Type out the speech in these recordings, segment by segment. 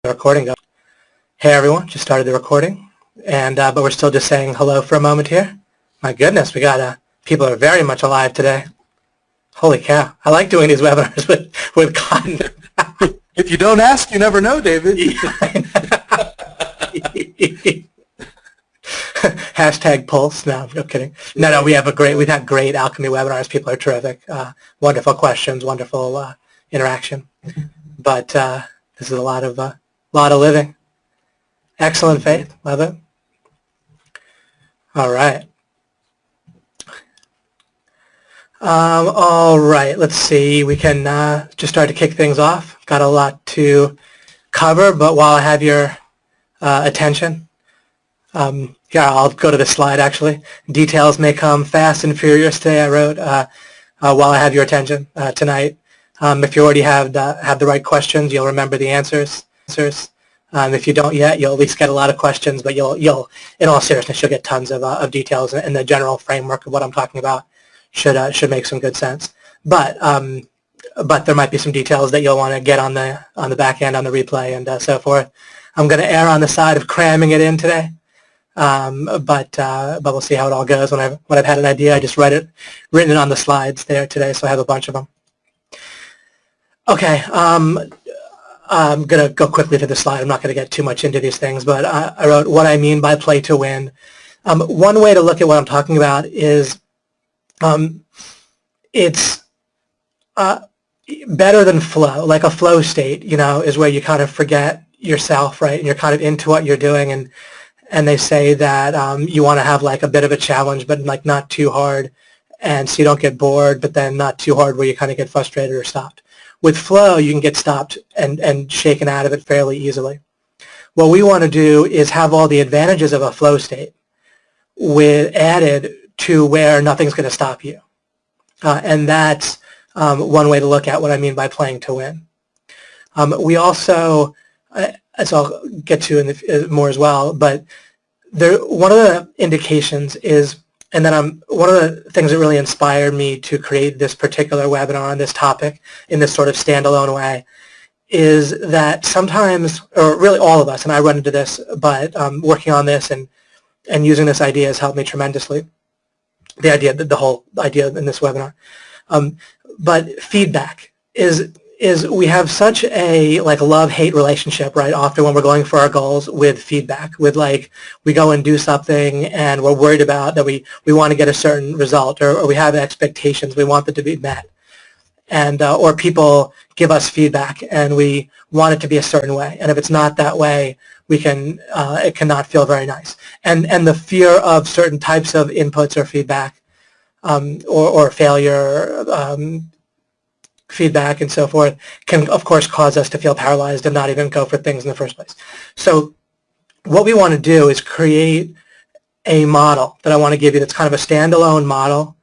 Recording go. Hey everyone, just started the recording, and but we're still just saying hello for a moment here. My goodness, we got people are very much alive today. Holy cow! I like doing these webinars with content. If you don't ask, you never know, David. Hashtag pulse. No, no kidding. No, we've had great Alchemy webinars. People are terrific. Wonderful questions, wonderful interaction. But this is a lot of living. Excellent faith. Love it. All right. All right. Let's see. We can just start to kick things off. Got a lot to cover, but while I have your attention, yeah, I'll go to this slide actually. Details may come fast and furious today, I wrote, while I have your attention tonight. If you already have the right questions, you'll remember the answers. If you don't yet, you'll at least get a lot of questions, but you'll in all seriousness, you'll get tons of details, and the general framework of what I'm talking about should make some good sense. But there might be some details that you'll want to get on the back end, on the replay, and so forth. I'm going to err on the side of cramming it in today, but we'll see how it all goes. When I've had an idea, I just written it on the slides there today, so I have a bunch of them. Okay, I'm going to go quickly through the slide. I'm not going to get too much into these things, but I wrote what I mean by play to win. One way to look at what I'm talking about is it's better than flow. Like a flow state, is where you kind of forget yourself, right? And you're kind of into what you're doing, and they say that you want to have like a bit of a challenge, but like not too hard, and so you don't get bored, but then not too hard where you kind of get frustrated or stopped. With flow, you can get stopped and shaken out of it fairly easily. What we want to do is have all the advantages of a flow state added to where nothing's going to stop you. And that's one way to look at what I mean by playing to win. We also, as I'll get to more as well, but one of the indications is, and then one of the things that really inspired me to create this particular webinar on this topic in this sort of standalone way is that sometimes, or really all of us, and I run into this, but working on this and using this idea has helped me tremendously. The whole idea in this webinar. But feedback is we have such a like love-hate relationship, right? Often when we're going for our goals with feedback, with like we go and do something and we're worried about that we want to get a certain result, or we have expectations, we want them to be met, and or people give us feedback and we want it to be a certain way, and if it's not that way, we can it cannot feel very nice, and the fear of certain types of inputs or feedback, or failure. Feedback and so forth can, of course, cause us to feel paralyzed and not even go for things in the first place. So what we want to do is create a model that I want to give you that's kind of a standalone model.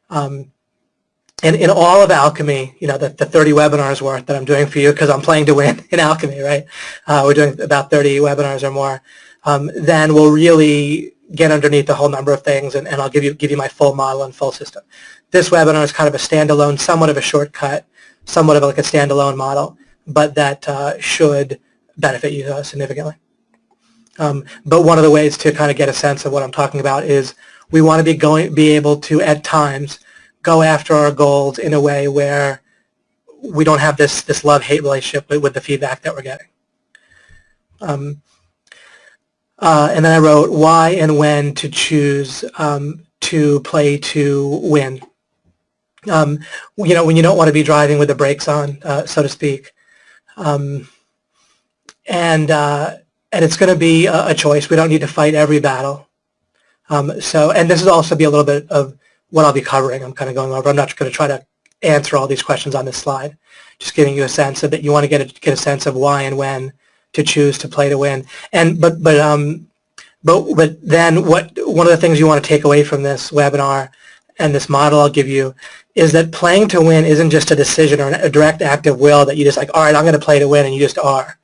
And in all of Alchemy, the 30 webinars worth that I'm doing for you, because I'm playing to win in Alchemy, right? We're doing about 30 webinars or more. Then we'll really get underneath a whole number of things, and I'll give you my full model and full system. This webinar is kind of a standalone, somewhat of a shortcut, somewhat of like a standalone model, but that should benefit you significantly. But one of the ways to kind of get a sense of what I'm talking about is we want to be able to at times go after our goals in a way where we don't have this love-hate relationship with the feedback that we're getting. And then I wrote why and when to choose to play to win. When you don't want to be driving with the brakes on, so to speak, and it's going to be a choice. We don't need to fight every battle. And this will also be a little bit of what I'll be covering. I'm kind of going over. I'm not going to try to answer all these questions on this slide. Just giving you a sense of that you want to get a sense of why and when to choose to play to win. And but then one of the things you want to take away from this webinar and this model I'll give you is that playing to win isn't just a decision or a direct act of will that you just like, all right, I'm going to play to win, and you just are.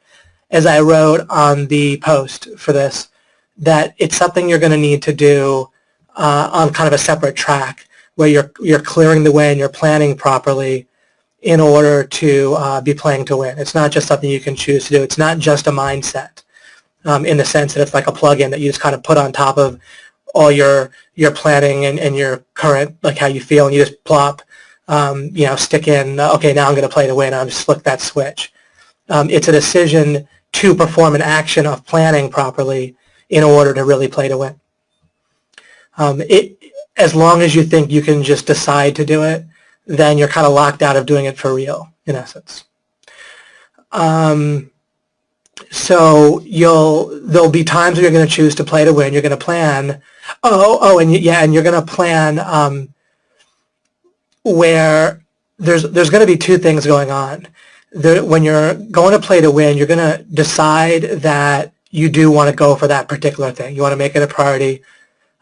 As I wrote on the post for this, that it's something you're going to need to do on kind of a separate track where you're clearing the way and you're planning properly in order to be playing to win. It's not just something you can choose to do. It's not just a mindset in the sense that it's like a plug-in that you just kind of put on top of all your planning and your current, like how you feel, and you just plop, stick in, okay, now I'm going to play to win. I'll just flick that switch. It's a decision to perform an action of planning properly in order to really play to win. As long as you think you can just decide to do it, then you're kind of locked out of doing it for real, in essence. So there'll be times when you're going to choose to play to win. You're going to plan. And you're going to plan where there's going to be two things going on. When you're going to play to win, you're going to decide that you do want to go for that particular thing. You want to make it a priority.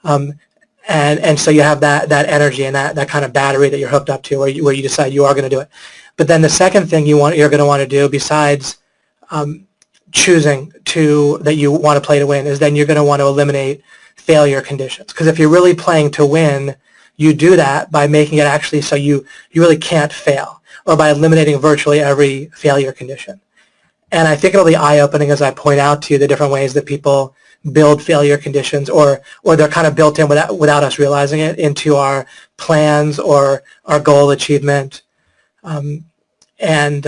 And so you have that energy and that kind of battery that you're hooked up to where you decide you are going to do it. But then the second thing you're going to want to do besides choosing that you want to play to win is then you're going to want to eliminate failure conditions. Because if you're really playing to win, you do that by making it actually so you really can't fail, or by eliminating virtually every failure condition. And I think it'll be eye-opening as I point out to you the different ways that people build failure conditions, or they're kind of built in without us realizing it into our plans or our goal achievement. Again,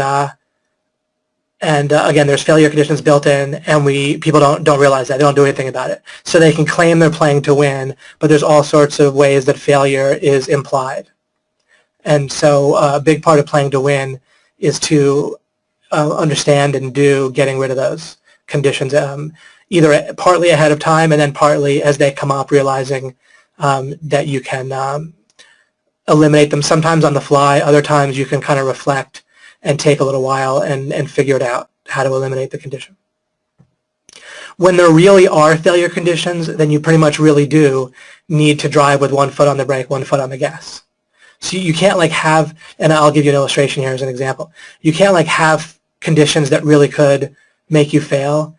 there's failure conditions built in, and people don't realize that. They don't do anything about it. So they can claim they're playing to win, but there's all sorts of ways that failure is implied. And so a big part of playing to win is to understand and do getting rid of those conditions, either partly ahead of time and then partly as they come up, realizing that you can eliminate them sometimes on the fly. Other times you can kind of reflect and take a little while and figure it out how to eliminate the condition. When there really are failure conditions, then you pretty much really do need to drive with one foot on the brake, one foot on the gas. So you can't have, and I'll give you an illustration here as an example. You can't have conditions that really could make you fail.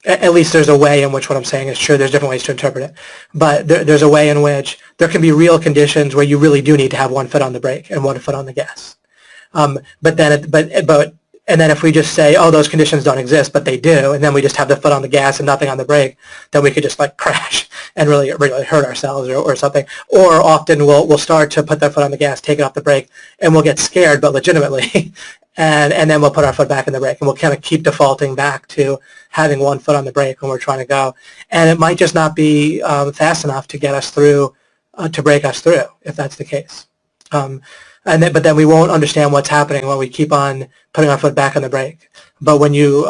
At least there's a way in which what I'm saying is true. There's different ways to interpret it. But there's a way in which there can be real conditions where you really do need to have one foot on the brake and one foot on the gas. And then if we just say, oh, those conditions don't exist, but they do, and then we just have the foot on the gas and nothing on the brake, then we could just crash and really hurt ourselves or something. Or often we'll start to put that foot on the gas, take it off the brake, and we'll get scared, but legitimately, and then we'll put our foot back in the brake, and we'll kind of keep defaulting back to having one foot on the brake when we're trying to go. And it might just not be fast enough to get us through, to break us through, if that's the case. But then we won't understand what's happening when we keep on putting our foot back on the brake. But when you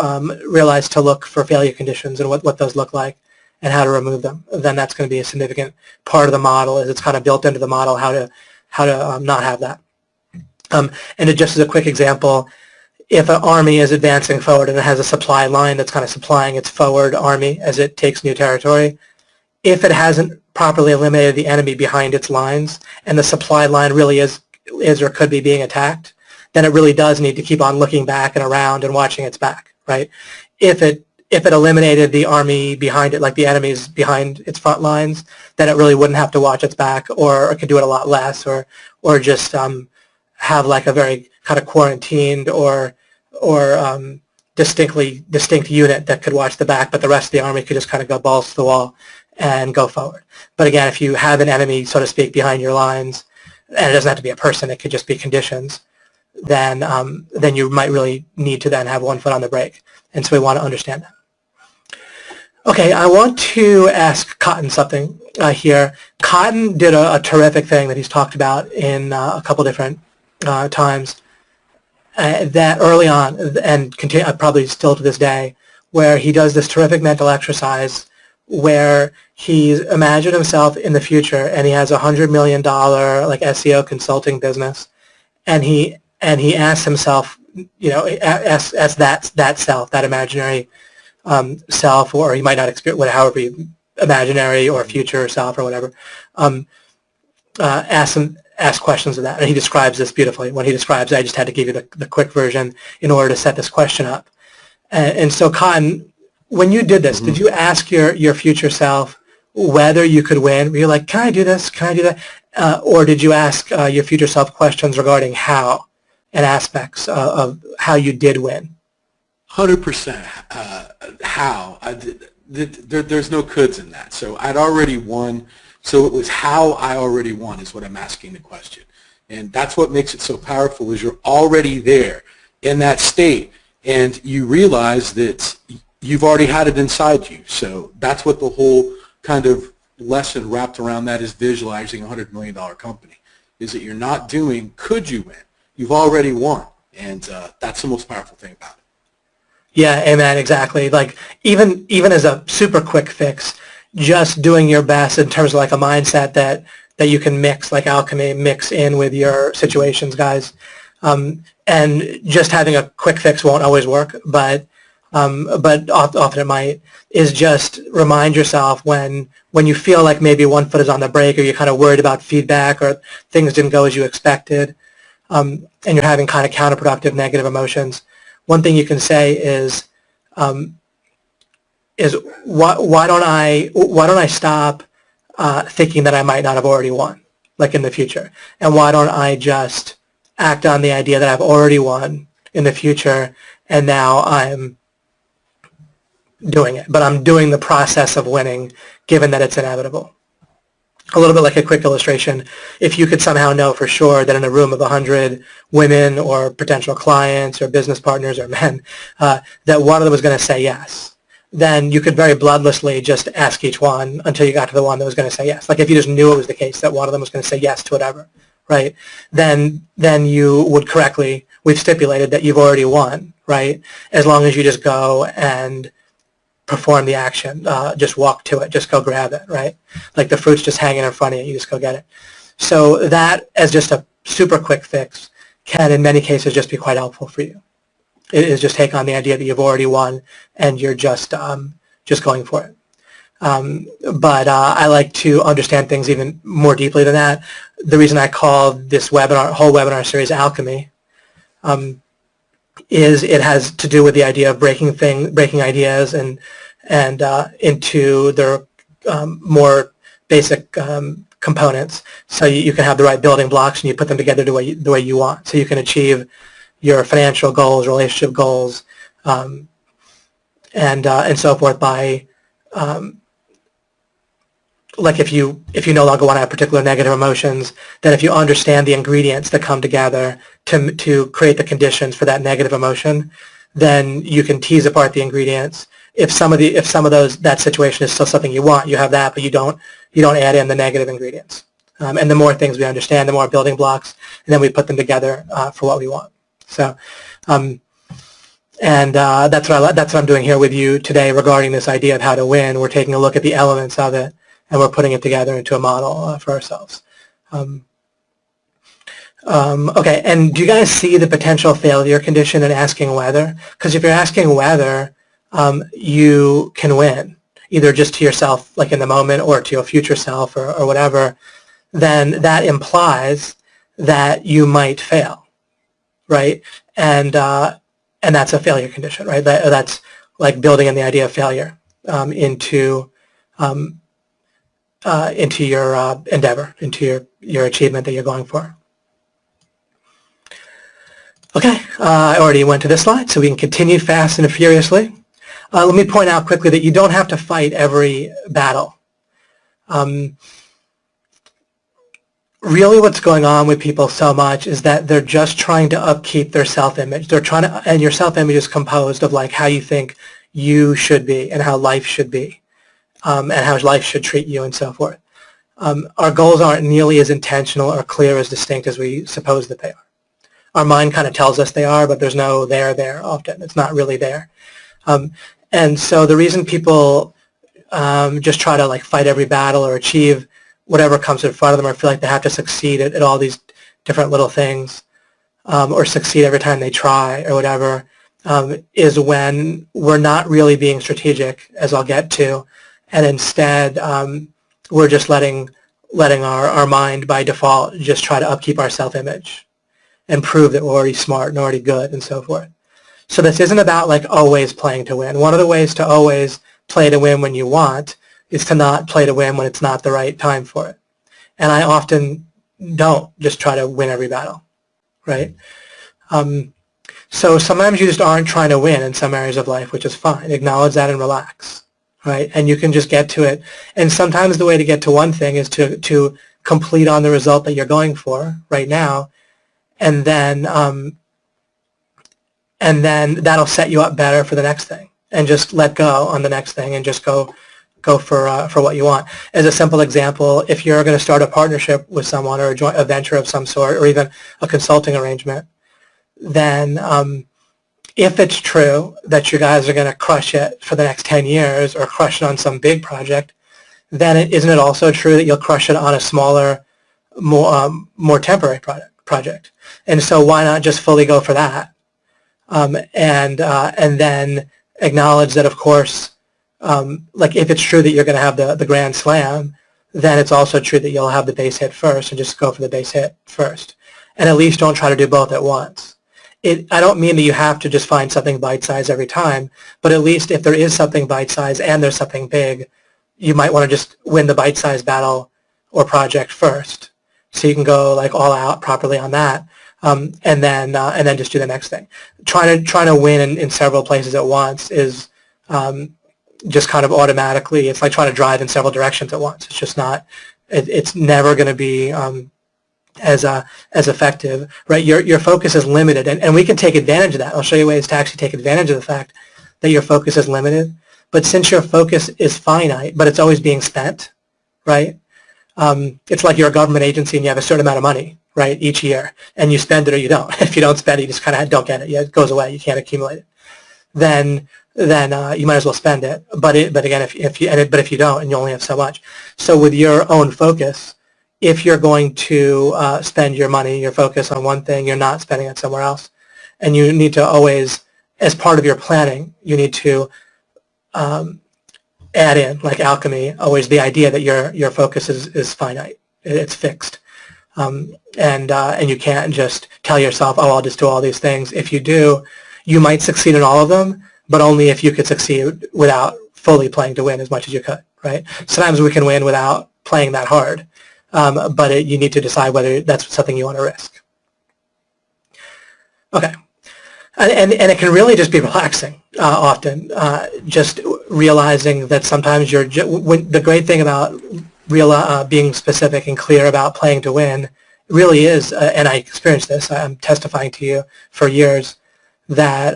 realize to look for failure conditions and what those look like and how to remove them, then that's going to be a significant part of the model, is it's kind of built into the model how to not have that. And just as a quick example, if an army is advancing forward and it has a supply line that's kind of supplying its forward army as it takes new territory, if it hasn't properly eliminated the enemy behind its lines and the supply line really is or could be being attacked, then it really does need to keep on looking back and around and watching its back, right? If it eliminated the army behind it, like the enemies behind its front lines, then it really wouldn't have to watch its back, or it could do it a lot less, or just have a very kind of quarantined or distinct unit that could watch the back, but the rest of the army could just kind of go balls to the wall and go forward. But again, if you have an enemy, so to speak, behind your lines, and it doesn't have to be a person, it could just be conditions, then you might really need to then have one foot on the brake. And so we want to understand that. Okay, I want to ask Cotton something here. Cotton did a terrific thing that he's talked about in a couple different times that early on, and probably still to this day, where he does this terrific mental exercise where he's imagined himself in the future and he has $100 million SEO consulting business, and he asks himself, asks that self, that imaginary self, or he might not experience, however, imaginary or future self or whatever, ask questions of that. And he describes this beautifully. When he describes it, I just had to give you the quick version in order to set this question up. And so, Cotton, when you did this, did you ask your future self whether you could win? Were you like, can I do this? Can I do that? Or did you ask your future self questions regarding how and aspects of how you did win? 100% how. There's no coulds in that. So I'd already won. So it was how I already won is what I'm asking the question. And that's what makes it so powerful is you're already there in that state and you realize that you've already had it inside you. So that's what the whole kind of lesson wrapped around that is visualizing a $100 million company, is that you're not doing could you win. You've already won. And that's the most powerful thing about it. Yeah, amen, exactly. Like even as a super quick fix, just doing your best in terms of like a mindset that you can mix, like alchemy, mix in with your situations, guys. And just having a quick fix won't always work, but often it might, is just remind yourself when you feel like maybe one foot is on the brake or you're kind of worried about feedback or things didn't go as you expected, and you're having kind of counterproductive negative emotions. One thing you can say is why don't I stop thinking that I might not have already won, like in the future, and why don't I just act on the idea that I've already won in the future, and now I'm doing it, but I'm doing the process of winning, given that it's inevitable. A little bit like a quick illustration, if you could somehow know for sure that in a room of 100 women or potential clients or business partners or men, that one of them was going to say yes, then you could very bloodlessly just ask each one until you got to the one that was going to say yes. Like if you just knew it was the case that one of them was going to say yes to whatever, right? Then you would correctly, we've stipulated that you've already won, right? As long as you just go and perform the action, just walk to it, just go grab it, right? Like the fruit's just hanging in front of you, you just go get it. So that, as just a super quick fix, can in many cases just be quite helpful for you. It is just take on the idea that you've already won and you're just going for it. But I like to understand things even more deeply than that. The reason I call this whole webinar series Alchemy is it has to do with the idea of breaking ideas and into their more basic components, so you can have the right building blocks and you put them together the way you want, so you can achieve your financial goals, relationship goals, and so forth by like if you no longer want to have particular negative emotions, then if you understand the ingredients that come together to create the conditions for that negative emotion, then you can tease apart the ingredients. If some of that situation is still something you want, you have that, but you don't add in the negative ingredients. And the more things we understand, the more building blocks, and then we put them together for what we want. So, that's what I'm doing here with you today regarding this idea of how to win. We're taking a look at the elements of it, and we're putting it together into a model for ourselves. Okay, and do you guys see the potential failure condition in asking whether? Because if you're asking whether, you can win, either just to yourself, like in the moment, or to your future self, or whatever, then that implies that you might fail, right? And that's a failure condition, right? That's like building in the idea of failure into your endeavor, into your achievement that you're going for. Okay, I already went to this slide, so we can continue fast and furiously. Let me point out quickly that you don't have to fight every battle. Really what's going on with people so much is that they're just trying to upkeep their self-image. They're trying to, and your self-image is composed of like how you think you should be and how life should be, and how life should treat you and so forth. Our goals aren't nearly as intentional or clear as distinct as we suppose that they are. Our mind kind of tells us they are, but there's no there often. It's not really there. And so the reason people just try to like fight every battle or achieve whatever comes in front of them, or feel like they have to succeed at all these different little things, or succeed every time they try or whatever, is when we're not really being strategic, as I'll get to, and instead we're just letting our mind by default just try to upkeep our self-image and prove that we're already smart and already good and so forth. So this isn't about like always playing to win. One of the ways to always play to win when you want is to not play to win when it's not the right time for it. And I often don't just try to win every battle, right? So sometimes you just aren't trying to win in some areas of life, which is fine. Acknowledge that and relax, right? And you can just get to it. And sometimes the way to get to one thing is to complete on the result that you're going for right now, and then that'll set you up better for the next thing. And just let go on the next thing and just go for what you want. As a simple example, if you're going to start a partnership with someone or a venture of some sort, or even a consulting arrangement, then if it's true that you guys are going to crush it for the next 10 years or crush it on some big project, then isn't it also true that you'll crush it on a smaller, more temporary project? And so why not just fully go for that? And then acknowledge that, of course, like if it's true that you're going to have the grand slam, then it's also true that you'll have the base hit first, and just go for the base hit first. And at least don't try to do both at once. I don't mean that you have to just find something bite-sized every time, but at least if there is something bite-sized and there's something big, you might want to just win the bite-sized battle or project first, so you can go like all out properly on that, and then just do the next thing. Trying to win in several places at once is just kind of automatically, it's like trying to drive in several directions at once. It's just not. It's never going to be as effective, right? Your focus is limited, and we can take advantage of that. I'll show you ways to actually take advantage of the fact that your focus is limited. But since your focus is finite, but it's always being spent, right? It's like you're a government agency and you have a certain amount of money, right, each year, and you spend it or you don't. If you don't spend it, you just kind of don't get it. It goes away. You can't accumulate it. Then you might as well spend it. But again, if you don't, and you only have so much. So with your own focus, if you're going to spend your money, your focus on one thing, you're not spending it somewhere else. And you need to always, as part of your planning, you need to add in, like alchemy, always the idea that your focus is finite. It's fixed. And you can't just tell yourself, oh, I'll just do all these things. If you do, you might succeed in all of them, but only if you could succeed without fully playing to win as much as you could, right? Sometimes we can win without playing that hard. But you need to decide whether that's something you want to risk. Okay, and it can really just be relaxing often. Just realizing that sometimes the great thing about being specific and clear about playing to win really is, and I experienced this. I'm testifying to you for years that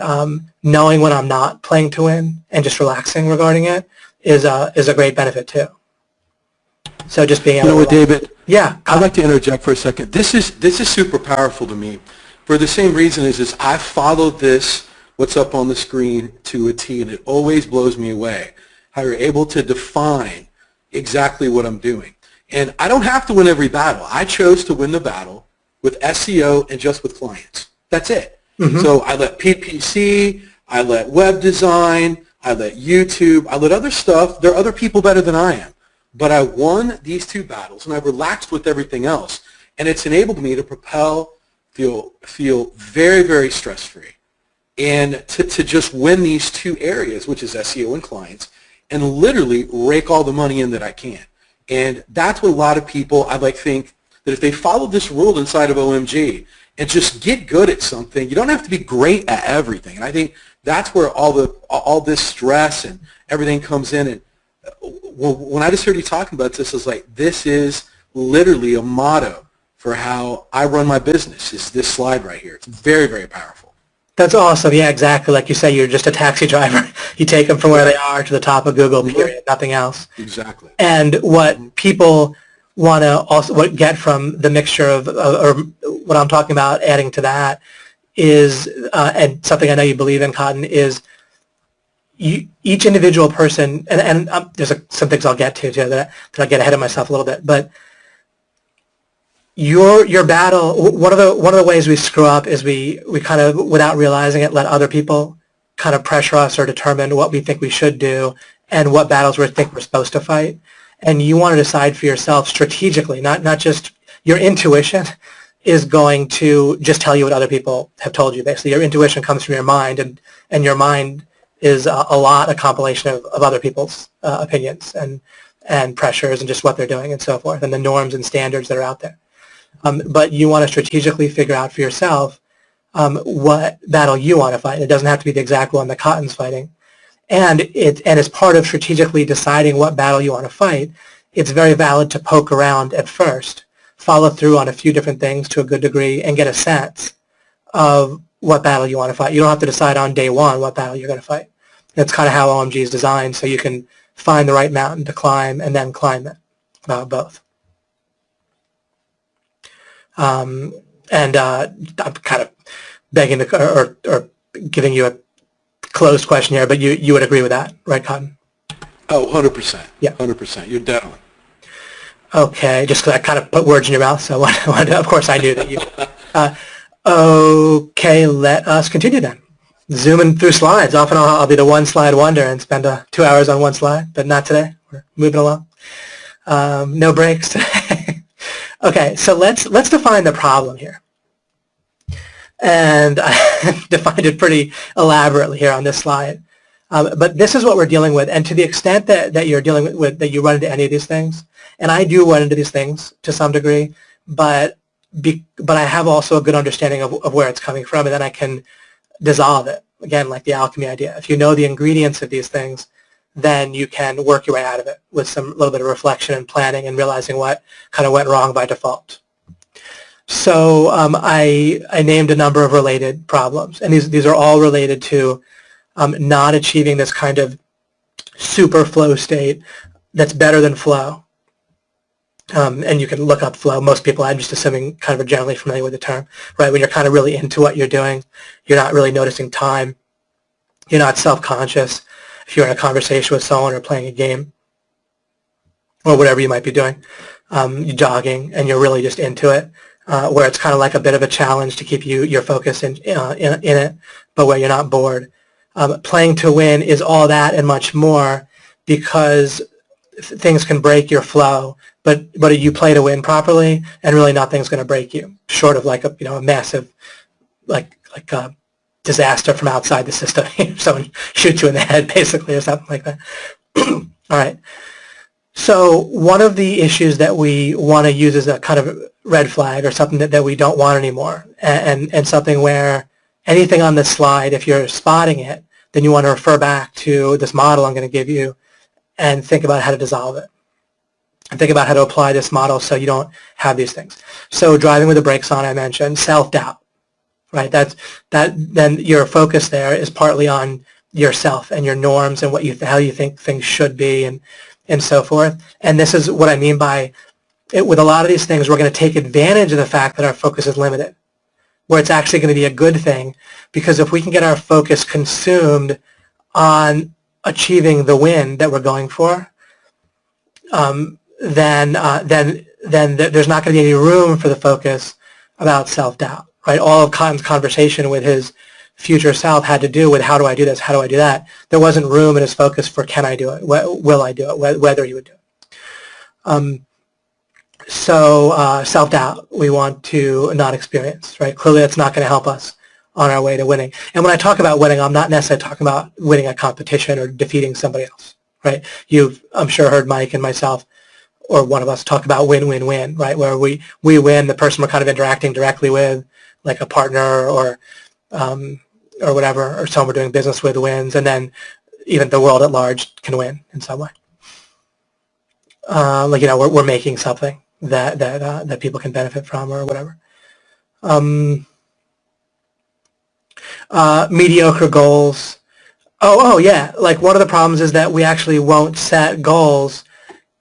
knowing when I'm not playing to win and just relaxing regarding it is a great benefit too. So just being able to... You know what, David? Yeah. I'd like to interject for a second. This is super powerful to me for the same reason is I followed this, what's up on the screen, to a T, and it always blows me away how you're able to define exactly what I'm doing. And I don't have to win every battle. I chose to win the battle with SEO and just with clients. That's it. Mm-hmm. So I let PPC, I let web design, I let YouTube, I let other stuff. There are other people better than I am. But I won these two battles, and I relaxed with everything else. And it's enabled me to feel very, very stress-free. And to just win these two areas, which is SEO and clients, and literally rake all the money in that I can. And that's what a lot of people, I think, that if they follow this rule inside of OMG and just get good at something, you don't have to be great at everything. And I think that's where all this stress and everything comes in. And when I just heard you talking about this, I was like, this is literally a motto for how I run my business, is this slide right here. It's very, very powerful. That's awesome. Yeah, exactly. Like you say, you're just a taxi driver. You take them from where they are to the top of Google, period, nothing else. Exactly. And what people want to also get from the mixture of, or what I'm talking about adding to that is, and something I know you believe in, Cotton, is each individual person, and there's some things I'll get to too that I'll get ahead of myself a little bit, but your battle, one of the ways we screw up is we kind of, without realizing it, let other people kind of pressure us or determine what we think we should do and what battles we think we're supposed to fight. And you want to decide for yourself strategically, not just your intuition is going to just tell you what other people have told you. Basically, your intuition comes from your mind, and your mind is a lot a compilation of other people's opinions and pressures and just what they're doing and so forth, and the norms and standards that are out there. But you want to strategically figure out for yourself what battle you want to fight. It doesn't have to be the exact one that Cotton's fighting. And as part of strategically deciding what battle you want to fight, it's very valid to poke around at first, follow through on a few different things to a good degree, and get a sense of what battle you want to fight. You don't have to decide on day one what battle you're going to fight. That's kind of how OMG is designed, so you can find the right mountain to climb and then climb it, both. I'm kind of begging to, or giving you a closed question here, but you would agree with that, right, Cotton? Oh, 100%. Yeah. 100%. You're dead on. Okay, just because I kind of put words in your mouth, so of course I knew that you. Okay, let us continue then. Zooming through slides. Often I'll be the one slide wonder and spend 2 hours on one slide, but not today. We're moving along. No breaks today. Okay, so let's define the problem here. And I defined it pretty elaborately here on this slide. But this is what we're dealing with, and to the extent that you're dealing with, that you run into any of these things, and I do run into these things to some degree, but I have also a good understanding of where it's coming from, and then I can dissolve it. Again, like the alchemy idea. If you know the ingredients of these things, then you can work your way out of it with some little bit of reflection and planning and realizing what kind of went wrong by default. So I named a number of related problems, and these are all related to not achieving this kind of super flow state that's better than flow. And you can look up flow. Most people, I'm just assuming, kind of are generally familiar with the term, right? When you're kind of really into what you're doing, you're not really noticing time. You're not self-conscious. If you're in a conversation with someone or playing a game or whatever you might be doing, you're jogging and you're really just into it, where it's kind of like a bit of a challenge to keep your focus in it, but where you're not bored. Playing to win is all that and much more, because things can break your flow, but you play to win properly, and really nothing's going to break you, short of like a massive like a disaster from outside the system. Someone shoots you in the head, basically, or something like that. All right. So one of the issues that we want to use as a kind of red flag, or something that we don't want anymore, and something where anything on this slide, if you're spotting it, then you want to refer back to this model I'm going to give you and think about how to dissolve it. And think about how to apply this model so you don't have these things. So driving with the brakes on, I mentioned, self-doubt, right? Then your focus there is partly on yourself and your norms and how you think things should be and so forth. And this is what I mean by it. With a lot of these things, we're going to take advantage of the fact that our focus is limited, where it's actually going to be a good thing, because if we can get our focus consumed on achieving the win that we're going for, then there's not going to be any room for the focus about self-doubt, right? All of Cotton's conversation with his future self had to do with, how do I do this, how do I do that? There wasn't room in his focus for, can I do it, will I do it, whether he would do it. So self-doubt we want to not experience, right? Clearly that's not going to help us on our way to winning. And when I talk about winning, I'm not necessarily talking about winning a competition or defeating somebody else, right? You've, I'm sure, heard Mike and myself or one of us talk about win-win-win, right? Where we win, the person we're kind of interacting directly with, like a partner or whatever, or someone we're doing business with wins, and then even the world at large can win in some way. Like, we're making something that people can benefit from or whatever. Mediocre goals. Oh yeah, like one of the problems is that we actually won't set goals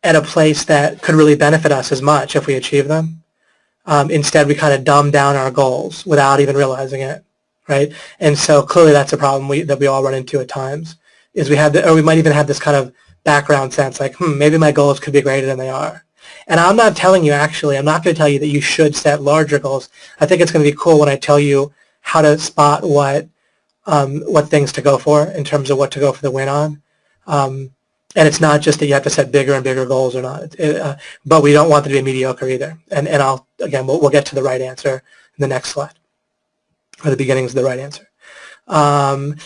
at a place that could really benefit us as much if we achieve them. Instead, we kind of dumb down our goals without even realizing it, right? And so clearly that's a problem that we all run into at times, is we might even have this kind of background sense like, maybe my goals could be greater than they are. And I'm not telling you, actually, I'm not going to tell you that you should set larger goals. I think it's going to be cool when I tell you how to spot what things to go for in terms of what to go for the win on. And it's not just that you have to set bigger and bigger goals or not, but we don't want them to be mediocre either. And we'll get to the right answer in the next slide, or the beginnings of the right answer.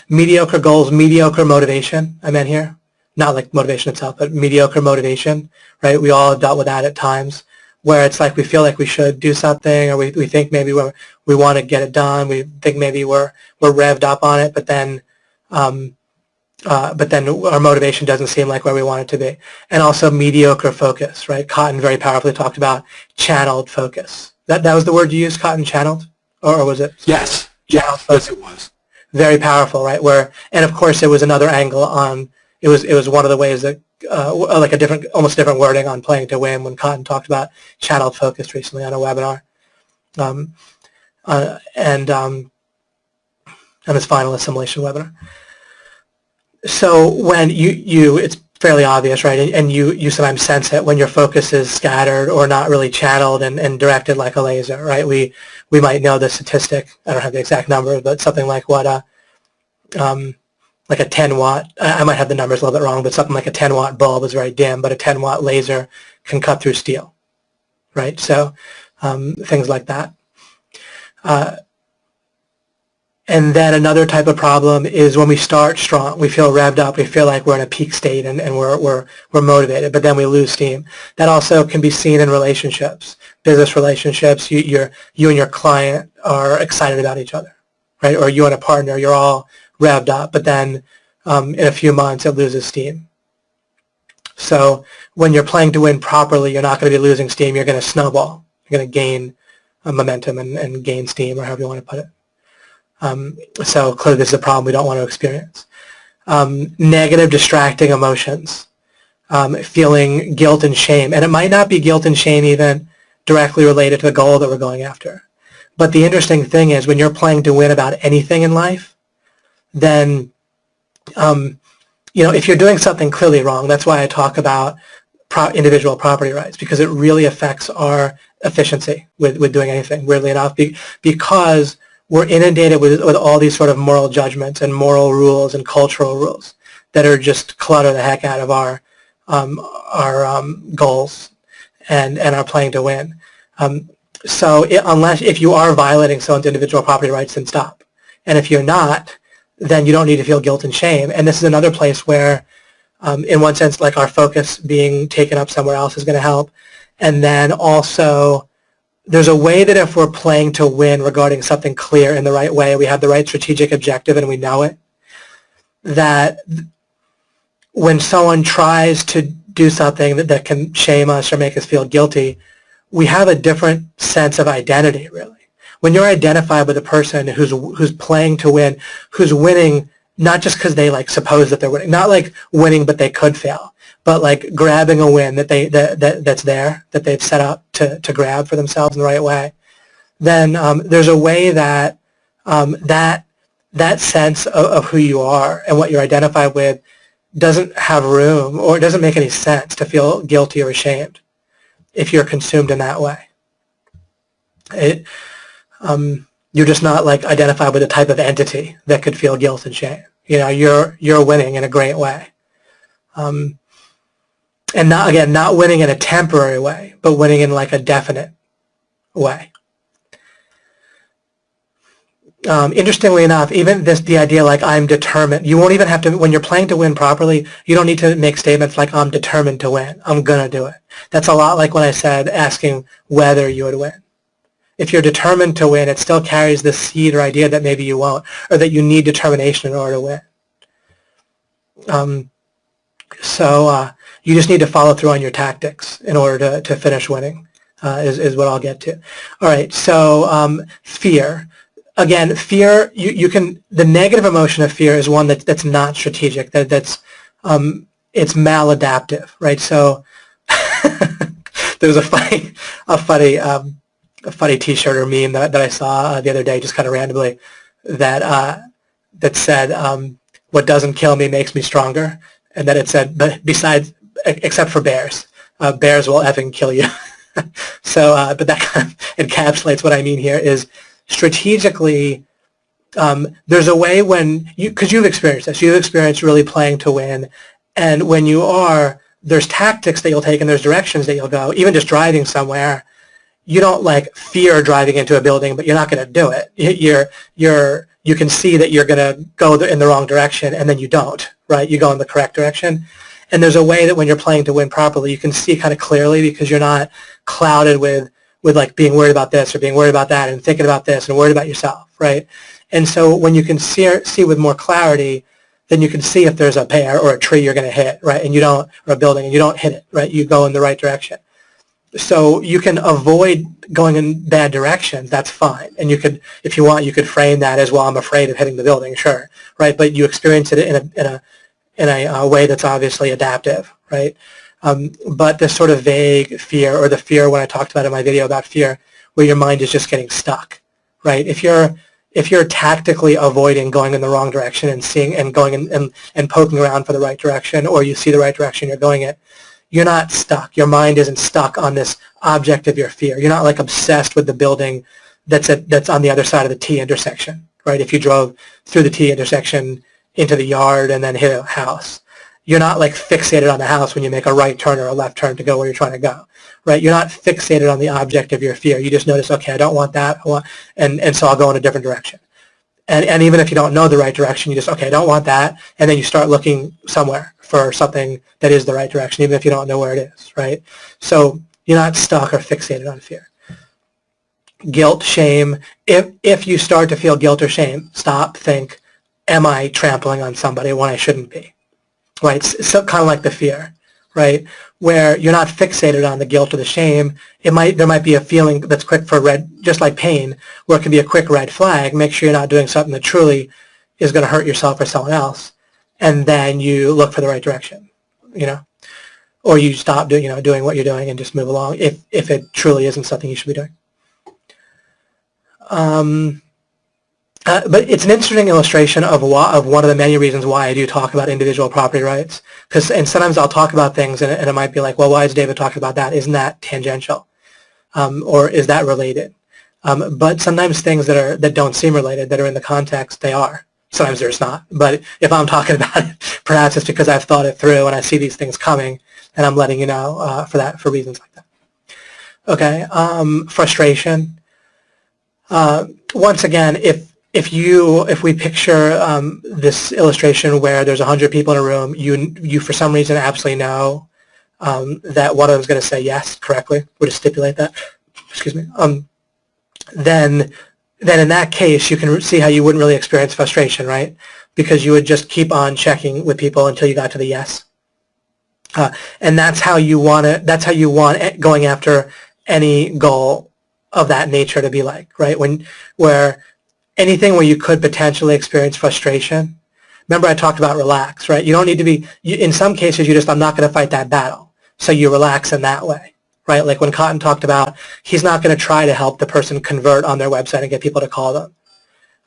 Mediocre goals, mediocre motivation, I meant here. Not like motivation itself, but mediocre motivation, right? We all have dealt with that at times, where it's like we feel like we should do something, or we think maybe we want to get it done. We think maybe we're revved up on it, but then our motivation doesn't seem like where we want it to be. And also mediocre focus, right? Cotton very powerfully talked about channeled focus. That was the word you used, Cotton, channeled, or was it? Yes. Channeled yes, it was. Very powerful, right? And of course it was another angle on. It was one of the ways that like almost different wording on playing to win when Cotton talked about channeled focus recently on a webinar, and his final assimilation webinar. So when it's fairly obvious, right? And you sometimes sense it when your focus is scattered or not really channeled and directed like a laser, right? We might know the statistic. I don't have the exact number, but something like what like a 10-watt, I might have the numbers a little bit wrong, but something like a 10-watt bulb is very dim, but a 10-watt laser can cut through steel, right? So things like that. And then another type of problem is when we start strong, we feel revved up, we feel like we're in a peak state and we're motivated, but then we lose steam. That also can be seen in relationships, business relationships. You and your client are excited about each other, right? Or you and a partner, you're all revved up, but then in a few months it loses steam. So when you're playing to win properly, you're not going to be losing steam. You're going to snowball. You're going to gain momentum and gain steam, or however you want to put it. So clearly this is a problem we don't want to experience. Negative, distracting emotions, feeling guilt and shame. And it might not be guilt and shame even directly related to the goal that we're going after. But the interesting thing is when you're playing to win about anything in life, then, if you're doing something clearly wrong, that's why I talk about individual property rights, because it really affects our efficiency with doing anything, weirdly enough, because we're inundated with all these sort of moral judgments and moral rules and cultural rules that are just clutter the heck out of our goals and our playing to win. So if you are violating someone's individual property rights, then stop. And if you're not, then you don't need to feel guilt and shame. And this is another place where, in one sense, like our focus being taken up somewhere else is going to help. And then also, there's a way that if we're playing to win regarding something clear in the right way, we have the right strategic objective and we know it, that when someone tries to do something that can shame us or make us feel guilty, we have a different sense of identity, really. When you're identified with a person who's playing to win, who's winning not just because they like suppose that they're winning, not like winning but they could fail, but like grabbing a win that's there, that they've set up to grab for themselves in the right way, then there's a way that that sense of who you are and what you're identified with doesn't have room, or it doesn't make any sense to feel guilty or ashamed if you're consumed in that way. You're just not like identified with a type of entity that could feel guilt and shame. You're winning in a great way, and not winning in a temporary way, but winning in like a definite way. Interestingly enough, even the idea like I'm determined, you won't even have to, when you're playing to win properly, you don't need to make statements like I'm determined to win, I'm gonna do it. That's a lot like when I said asking whether you would win. If you're determined to win, it still carries this seed or idea that maybe you won't, or that you need determination in order to win. So you just need to follow through on your tactics in order to finish winning, is what I'll get to. All right, so fear. Again, fear, the negative emotion of fear is one that's not strategic, it's maladaptive, right? So there's a funny T-shirt or meme that I saw the other day, just kind of randomly, that said, "What doesn't kill me makes me stronger," and then it said, "But except for bears, bears will effing kill you." So, but that kind of encapsulates what I mean here. Is strategically, there's a way because you've experienced this, you've experienced really playing to win, and when you are, there's tactics that you'll take and there's directions that you'll go, even just driving somewhere. You don't like fear driving into a building, but you're not going to do it. you can see that you're going to go in the wrong direction, and then you don't, right? You go in the correct direction. And there's a way that when you're playing to win properly, you can see kind of clearly because you're not clouded with like being worried about this or being worried about that and thinking about this and worried about yourself, right? And so when you can see with more clarity, then you can see if there's a pear or a tree you're going to hit, right? And you don't, or a building, and you don't hit it, right? You go in the right direction. So you can avoid going in bad directions. That's fine. And you could, if you want, you could frame that as, well, I'm afraid of hitting the building, sure, right? But you experience it in a way that's obviously adaptive, right? But this sort of vague fear, or the fear when I talked about in my video about fear, where your mind is just getting stuck, right? If you're tactically avoiding going in the wrong direction and seeing and going and poking around for the right direction, or you see the right direction you're going it, you're not stuck. Your mind isn't stuck on this object of your fear. You're not like obsessed with the building that's on the other side of the T intersection, right? If you drove through the T intersection into the yard and then hit a house, you're not like fixated on the house when you make a right turn or a left turn to go where you're trying to go, right? You're not fixated on the object of your fear. You just notice, okay, I don't want that, and so I'll go in a different direction. And even if you don't know the right direction, you just, okay, I don't want that, and then you start looking somewhere for something that is the right direction, even if you don't know where it is, right? So you're not stuck or fixated on fear. Guilt, shame. If you start to feel guilt or shame, stop, think, am I trampling on somebody when I shouldn't be, right? So kind of like the fear, right? Where you're not fixated on the guilt or the shame. There might be a feeling that's quick for red, just like pain, where it can be a quick red flag. Make sure you're not doing something that truly is going to hurt yourself or someone else, and then you look for the right direction, or you stop doing what you're doing and just move along if it truly isn't something you should be doing. But it's an interesting illustration of one of the many reasons why I do talk about individual property rights. And sometimes I'll talk about things and it might be like, well, why is David talking about that? Isn't that tangential? Or is that related? But sometimes things that don't seem related, that are in the context, they are. Sometimes there's not. But if I'm talking about it, perhaps it's because I've thought it through and I see these things coming and I'm letting you know for reasons like that. Okay, frustration. Once again, if we picture this illustration where there's 100 people in a room, you for some reason absolutely know that one of them is going to say yes correctly, we'll just stipulate that, excuse me, then in that case you can see how you wouldn't really experience frustration, right? Because you would just keep on checking with people until you got to the yes. And that's how you want going after any goal of that nature to be like, right? Where anything where you could potentially experience frustration. Remember I talked about relax, right? You don't need to be, in some cases I'm not going to fight that battle. So you relax in that way, right? Like when Cotton talked about, he's not going to try to help the person convert on their website and get people to call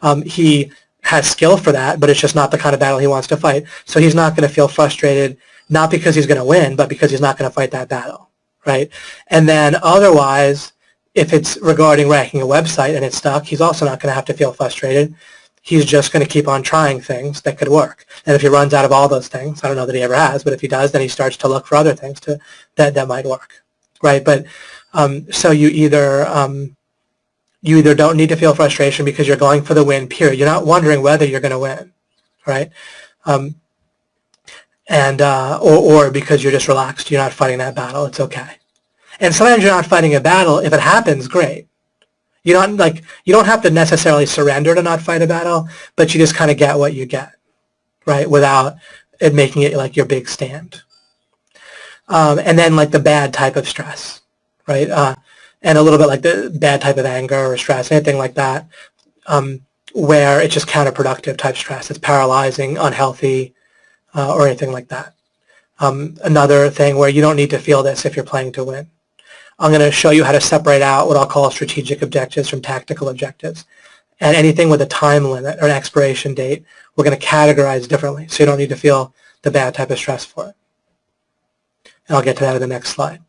them. He has skill for that, but it's just not the kind of battle he wants to fight. So he's not going to feel frustrated, not because he's going to win, but because he's not going to fight that battle, right? And then otherwise, if it's regarding ranking a website and it's stuck, he's also not going to have to feel frustrated. He's just going to keep on trying things that could work. And if he runs out of all those things, I don't know that he ever has, but if he does, then he starts to look for other things that might work, right? But so you either don't need to feel frustration because you're going for the win, period. You're not wondering whether you're going to win, right? Or because you're just relaxed, you're not fighting that battle. It's okay. And sometimes you're not fighting a battle. If it happens, great. You don't have to necessarily surrender to not fight a battle, but you just kind of get what you get, right? Without it making it like your big stand. And then like the bad type of stress, right? And a little bit like the bad type of anger or stress, anything like that, where it's just counterproductive type stress. It's paralyzing, unhealthy, or anything like that. Another thing where you don't need to feel this if you're playing to win. I'm going to show you how to separate out what I'll call strategic objectives from tactical objectives. And anything with a time limit or an expiration date, we're going to categorize differently, so you don't need to feel the bad type of stress for it. And I'll get to that in the next slide.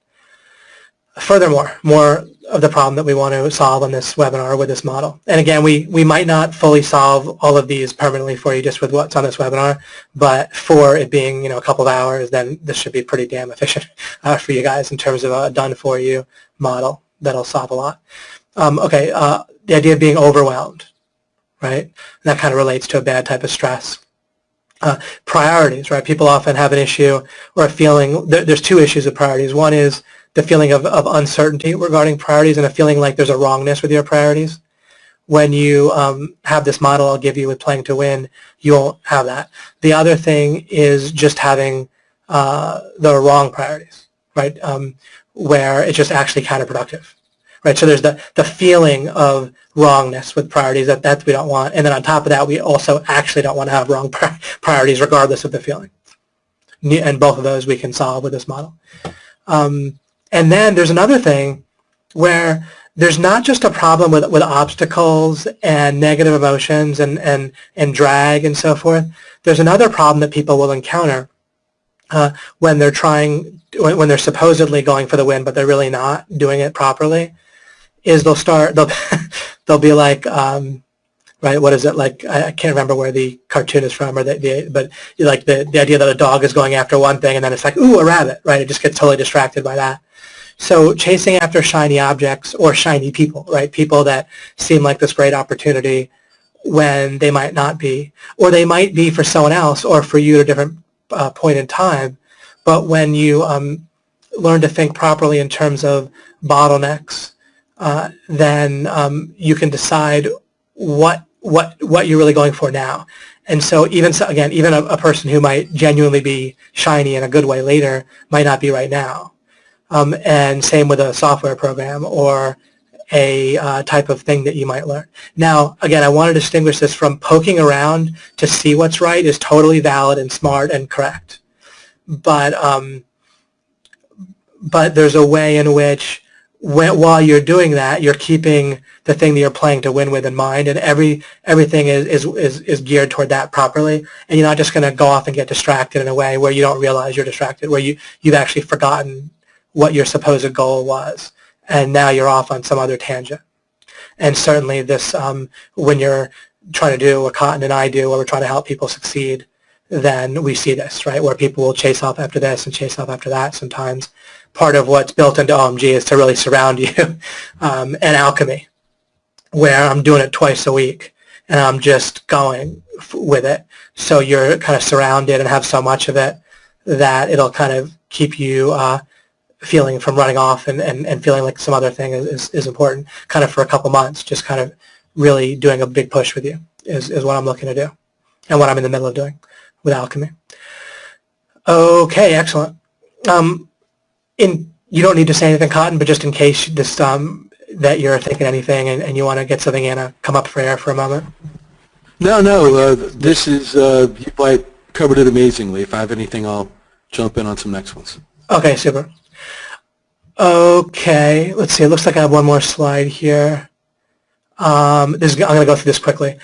Furthermore, more of the problem that we want to solve on this webinar with this model. And again, we might not fully solve all of these permanently for you just with what's on this webinar, but for it being a couple of hours, then this should be pretty damn efficient for you guys in terms of a done-for-you model that'll solve a lot. Okay, the idea of being overwhelmed, right? And that kind of relates to a bad type of stress. Priorities, right? People often have an issue or a feeling, there's two issues with priorities. One is the feeling of uncertainty regarding priorities and a feeling like there's a wrongness with your priorities. When you have this model I'll give you with playing to win, you won't have that. The other thing is just having the wrong priorities, right? Where it's just actually counterproductive, right? So there's the feeling of wrongness with priorities that we don't want. And then on top of that, we also actually don't want to have wrong priorities regardless of the feeling. And both of those we can solve with this model. And then there's another thing where there's not just a problem with obstacles and negative emotions and drag and so forth. There's another problem that people will encounter when they're supposedly going for the win, but they're really not doing it properly, is they'll be like, right, what is it, like, I can't remember where the cartoon is from, or but like the idea that a dog is going after one thing and then it's like, ooh, a rabbit, right? It just gets totally distracted by that. So chasing after shiny objects or shiny people, right? People that seem like this great opportunity when they might not be, or they might be for someone else or for you at a different point in time. But when you learn to think properly in terms of bottlenecks, then you can decide what you're really going for now. And so even a person who might genuinely be shiny in a good way later might not be right now. And same with a software program or a type of thing that you might learn. Now, again, I want to distinguish this from poking around to see what's right is totally valid and smart and correct. But there's a way in which while you're doing that, you're keeping the thing that you're playing to win with in mind, and everything is geared toward that properly, and you're not just going to go off and get distracted in a way where you don't realize you're distracted, where you've actually forgotten what your supposed goal was, and now you're off on some other tangent. And certainly this, when you're trying to do what Cotton and I do, where we're trying to help people succeed, then we see this, right, where people will chase off after this and chase off after that sometimes. Part of what's built into OMG is to really surround you. And Alchemy, where I'm doing it twice a week, and I'm just going with it. So you're kind of surrounded and have so much of it that it'll kind of keep you feeling from running off and feeling like some other thing is important, kind of for a couple months, just kind of really doing a big push with you is what I'm looking to do and what I'm in the middle of doing with Alchemy. Okay, excellent. You don't need to say anything, Cotton, but just in case this that you're thinking anything and you want to get something in, come up for air for a moment. No, this is, you like covered it amazingly. If I have anything, I'll jump in on some next ones. Okay, super. Okay, let's see. It looks like I have one more slide here. I'm going to go through this quickly.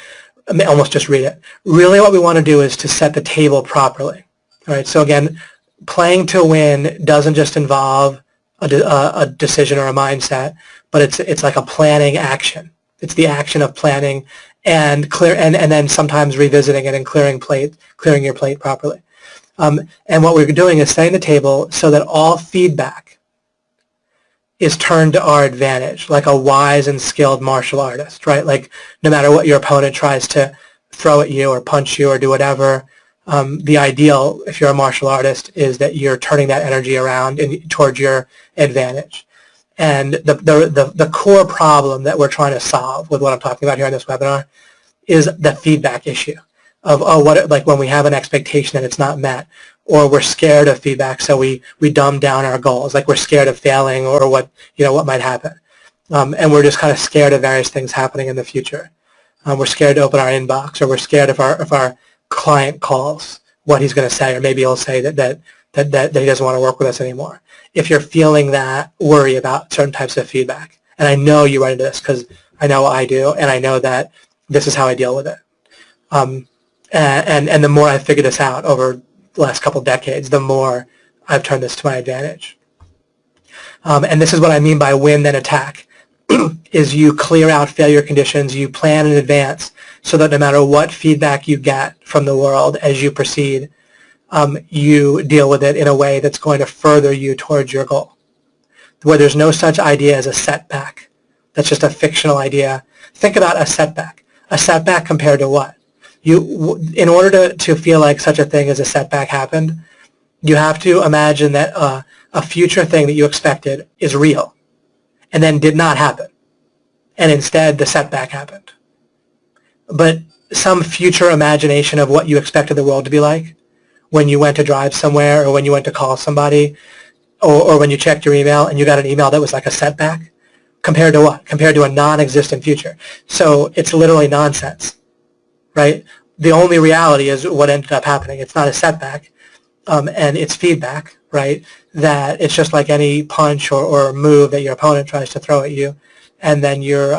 I may almost just read it. Really what we want to do is to set the table properly. All right, so again, playing to win doesn't just involve a decision or a mindset, but it's like a planning action. It's the action of planning and then sometimes revisiting it and clearing your plate properly. And what we're doing is setting the table so that all feedback is turned to our advantage, like a wise and skilled martial artist, right? Like no matter what your opponent tries to throw at you or punch you or do whatever, the ideal, if you're a martial artist, is that you're turning that energy around towards your advantage. And the core problem that we're trying to solve with what I'm talking about here in this webinar is the feedback issue of, like when we have an expectation and it's not met, or we're scared of feedback, so we dumb down our goals, like we're scared of failing or what might happen. And we're just kind of scared of various things happening in the future. We're scared to open our inbox, or we're scared if our client calls what he's going to say, or maybe he'll say that he doesn't want to work with us anymore. If you're feeling that worry about certain types of feedback, and I know you run into this because I know I do, and I know that this is how I deal with it. And the more I've figured this out over the last couple decades, the more I've turned this to my advantage. And this is what I mean by win then attack, is you clear out failure conditions, you plan in advance so that no matter what feedback you get from the world as you proceed, you deal with it in a way that's going to further you towards your goal, where there's no such idea as a setback. That's just a fictional idea. Think about a setback. A setback compared to what? In order to feel like such a thing as a setback happened, you have to imagine that a future thing that you expected is real and then did not happen. And instead, the setback happened. But some future imagination of what you expected the world to be like when you went to drive somewhere or when you went to call somebody or when you checked your email and you got an email that was like a setback, compared to what? Compared to a non-existent future. So it's literally nonsense, right? The only reality is what ended up happening. It's not a setback, and it's feedback, right? That it's just like any punch or move that your opponent tries to throw at you, and then you're,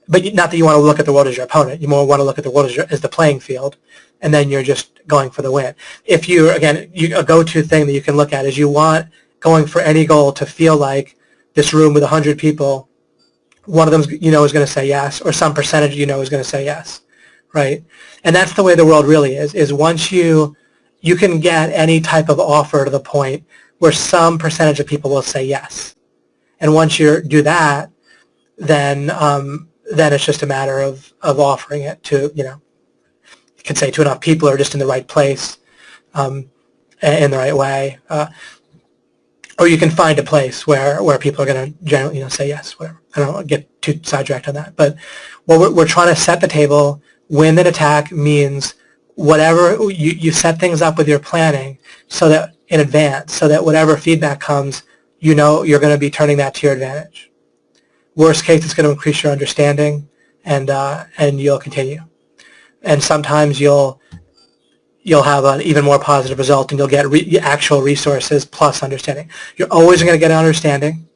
but not that you want to look at the world as your opponent. You more want to look at the world as the playing field, and then you're just going for the win. If you, again, a go-to thing that you can look at is you want going for any goal to feel like this room with 100 people, one of them is going to say yes, or some percentage is going to say yes, right? And that's the way the world really is once you can get any type of offer to the point where some percentage of people will say yes. And once you do that, then it's just a matter of offering it to, you can say to enough people or just in the right place, in the right way. Or you can find a place where people are going to generally, say yes, whatever. I don't want to get too sidetracked on that. But what we're trying to set the table. Win an attack means whatever, you set things up with your planning so that in advance, so that whatever feedback comes, you're going to be turning that to your advantage. Worst case, it's going to increase your understanding, and you'll continue. And sometimes you'll have an even more positive result, and you'll get actual resources plus understanding. You're always going to get an understanding,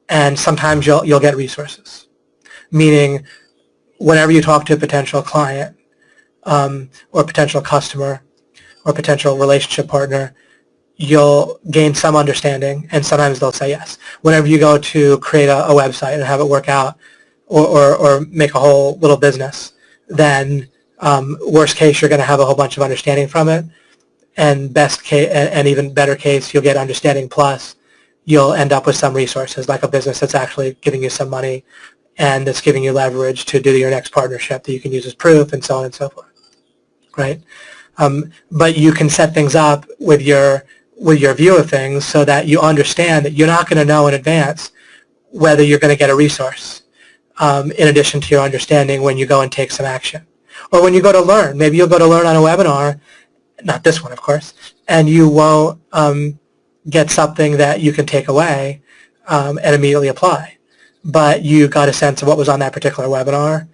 and sometimes you'll get resources, meaning whenever you talk to a potential client or potential customer or potential relationship partner, you'll gain some understanding, and sometimes they'll say yes. Whenever you go to create a website and have it work out or make a whole little business, then worst case, you're going to have a whole bunch of understanding from it, and best case, and even better case, you'll get understanding plus you'll end up with some resources, like a business that's actually giving you some money and that's giving you leverage to do your next partnership that you can use as proof, and so on and so forth, right? But you can set things up with your view of things so that you understand that you're not going to know in advance whether you're going to get a resource in addition to your understanding when you go and take some action. Or when you go to learn. Maybe you'll go to learn on a webinar, not this one, of course, and you won't get something that you can take away and immediately apply. But you got a sense of what was on that particular webinar,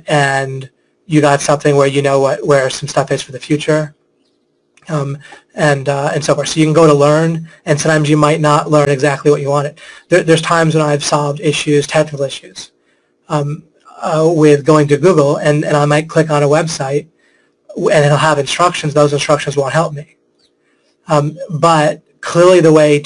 and you got something where you know where some stuff is for the future, and so forth. So you can go to learn, and sometimes you might not learn exactly what you wanted. There's times when I've solved issues, technical issues, with going to Google, and I might click on a website, and it'll have instructions. Those instructions won't help me. But clearly the way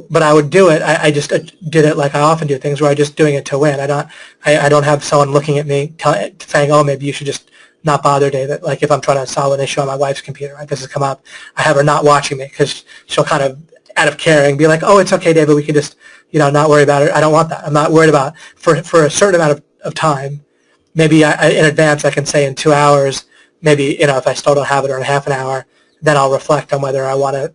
but I would do it. I just did it like I often do things, where I'm just doing it to win. I don't have someone looking at me saying, oh, maybe you should just not bother, David. Like if I'm trying to solve an issue on my wife's computer, right? This has come up. I have her not watching me because she'll kind of, out of caring, be like, oh, it's okay, David. We can just, not worry about it. I don't want that. I'm not worried about for a certain amount of time. Maybe in advance I can say in 2 hours, maybe, if I still don't have it, or in half an hour, then I'll reflect on whether I want to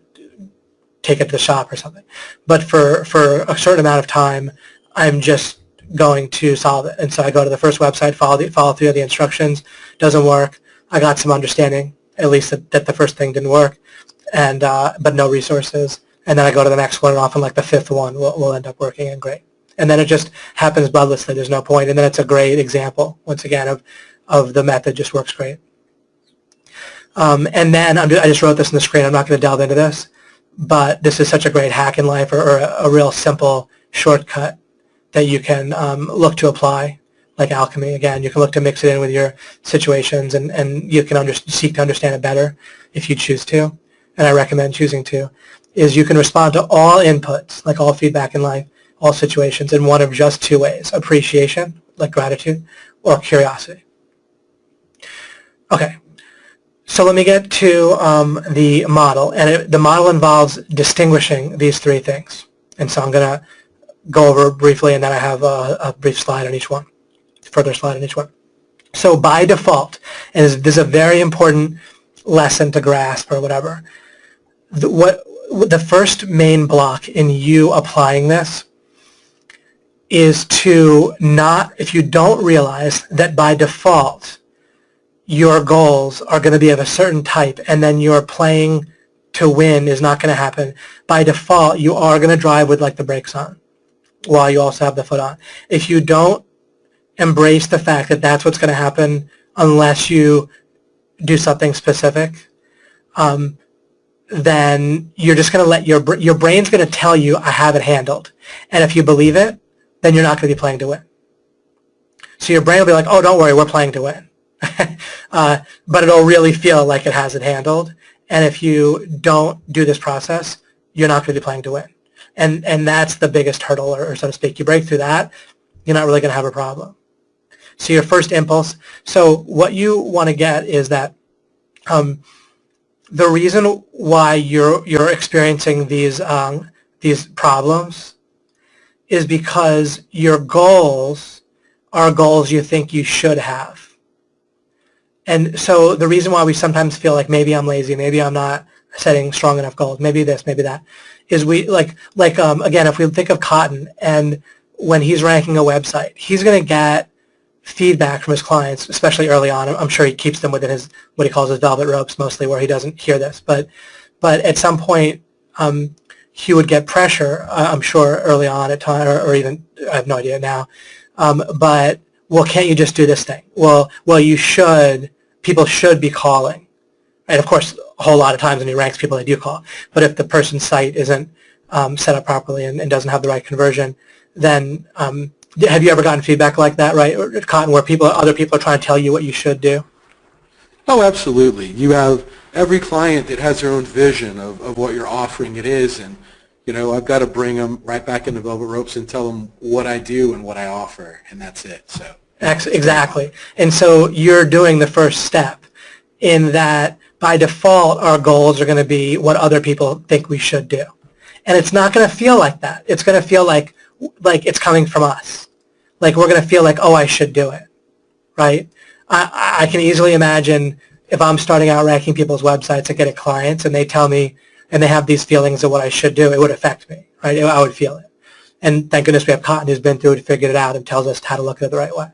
take it to the shop or something. But for a certain amount of time, I'm just going to solve it. And so I go to the first website, follow through the instructions. Doesn't work. I got some understanding, at least that the first thing didn't work, and but no resources. And then I go to the next one, and often like the fifth one will end up working, and great. And then it just happens bloodlessly. There's no point. And then it's a great example, once again, of the method just works great. And then I just wrote this on the screen. I'm not going to delve into this, but this is such a great hack in life, or a real simple shortcut that you can look to apply, like alchemy. Again, you can look to mix it in with your situations, and you can seek to understand it better if you choose to, and I recommend choosing to, is you can respond to all inputs, like all feedback in life, all situations, in one of just two ways: appreciation, like gratitude, or curiosity. Okay. So let me get to the model, and the model involves distinguishing these three things. And so I'm going to go over briefly, and then I have a brief slide on each one, further slide on each one. So by default, and this is a very important lesson to grasp or whatever, the first main block in you applying this is to not, if you don't realize that by default your goals are going to be of a certain type and then your playing to win is not going to happen, by default you are going to drive with like the brakes on while you also have the foot on. If you don't embrace the fact that that's what's going to happen unless you do something specific, then you're just going to let your brain's going to tell you, I have it handled. And if you believe it, then you're not going to be playing to win. So your brain will be like, oh, don't worry, we're playing to win. But it'll really feel like it has it handled. And if you don't do this process, you're not going to be playing to win. And that's the biggest hurdle, or so to speak. You break through that, you're not really going to have a problem. So your first impulse. So what you want to get is that the reason why you're experiencing these problems is because your goals are goals you think you should have. And so the reason why we sometimes feel like maybe I'm lazy, maybe I'm not setting strong enough goals, maybe this, maybe that, is we again, if we think of Cotton, and when he's ranking a website, he's going to get feedback from his clients, especially early on. I'm sure he keeps them within his, what he calls his velvet ropes, mostly, where he doesn't hear this. But at some point, he would get pressure, I'm sure, early on at time, or even, I have no idea now. But, well, can't you just do this thing? Well, you should. People should be calling. And, of course, a whole lot of times when he ranks people, they do call. But if the person's site isn't set up properly and doesn't have the right conversion, then have you ever gotten feedback like that, right, Cotton, where other people are trying to tell you what you should do? Oh, absolutely. You have every client that has their own vision of what you're offering it is, and I've got to bring them right back in the velvet ropes and tell them what I do and what I offer, and that's it. So exactly. And so you're doing the first step in that by default our goals are going to be what other people think we should do. And it's not going to feel like that. It's going to feel like it's coming from us. Like we're going to feel like, oh, I should do it, right? I can easily imagine if I'm starting out ranking people's websites and getting clients and they tell me, and they have these feelings of what I should do, it would affect me, right? I would feel it. And thank goodness we have Cotton who's been through it, figured it out, and tells us how to look at it the right way.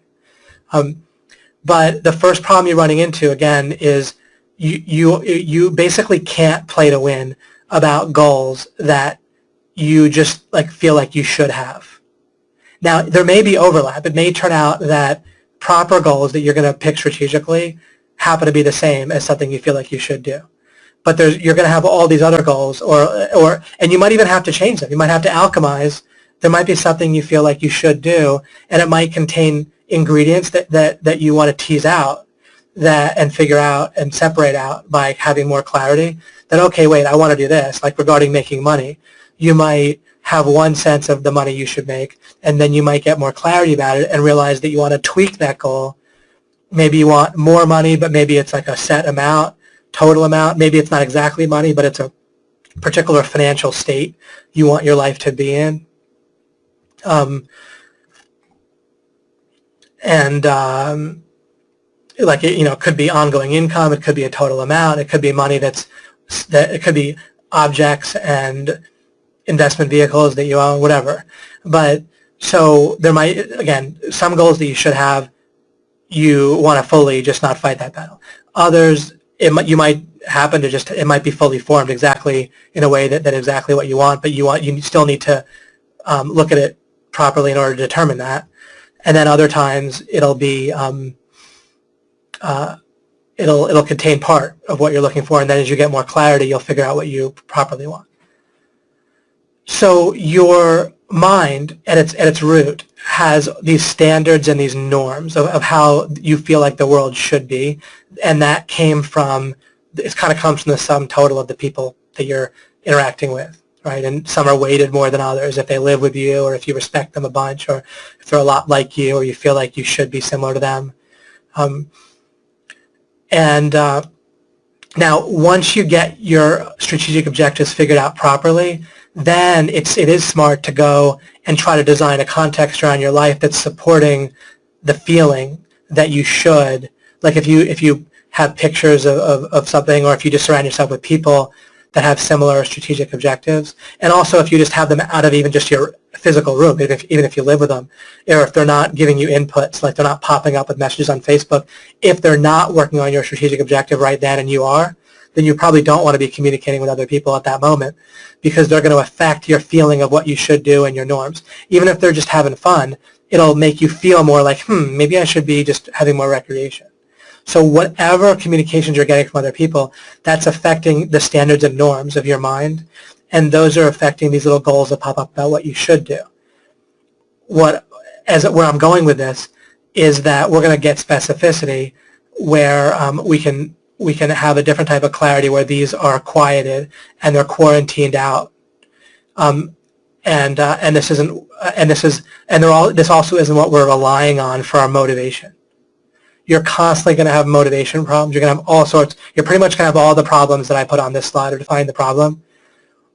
But the first problem you're running into, again, is you basically can't play to win about goals that you just feel like you should have. Now, there may be overlap. It may turn out that proper goals that you're going to pick strategically happen to be the same as something you feel like you should do. But you're going to have all these other goals, and you might even have to change them. You might have to alchemize. There might be something you feel like you should do, and it might contain ingredients that you want to tease out and figure out and separate out by having more clarity. That, okay, wait, I want to do this. Like regarding making money, you might have one sense of the money you should make, and then you might get more clarity about it and realize that you want to tweak that goal. Maybe you want more money, but maybe it's like a set amount, total amount. Maybe it's not exactly money, but it's a particular financial state you want your life to be in. It could be ongoing income, it could be a total amount, it could be money it could be objects and investment vehicles that you own, whatever. But so there might, again, some goals that you should have, you want to fully just not fight that battle. Others, you might happen to it might be fully formed exactly in a way that exactly what you want, but you still need to look at it properly in order to determine that. And then other times it'll be it'll contain part of what you're looking for, and then as you get more clarity, you'll figure out what you properly want. So your mind, at its root, has these standards and these norms of how you feel like the world should be, and that came from, it kind of comes from the sum total of the people that you're interacting with, right? And some are weighted more than others if they live with you, or if you respect them a bunch, or if they're a lot like you, or you feel like you should be similar to them. Now, once you get your strategic objectives figured out properly, then it is smart to go and try to design a context around your life that's supporting the feeling that you should, like if you have pictures of something, or if you just surround yourself with people that have similar strategic objectives, and also if you just have them out of even just your physical room, even if you live with them, or if they're not giving you inputs, like they're not popping up with messages on Facebook, if they're not working on your strategic objective right then and you are, then you probably don't want to be communicating with other people at that moment, because they're going to affect your feeling of what you should do and your norms. Even if they're just having fun, it'll make you feel more like, maybe I should be just having more recreation. So whatever communications you're getting from other people, that's affecting the standards and norms of your mind, and those are affecting these little goals that pop up about what you should do. Where I'm going with this is that we're going to get specificity where we can have a different type of clarity where these are quieted and they're quarantined out. This also isn't what we're relying on for our motivation. You're constantly going to have motivation problems. You're going to have all sorts. You're pretty much going to have all the problems that I put on this slide or define the problem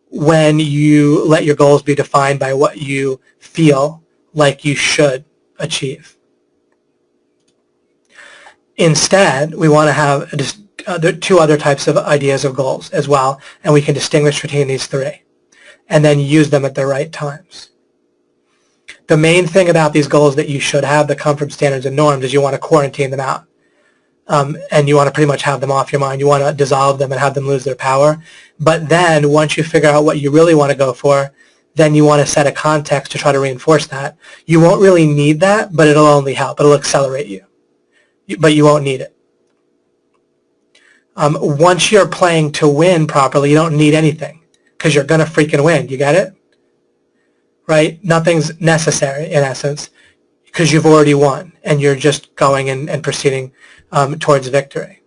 when you let your goals be defined by what you feel like you should achieve. Instead, we want to have two other types of ideas of goals as well, and we can distinguish between these three and then use them at the right times. The main thing about these goals that you should have that come from standards and norms is you want to quarantine them out. And you want to pretty much have them off your mind. You want to dissolve them and have them lose their power. But then once you figure out what you really want to go for, then you want to set a context to try to reinforce that. You won't really need that, but it'll only help. It'll accelerate you. But you won't need it. Once you're playing to win properly, you don't need anything because you're going to freaking win. You get it? Right? Nothing's necessary in essence because you've already won and you're just going and proceeding towards victory.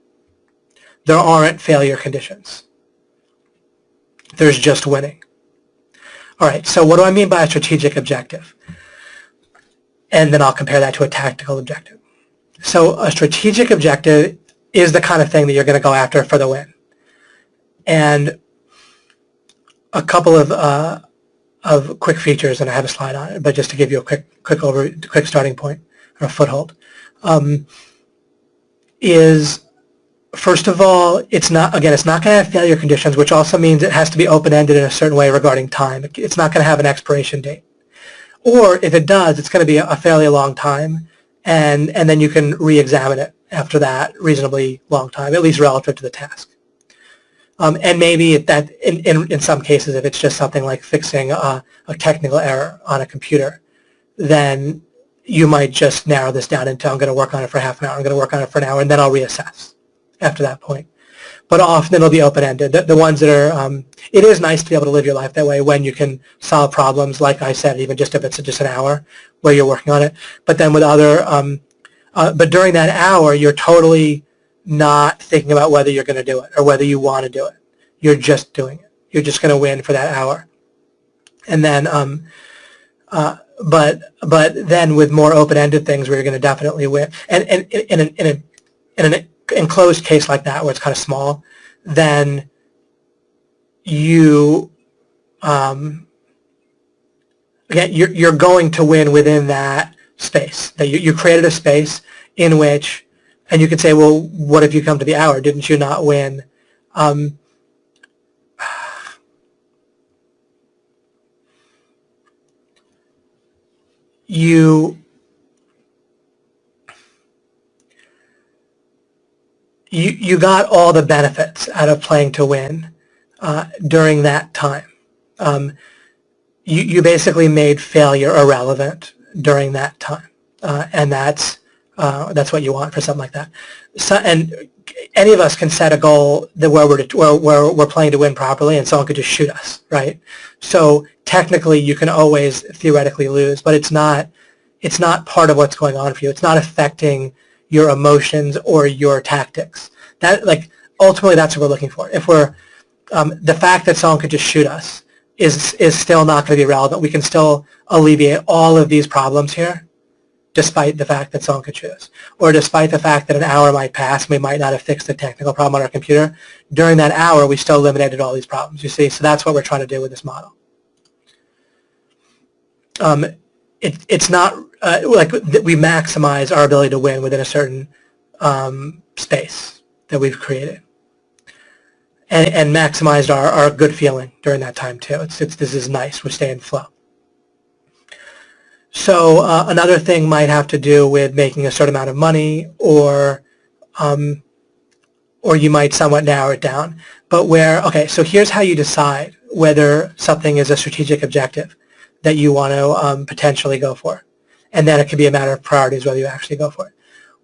There aren't failure conditions. There's just winning. All right, so what do I mean by a strategic objective? And then I'll compare that to a tactical objective. So a strategic objective is the kind of thing that you're going to go after for the win. And a couple of quick features, and I have a slide on it, but just to give you a quick starting point or a foothold, is first of all, it's not going to have failure conditions, which also means it has to be open-ended in a certain way regarding time. It's not going to have an expiration date. Or if it does, it's going to be a fairly long time, and then you can re-examine it after that reasonably long time, at least relative to the task. And maybe that in some cases, if it's just something like fixing a technical error on a computer, then you might just narrow this down into I'm going to work on it for half an hour, I'm going to work on it for an hour, and then I'll reassess after that point. But often it'll be open-ended. The ones that are, it is nice to be able to live your life that way when you can solve problems, like I said, even just if it's just an hour where you're working on it. But then with other, but during that hour, you're totally not thinking about whether you're going to do it or whether you want to do it. You're just doing it. You're just going to win for that hour. And then, but then with more open-ended things where you're going to definitely win, and in an enclosed case like that where it's kind of small, then you again you're going to win within that space. That you created a space in which, and you could say, well, what if you come to the hour? Didn't you not win? You got all the benefits out of playing to win during that time. You basically made failure irrelevant during that time, and that's what you want for something like that. So, and any of us can set a goal that where we're playing to win properly, and someone could just shoot us, right? So technically, you can always theoretically lose, but it's not part of what's going on for you. It's not affecting your emotions or your tactics. That, like, ultimately, that's what we're looking for. If we're the fact that someone could just shoot us is still not going to be relevant. We can still alleviate all of these problems here despite the fact that someone could choose, or despite the fact that an hour might pass and we might not have fixed the technical problem on our computer. During that hour, we still eliminated all these problems, you see? So that's what we're trying to do with this model. It's not like we maximize our ability to win within a certain space that we've created, and maximized our good feeling during that time too. This is nice. We stay in flow. So another thing might have to do with making a certain amount of money, or you might somewhat narrow it down. But okay, so here's how you decide whether something is a strategic objective that you want to potentially go for. And then it could be a matter of priorities whether you actually go for it.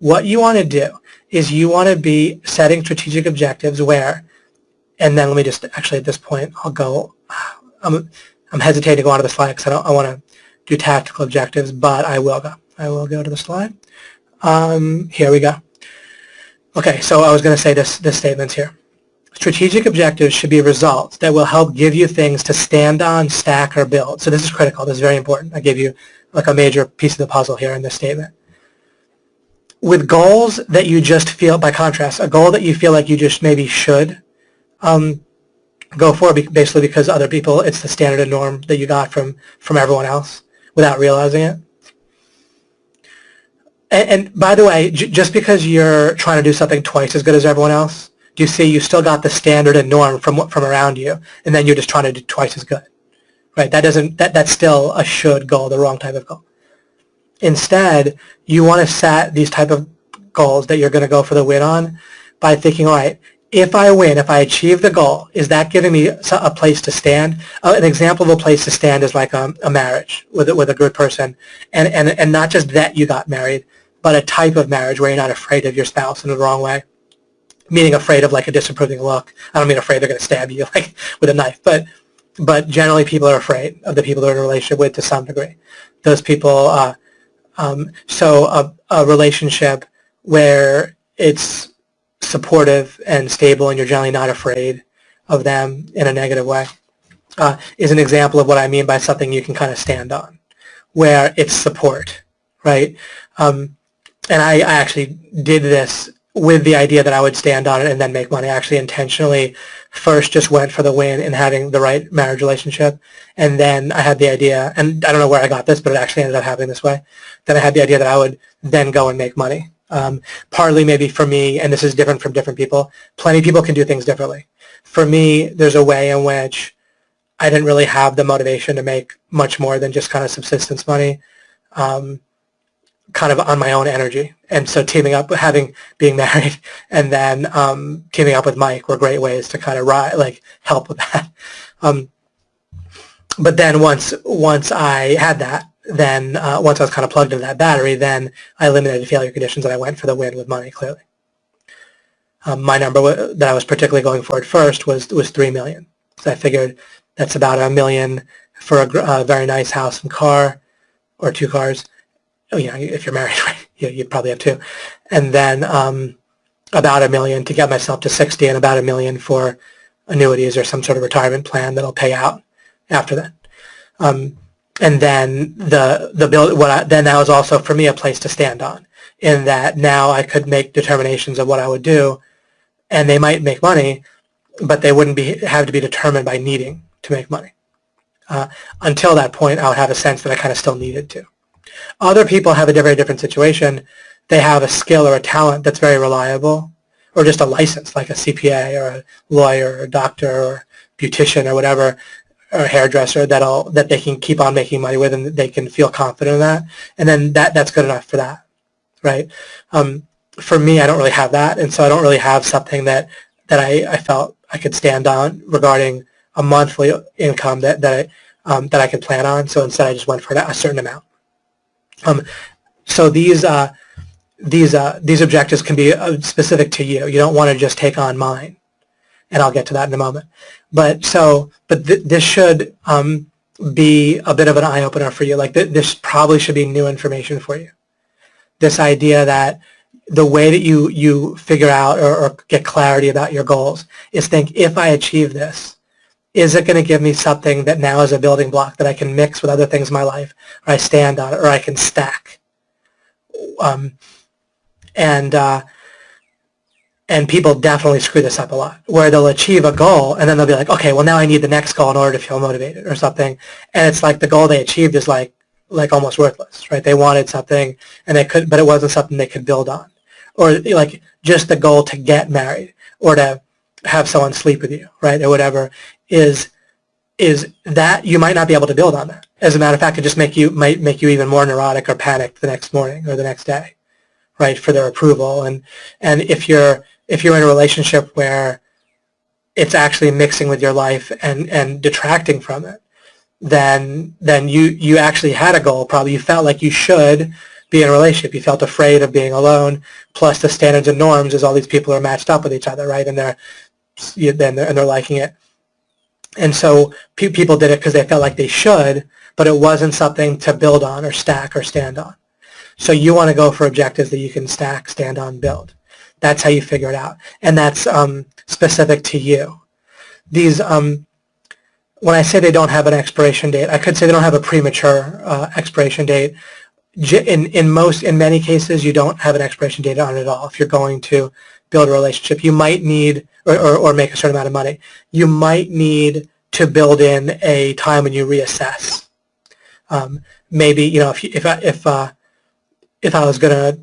What you want to do is you want to be setting strategic objectives where, and then let me just, actually at this point, I'll go, I'm hesitating to go onto the slide because I want to do tactical objectives, but I will go. I will go to the slide. Here we go. Okay, so I was going to say this statement's here. Strategic objectives should be results that will help give you things to stand on, stack, or build. So this is critical. This is very important. I gave you like a major piece of the puzzle here in this statement. With goals that you just feel, by contrast, a goal that you feel like you just maybe should go for, basically because other people, it's the standard and norm that you got from everyone else without realizing it. And by the way, just because you're trying to do something twice as good as everyone else, do you see you still got the standard and norm from around you, and then you're just trying to do twice as good, right? That's still a should goal, the wrong type of goal. Instead, you want to set these type of goals that you're going to go for the win on by thinking, all right, if I win, if I achieve the goal, is that giving me a place to stand? An example of a place to stand is like a marriage with a good person, and not just that you got married, but a type of marriage where you're not afraid of your spouse in the wrong way. Meaning afraid of like a disapproving look. I don't mean afraid they're going to stab you like with a knife, but generally people are afraid of the people they're in a relationship with to some degree. Those people, so a relationship where it's supportive and stable and you're generally not afraid of them in a negative way is an example of what I mean by something you can kind of stand on, where it's support, right? And I actually did this with the idea that I would stand on it and then make money. I actually intentionally first just went for the win in having the right marriage relationship, and then I had the idea, and I don't know where I got this, but it actually ended up happening this way. Then I had the idea that I would then go and make money. Partly maybe for me, and this is different from different people, plenty of people can do things differently. For me, there's a way in which I didn't really have the motivation to make much more than just kind of subsistence money. Kind of on my own energy, and so teaming up, being married, and then teaming up with Mike were great ways to kind of help with that. But then once I had that, then once I was kind of plugged into that battery, then I eliminated failure conditions and I went for the win with money. Clearly, my number that I was particularly going for at first was $3 million. So I figured that's about $1 million for a very nice house and car, or 2 cars. Oh, you know, if you're married, right? You'd probably have 2. And then about $1 million to get myself to 60, and about $1 million for annuities or some sort of retirement plan that'll pay out after that. And then then that was also for me a place to stand on, in that now I could make determinations of what I would do, and they might make money, but they wouldn't have to be determined by needing to make money. Until that point, I would have a sense that I kind of still needed to. Other people have a very different situation. They have a skill or a talent that's very reliable, or just a license like a CPA or a lawyer or a doctor or beautician or whatever, or a hairdresser that they can keep on making money with, and they can feel confident in that, and then that's good enough for that, right? For me, I don't really have that, and so I don't really have something that I felt I could stand on regarding a monthly income that I could plan on. So instead, I just went for a certain amount. So these objectives can be specific to you. You don't want to just take on mine, and I'll get to that in a moment. But this should be a bit of an eye-opener for you. Like this probably should be new information for you. This idea that the way that you figure out or get clarity about your goals is think, if I achieve this, is it going to give me something that now is a building block that I can mix with other things in my life, or I stand on it, or I can stack? and people definitely screw this up a lot, where they'll achieve a goal and then they'll be like, okay, well now I need the next goal in order to feel motivated or something, and it's like the goal they achieved is like almost worthless, right? They wanted something and they could, but it wasn't something they could build on, or like just the goal to get married or to have someone sleep with you, right, or whatever, is that you might not be able to build on that. As a matter of fact, it just might make you even more neurotic or panicked the next morning or the next day, right, for their approval. And if you're in a relationship where it's actually mixing with your life and detracting from it, then you actually had a goal. Probably you felt like you should be in a relationship. You felt afraid of being alone. Plus the standards and norms is all these people are matched up with each other, right? And they're liking it. And so people did it because they felt like they should, but it wasn't something to build on or stack or stand on. So you want to go for objectives that you can stack, stand on, build. That's how you figure it out. And that's specific to you. These, when I say they don't have an expiration date, I could say they don't have a premature expiration date. In many cases, you don't have an expiration date on it at all. If you're going to build a relationship, you might need, or make a certain amount of money, you might need to build in a time when you reassess. Maybe, you know, if I was gonna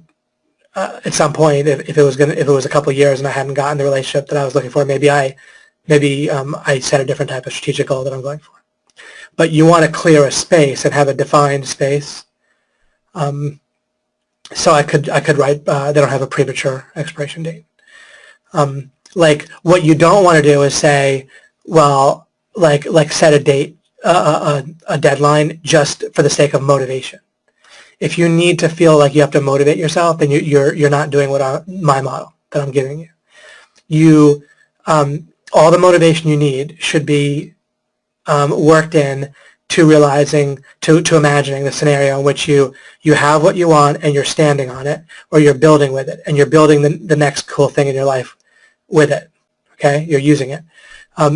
at some point, if it was a couple of years and I hadn't gotten the relationship that I was looking for, maybe I set a different type of strategic goal that I'm going for. But you want to clear a space and have a defined space. So I could write they don't have a premature expiration date. Like what you don't want to do is say, well, like set a date, a deadline just for the sake of motivation. If you need to feel like you have to motivate yourself, then you're not doing my model that I'm giving you. All the motivation you need should be worked in to realizing, to imagining the scenario in which you have what you want and you're standing on it, or you're building with it, and you're building the next cool thing in your life with it. Okay, you're using it.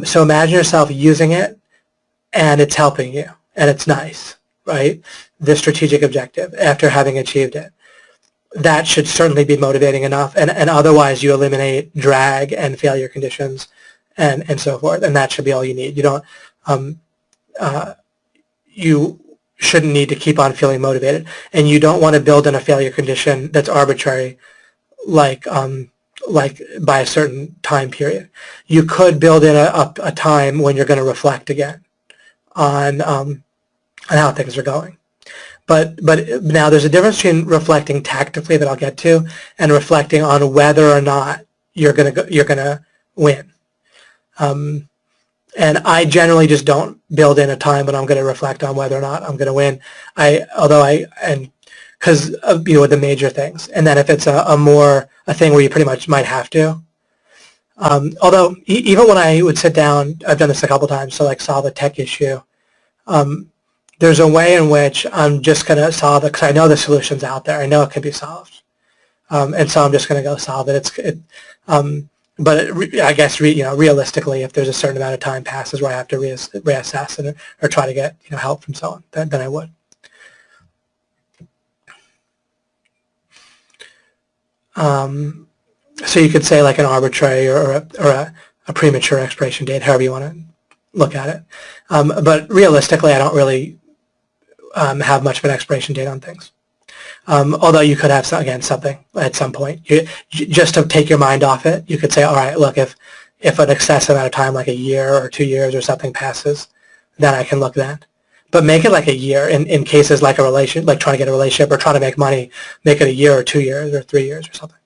So imagine yourself using it, and it's helping you, and it's nice, right? The strategic objective after having achieved it. That should certainly be motivating enough, and otherwise you eliminate drag and failure conditions and so forth, and that should be all you need. You don't, you shouldn't need to keep on feeling motivated, and you don't want to build in a failure condition that's arbitrary, like by a certain time period. You could build in a time when you're going to reflect again on how things are going. But now there's a difference between reflecting tactically that I'll get to, and reflecting on whether or not you're gonna win. And I generally just don't build in a time when I'm going to reflect on whether or not I'm going to win. Because with the major things, and then if it's a thing where you pretty much might have to. Although even when I would sit down, I've done this a couple times, so like solve a tech issue. There's a way in which I'm just going to solve it because I know the solution's out there. I know it can be solved, and so I'm just going to go solve it. But I guess realistically, if there's a certain amount of time passes where I have to reassess or try to get help from someone, then I would. So you could say like an arbitrary or a premature expiration date, however you want to look at it. But realistically, I don't really have much of an expiration date on things. Although you could have, something at some point. Just to take your mind off it, you could say, all right, look, if an excessive amount of time, like a year or 2 years or something passes, then I can look then. But make it like a year in cases like like trying to get a relationship or trying to make money, make it a year or 2 years or 3 years or something.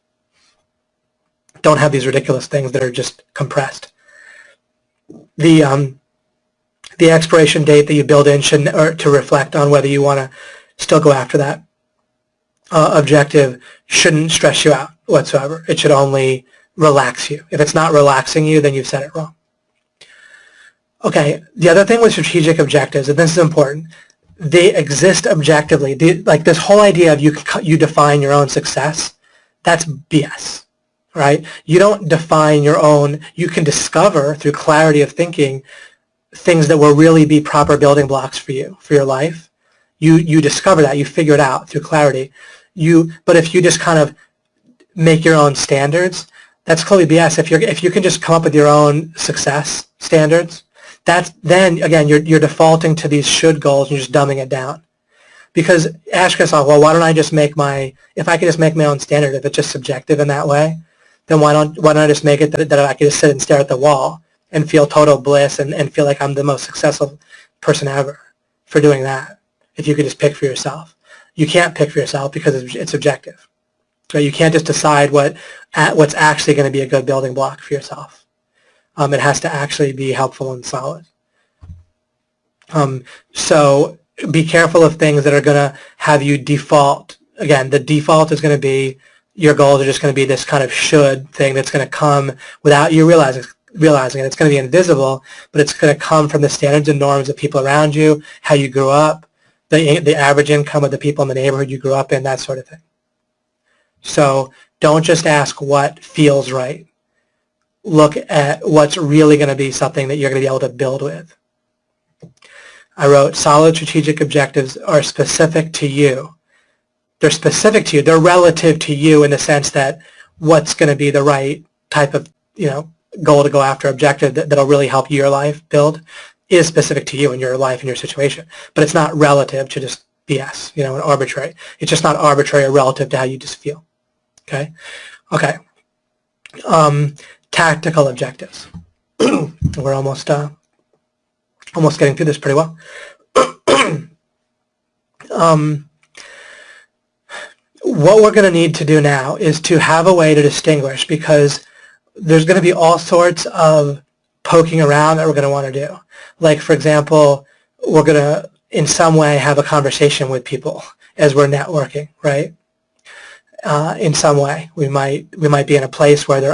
Don't have these ridiculous things that are just compressed. The expiration date that you build in to reflect on whether you want to still go after that objective shouldn't stress you out whatsoever. It should only relax you. If it's not relaxing you, then you've said it wrong. Okay, the other thing with strategic objectives, and this is important, they exist objectively. Like this whole idea of you define your own success, that's BS, right? You don't define your own. You can discover through clarity of thinking things that will really be proper building blocks for you, for your life. You discover that, you figure it out through clarity. But if you just kind of make your own standards, that's clearly BS. If you can just come up with your own success standards, then again you're defaulting to these should goals and you're just dumbing it down. Because ask yourself, well, why don't I just make if I can just make my own standard, if it's just subjective in that way, then why don't I just make it that I can just sit and stare at the wall and feel total bliss and feel like I'm the most successful person ever for doing that, if you could just pick for yourself. You can't pick for yourself because it's objective. Right? You can't just decide what's actually going to be a good building block for yourself. It has to actually be helpful and solid. So be careful of things that are going to have you default. Again, the default is going to be your goals are just going to be this kind of should thing that's going to come without you realizing it. It's going to be invisible, but it's going to come from the standards and norms of people around you, how you grew up, the average income of the people in the neighborhood you grew up in, that sort of thing. So don't just ask what feels right. Look at what's really going to be something that you're going to be able to build with. I wrote, solid strategic objectives are specific to you. They're specific to you. They're relative to you in the sense that what's going to be the right type of goal to go after, objective that'll really help your life build is specific to you and your life and your situation. But it's not relative to just BS, and arbitrary. It's just not arbitrary or relative to how you just feel. Okay? Okay. Tactical objectives. We're almost getting through this pretty well. What we're going to need to do now is to have a way to distinguish, because there's going to be all sorts of poking around that we're going to want to do. Like, for example, we're going to, in some way, have a conversation with people as we're networking, right? In some way. We might be in a place where they're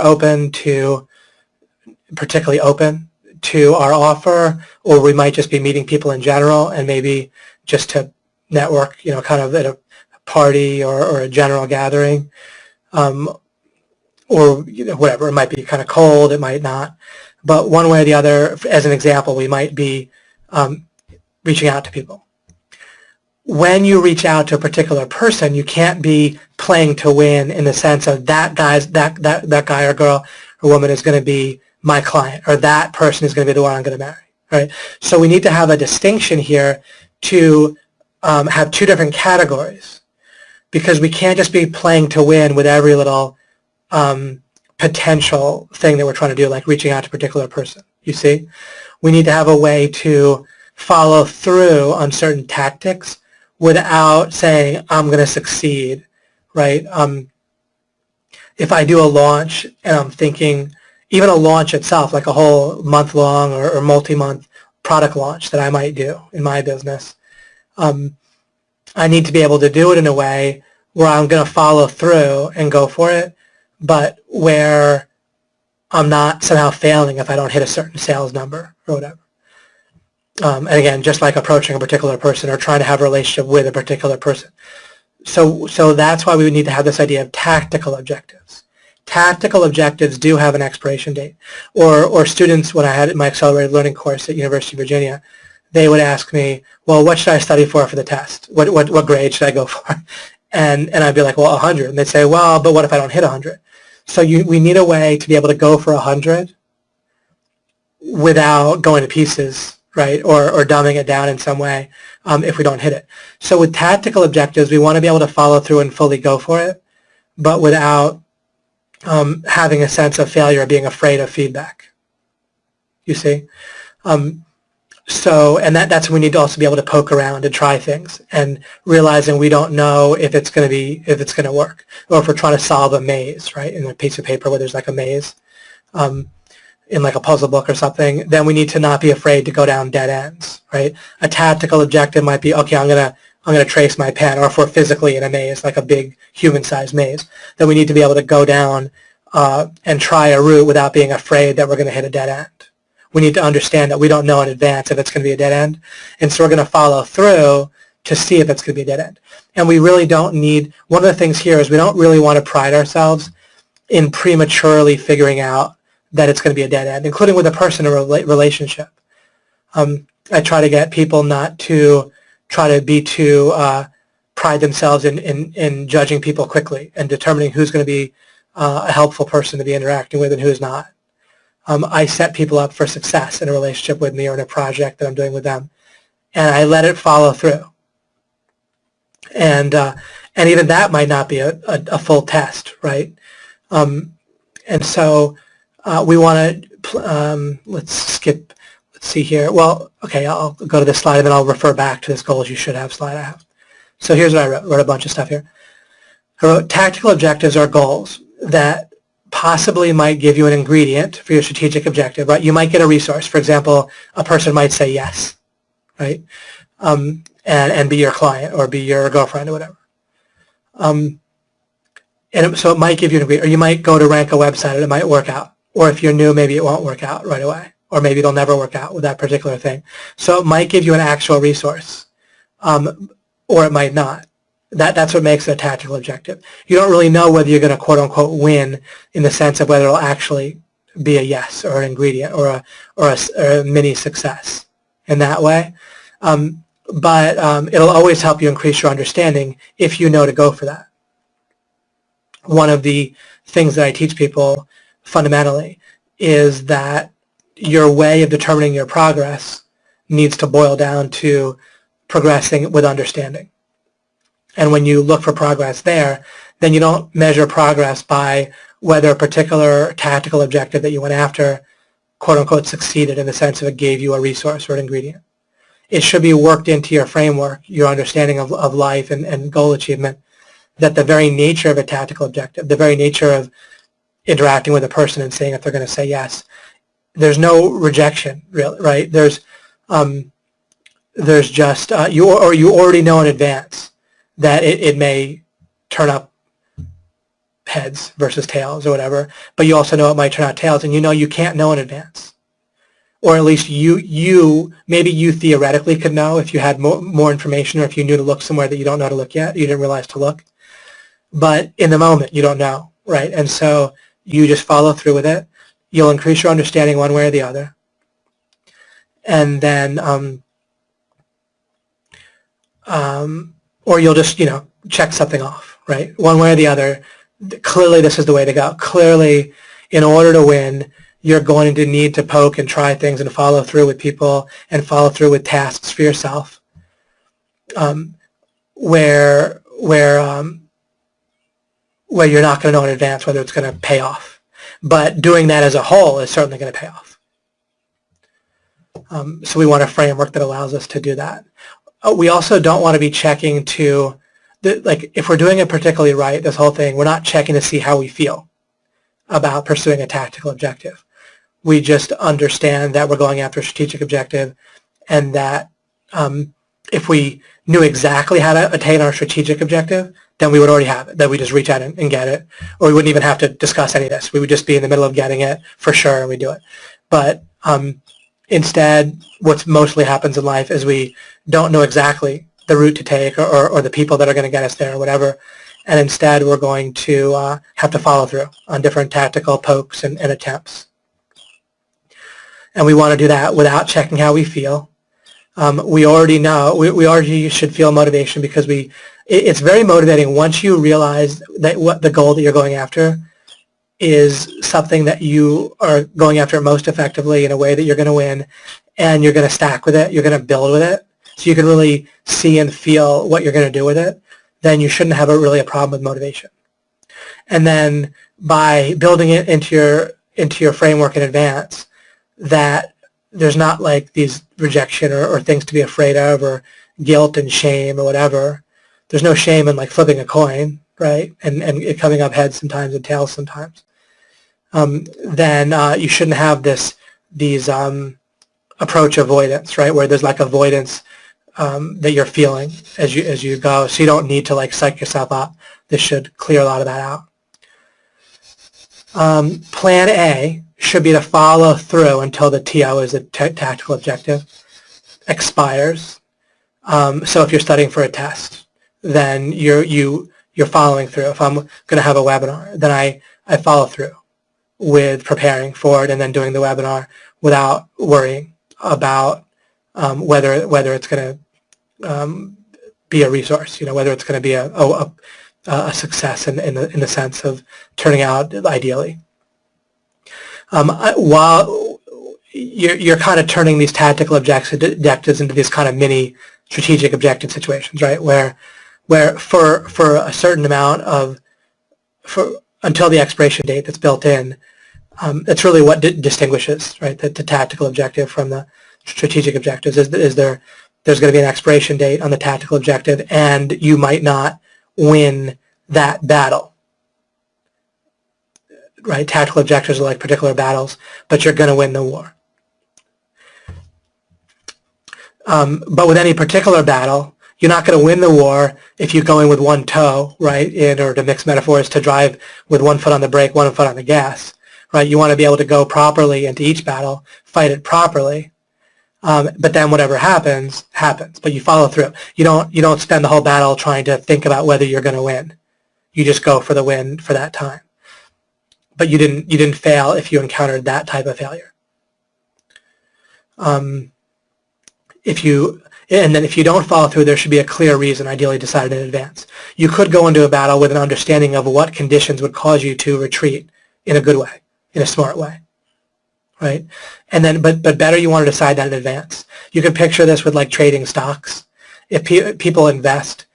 particularly open to our offer, or we might just be meeting people in general and maybe just to network, kind of at a party or a general gathering, or whatever. It might be kind of cold, it might not. But one way or the other, as an example, we might be reaching out to people. When you reach out to a particular person, you can't be playing to win in the sense of that guy or girl or woman is going to be my client, or that person is going to be the one I'm going to marry. Right? So we need to have a distinction here to have two different categories, because we can't just be playing to win with every little potential thing that we're trying to do, like reaching out to a particular person. You see? We need to have a way to follow through on certain tactics without saying, I'm going to succeed, right? If I do a launch and I'm thinking, even a launch itself, like a whole month-long or multi-month product launch that I might do in my business, I need to be able to do it in a way where I'm going to follow through and go for it, but where I'm not somehow failing if I don't hit a certain sales number or whatever. And again, just like approaching a particular person or trying to have a relationship with a particular person. So that's why we would need to have this idea of tactical objectives. Tactical objectives do have an expiration date. Or students, when I had my accelerated learning course at University of Virginia, they would ask me, well, what should I study for the test? What grade should I go for? And I'd be like, well, 100. And they'd say, well, but what if I don't hit 100? So we need a way to be able to go for 100 without going to pieces, right, or dumbing it down in some way if we don't hit it. So with tactical objectives, we want to be able to follow through and fully go for it, but without having a sense of failure or being afraid of feedback. You see? And that's when we need to also be able to poke around and try things, and realizing we don't know if it's going to work, or if we're trying to solve a maze, right, in a piece of paper where there's like a maze, in like a puzzle book or something, then we need to not be afraid to go down dead ends, right? A tactical objective might be, okay, I'm gonna trace my pen, or if we're physically in a maze, like a big human-sized maze, then we need to be able to go down and try a route without being afraid that we're going to hit a dead end. We need to understand that we don't know in advance if it's going to be a dead end, and so we're going to follow through to see if it's going to be a dead end. And we really don't need, one of the things here is we don't really want to pride ourselves in prematurely figuring out that it's going to be a dead end, including with a person or relationship. I try to get people not to try to be too pride themselves in judging people quickly and determining who's going to be a helpful person to be interacting with and who's not. I set people up for success in a relationship with me or in a project that I'm doing with them, and I let it follow through. And even that might not be a full test, right? And so we want to, let's see here. Well, okay, I'll go to this slide and then I'll refer back to this goals you should have slide I have. So here's what I wrote. I wrote a bunch of stuff here. I wrote tactical objectives are goals that possibly might give you an ingredient for your strategic objective, right? You might get a resource. For example, a person might say yes, right? And be your client or be your girlfriend or whatever. And so it might give you an ingredient, or you might go to rank a website and it might work out. Or if you're new, maybe it won't work out right away. Or maybe it'll never work out with that particular thing. So it might give you an actual resource, or it might not. That's what makes it a tactical objective. You don't really know whether you're going to quote-unquote win in the sense of whether it'll actually be a yes or an ingredient or a mini success in that way. But it'll always help you increase your understanding if you know to go for that. One of the things that I teach people fundamentally is that your way of determining your progress needs to boil down to progressing with understanding. And when you look for progress there, then you don't measure progress by whether a particular tactical objective that you went after, quote-unquote, succeeded in the sense of it gave you a resource or an ingredient. It should be worked into your framework, your understanding of life and goal achievement, that the very nature of a tactical objective, the very nature of interacting with a person and seeing if they're going to say yes, there's no rejection, really, right? There's just, you already know in advance that it may turn up heads versus tails or whatever, but you also know it might turn out tails, and you know you can't know in advance. Or at least maybe you theoretically could know if you had more information or if you knew to look somewhere that you don't know to look yet, you didn't realize to look. But in the moment, you don't know, right? And so you just follow through with it. You'll increase your understanding one way or the other. And then, or you'll just, check something off, right? One way or the other, clearly this is the way to go. Clearly, in order to win, you're going to need to poke and try things and follow through with people and follow through with tasks for yourself, where you're not going to know in advance whether it's going to pay off. But doing that as a whole is certainly going to pay off. So we want a framework that allows us to do that. We also don't want to be checking to, if we're doing it particularly right, this whole thing, we're not checking to see how we feel about pursuing a tactical objective. We just understand that we're going after a strategic objective, and that if we knew exactly how to attain our strategic objective, then we would already have it, that we just reach out and get it, or we wouldn't even have to discuss any of this. We would just be in the middle of getting it for sure, and we do it. But instead, what mostly happens in life is we don't know exactly the route to take or the people that are going to get us there or whatever, and instead we're going to have to follow through on different tactical pokes and attempts. And we want to do that without checking how we feel. We already know, we already should feel motivation, because it's very motivating once you realize that what the goal that you're going after is something that you are going after most effectively in a way that you're going to win, and you're going to stack with it, you're going to build with it, so you can really see and feel what you're going to do with it. Then you shouldn't have really a problem with motivation. And then by building it into your framework in advance, that there's not like these rejection or things to be afraid of, or guilt and shame or whatever. There's no shame in like flipping a coin, right? And it coming up heads sometimes and tails sometimes. Then you shouldn't have these approach avoidance, right? Where there's like avoidance that you're feeling as you go. So you don't need to like psych yourself up. This should clear a lot of that out. Plan A should be to follow through until the TO is a tactical objective expires. So if you're studying for a test, then you're following through. If I'm going to have a webinar, then I follow through with preparing for it and then doing the webinar without worrying about whether it's going to be a resource, whether it's going to be a success in the sense of turning out ideally. While you're kind of turning these tactical objectives into these kind of mini strategic objective situations, right? Where for a certain amount of until the expiration date that's built in, that's really what distinguishes, right, the tactical objective from the strategic objectives. There's going to be an expiration date on the tactical objective, and you might not win that battle. Right, tactical objectives are like particular battles, but you're going to win the war. But with any particular battle, you're not going to win the war if you go in with one toe, right, or to mix metaphors, to drive with one foot on the brake, one foot on the gas, right? You want to be able to go properly into each battle, fight it properly, but then whatever happens, happens. But you follow through. You don't spend the whole battle trying to think about whether you're going to win. You just go for the win for that time. But you didn't fail if you encountered that type of failure. And then if you don't follow through, there should be a clear reason, ideally decided in advance. You could go into a battle with an understanding of what conditions would cause you to retreat in a good way, in a smart way, right? And then, but better you want to decide that in advance. You can picture this with like trading stocks. If people invest,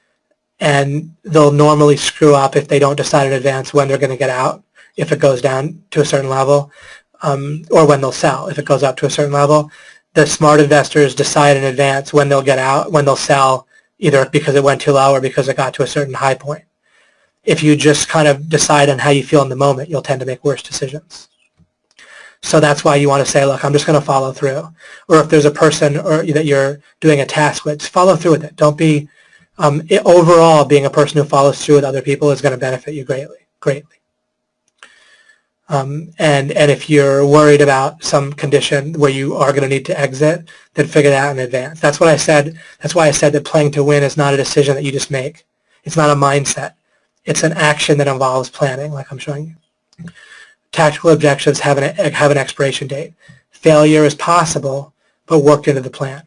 and they'll normally screw up if they don't decide in advance when they're going to get out, if it goes down to a certain level, or when they'll sell if it goes up to a certain level. The smart investors decide in advance when they'll get out, when they'll sell, either because it went too low or because it got to a certain high point. If you just kind of decide on how you feel in the moment, you'll tend to make worse decisions. So that's why you want to say, look, I'm just going to follow through. Or if there's a person that you're doing a task with, follow through with it. Don't be, overall, being a person who follows through with other people is going to benefit you greatly. And if you're worried about some condition where you are going to need to exit, then figure that out in advance. That's what I said. That's why I said that playing to win is not a decision that you just make. It's not a mindset. It's an action that involves planning, like I'm showing you. Tactical objectives have an expiration date. Failure is possible, but worked into the plan.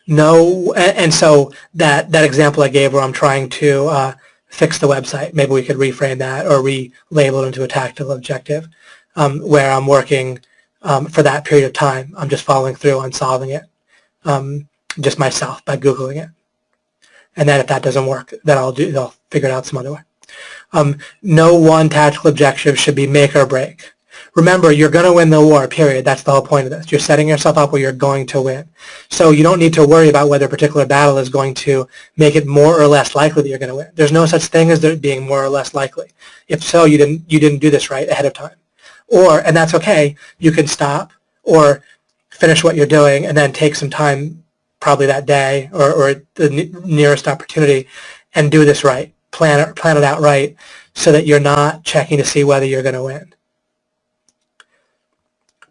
No, and so that example I gave where I'm trying to fix the website, maybe we could reframe that or relabel it into a tactical objective, where I'm working for that period of time. I'm just following through on solving it, just myself by Googling it. And then if that doesn't work, then I'll figure it out some other way. No one tactical objective should be make or break. Remember, you're going to win the war, period. That's the whole point of this. You're setting yourself up where you're going to win. So you don't need to worry about whether a particular battle is going to make it more or less likely that you're going to win. There's no such thing as there being more or less likely. If so, you didn't do this right ahead of time. And that's okay. You can stop or finish what you're doing and then take some time, probably that day or the nearest opportunity, and do this right. Plan it out right so that you're not checking to see whether you're going to win.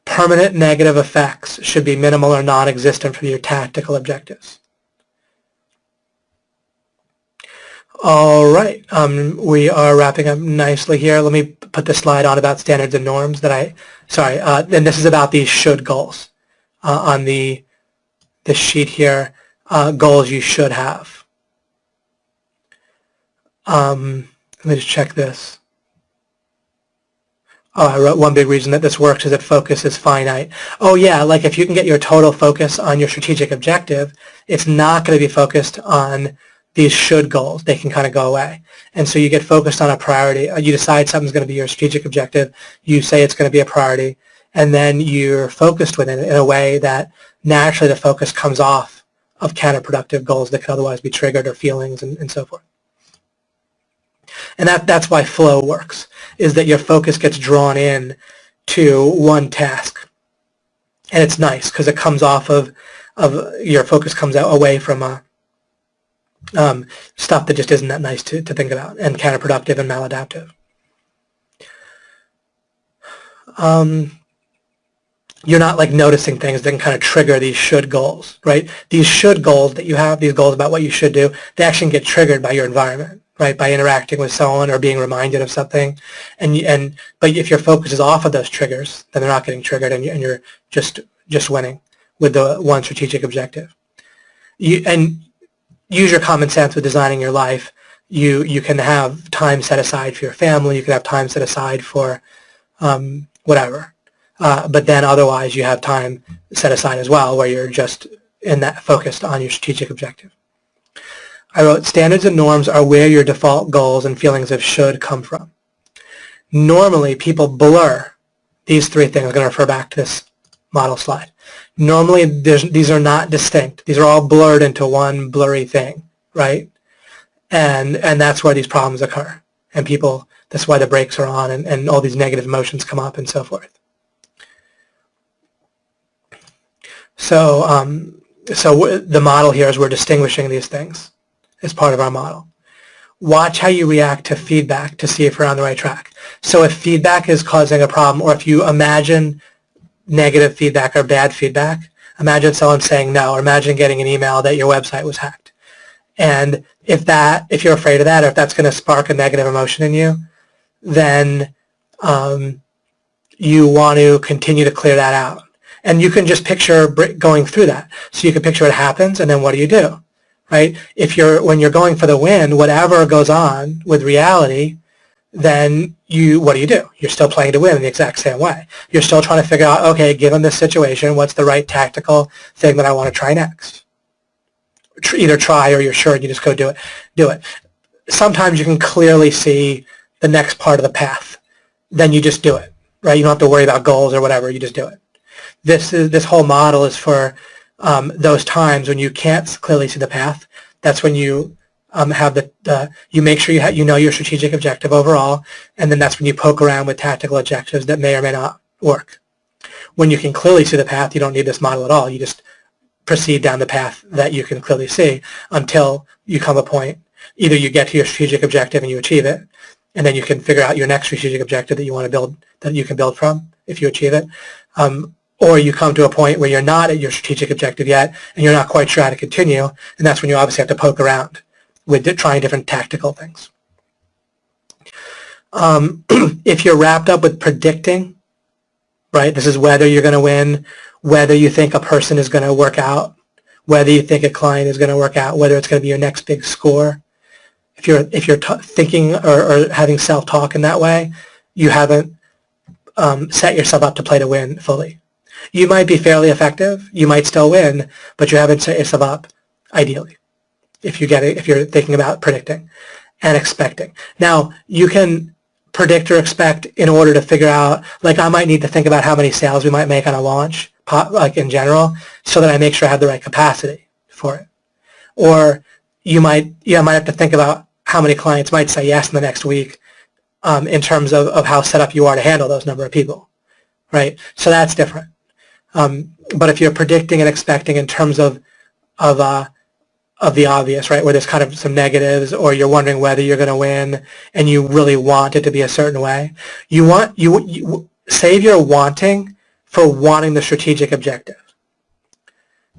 Permanent negative effects should be minimal or non-existent for your tactical objectives. All right, we are wrapping up nicely here. Let me put this slide on about standards and norms and this is about these should goals on this sheet here, goals you should have. Let me just check this. Oh, I wrote one big reason that this works is that focus is finite. Oh yeah, like if you can get your total focus on your strategic objective, it's not going to be focused on these should goals. They can kind of go away. And so you get focused on a priority. You decide something's going to be your strategic objective. You say it's going to be a priority. And then you're focused with it in a way that naturally the focus comes off of counterproductive goals that could otherwise be triggered or feelings and so forth. And that's why flow works, is that your focus gets drawn in to one task. And it's nice because it comes off of your focus comes out away from stuff that just isn't that nice to think about and counterproductive and maladaptive. You're not like noticing things that can kind of trigger these should goals, right? These should goals that you have, these goals about what you should do, they actually get triggered by your environment, right? By interacting with someone or being reminded of something. But if your focus is off of those triggers, then they're not getting triggered and you're just winning with the one strategic objective. use your common sense with designing your life. You can have time set aside for your family. You can have time set aside for whatever. But then otherwise you have time set aside as well where you're just in that focused on your strategic objective. I wrote, standards and norms are where your default goals and feelings of should come from. Normally, people blur these three things. I'm going to refer back to this model slide. Normally, these are not distinct. These are all blurred into one blurry thing, right? And that's where these problems occur. And people, that's why the brakes are on and all these negative emotions come up and so forth. So, so the model here is we're distinguishing these things as part of our model. Watch how you react to feedback to see if you're on the right track. So if feedback is causing a problem, or if you imagine negative feedback or bad feedback, imagine someone saying no, or imagine getting an email that your website was hacked. And if you're afraid of that, or if that's going to spark a negative emotion in you, then you want to continue to clear that out. And you can just picture going through that. So you can picture what happens, and then what do you do? Right? When you're going for the win, whatever goes on with reality, then what do? You're still playing to win in the exact same way. You're still trying to figure out, okay, given this situation, what's the right tactical thing that I want to try next? Either try or you're sure and you just go do it. Sometimes you can clearly see the next part of the path. Then you just do it, right? You don't have to worry about goals or whatever. You just do it. This whole model is for those times when you can't clearly see the path. That's when you have you make sure you know your strategic objective overall, and then that's when you poke around with tactical objectives that may or may not work. When you can clearly see the path, you don't need this model at all. You just proceed down the path that you can clearly see until you come a point. Either you get to your strategic objective and you achieve it, and then you can figure out your next strategic objective that you want to build, that you can build from if you achieve it. Or you come to a point where you're not at your strategic objective yet, and you're not quite sure how to continue, and that's when you obviously have to poke around with trying different tactical things. If you're wrapped up with predicting, right, this is whether you're going to win, whether you think a person is going to work out, whether you think a client is going to work out, whether it's going to be your next big score. If you're thinking or having self-talk in that way, you haven't set yourself up to play to win fully. You might be fairly effective, you might still win, but you haven't set yourself up ideally if you're thinking about predicting and expecting. Now, you can predict or expect in order to figure out, like I might need to think about how many sales we might make on a launch, like in general, so that I make sure I have the right capacity for it. Or you might have to think about how many clients might say yes in the next week in terms of how set up you are to handle those number of people, right? So that's different. But if you're predicting and expecting in terms of the obvious, right, where there's kind of some negatives, or you're wondering whether you're going to win, and you really want it to be a certain way, you save your wanting for wanting the strategic objective.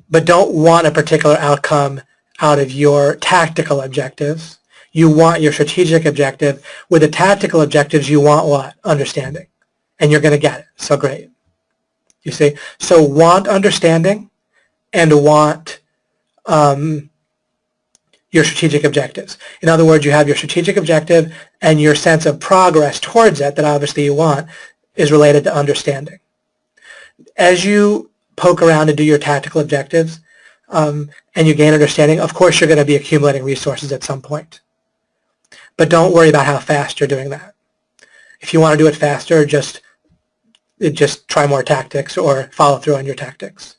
But don't want a particular outcome out of your tactical objectives. You want your strategic objective. With the tactical objectives, you want what? Understanding. And you're going to get it. So great. You see? So want understanding and want your strategic objectives. In other words, you have your strategic objective, and your sense of progress towards it that obviously you want is related to understanding. As you poke around and do your tactical objectives and you gain understanding, of course you're going to be accumulating resources at some point. But don't worry about how fast you're doing that. If you want to do it faster, just try more tactics or follow through on your tactics.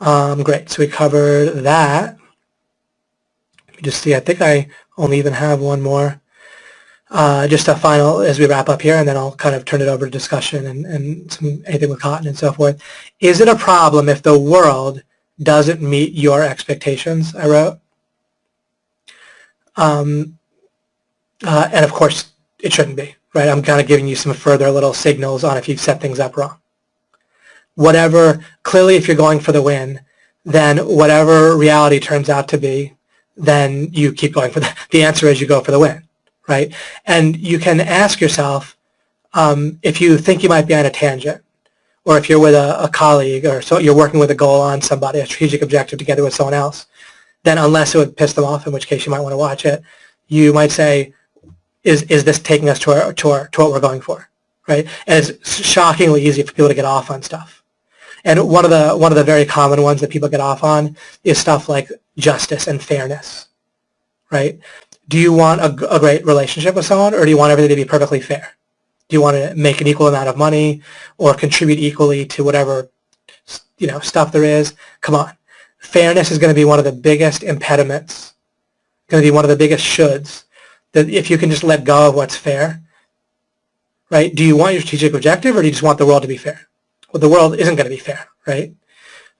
Great, so we covered that. Let me just see, I think I only even have one more. Just a final as we wrap up here, and then I'll kind of turn it over to discussion and anything with Cotton and so forth. Is it a problem if the world doesn't meet your expectations, I wrote. And of course, it shouldn't be, right? I'm kind of giving you some further little signals on if you've set things up wrong. Clearly if you're going for the win, then whatever reality turns out to be, then you keep going for the answer is you go for the win, right? And you can ask yourself, if you think you might be on a tangent, or if you're with a colleague, or so you're working with a goal on somebody, a strategic objective together with someone else, then unless it would piss them off, in which case you might want to watch it, you might say, is this taking us to what we're going for, right? And it's shockingly easy for people to get off on stuff. And one of the very common ones that people get off on is stuff like justice and fairness, right? Do you want a great relationship with someone, or do you want everything to be perfectly fair? Do you want to make an equal amount of money or contribute equally to whatever, stuff there is? Come on. Fairness is going to be one of the biggest impediments, going to be one of the biggest shoulds, that if you can just let go of what's fair, right? Do you want your strategic objective, or do you just want the world to be fair? Well, the world isn't going to be fair, right?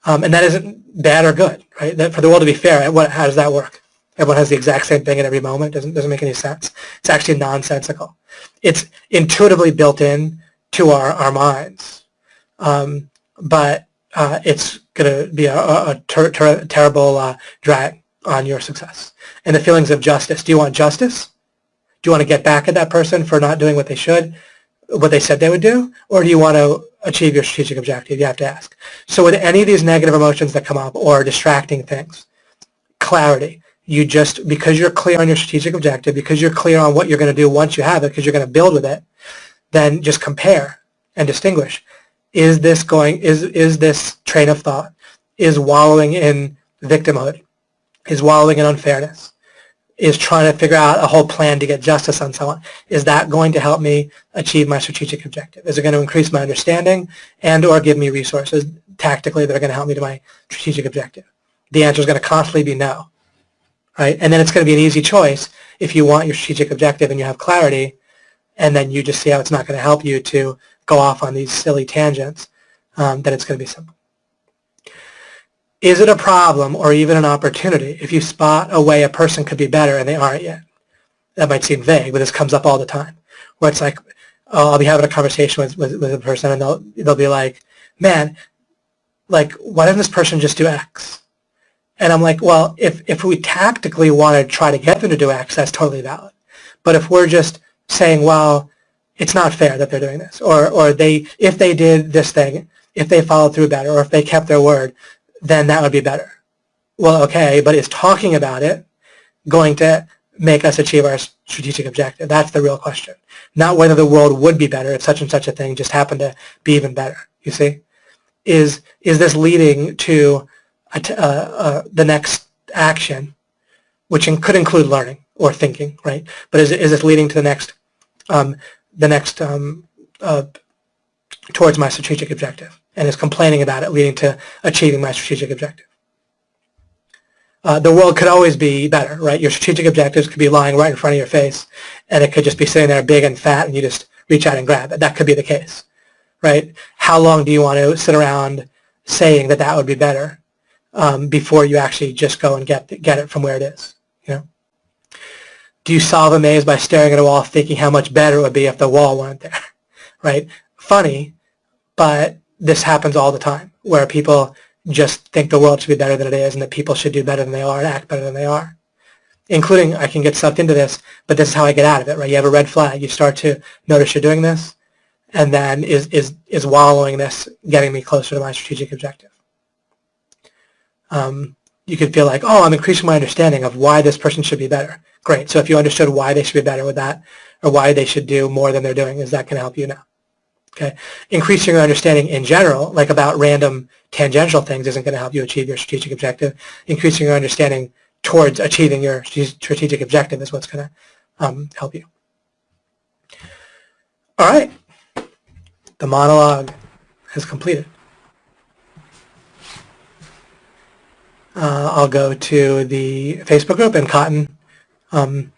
And that isn't bad or good, right? For the world to be fair, how does that work? Everyone has the exact same thing at every moment. It doesn't make any sense. It's actually nonsensical. It's intuitively built in to our minds, but it's going to be a terrible drag on your success. And the feelings of justice. Do you want justice? Do you want to get back at that person for not doing what they said they would do? Or do you want to achieve your strategic objective? You have to ask. So with any of these negative emotions that come up or distracting things, clarity. Because you're clear on your strategic objective, because you're clear on what you're going to do once you have it, because you're going to build with it, then just compare and distinguish. Is this train of thought, is wallowing in victimhood, is wallowing in unfairness, is trying to figure out a whole plan to get justice on someone, is that going to help me achieve my strategic objective? Is it going to increase my understanding and or give me resources tactically that are going to help me to my strategic objective? The answer is going to constantly be no. Right? And then it's going to be an easy choice if you want your strategic objective and you have clarity, and then you just see how it's not going to help you to go off on these silly tangents, then it's going to be simple. Is it a problem or even an opportunity if you spot a way a person could be better and they aren't yet? That might seem vague, but this comes up all the time, where it's like, I'll be having a conversation with a person, and they'll be like, man, like, why doesn't this person just do X? And I'm like, well, if we tactically want to try to get them to do X, that's totally valid. But if we're just saying, well, it's not fair that they're doing this, or if they did this thing, if they followed through better, or if they kept their word, then that would be better. Well, okay, but is talking about it going to make us achieve our strategic objective? That's the real question. Not whether the world would be better if such and such a thing just happened to be even better, you see? Is this leading to the next action, which could include learning or thinking, right? But is this leading to the next towards my strategic objective? And is complaining about it leading to achieving my strategic objective? The world could always be better, right? Your strategic objectives could be lying right in front of your face, and it could just be sitting there big and fat, and you just reach out and grab it. That could be the case, right? How long do you want to sit around saying that would be better before you actually just go and get it from where it is? Do you solve a maze by staring at a wall thinking how much better it would be if the wall weren't there, right? Funny, but this happens all the time, where people just think the world should be better than it is, and that people should do better than they are and act better than they are. Including, I can get sucked into this, but this is how I get out of it, right? You have a red flag. You start to notice you're doing this, and then is wallowing this getting me closer to my strategic objective? You could feel like, oh, I'm increasing my understanding of why this person should be better. Great. So if you understood why they should be better with that, or why they should do more than they're doing, is that going to help you now? Okay. Increasing your understanding in general, like about random tangential things, isn't going to help you achieve your strategic objective. Increasing your understanding towards achieving your strategic objective is what's going to help you. All right. The monologue is completed. I'll go to the Facebook group, and Cotton. No,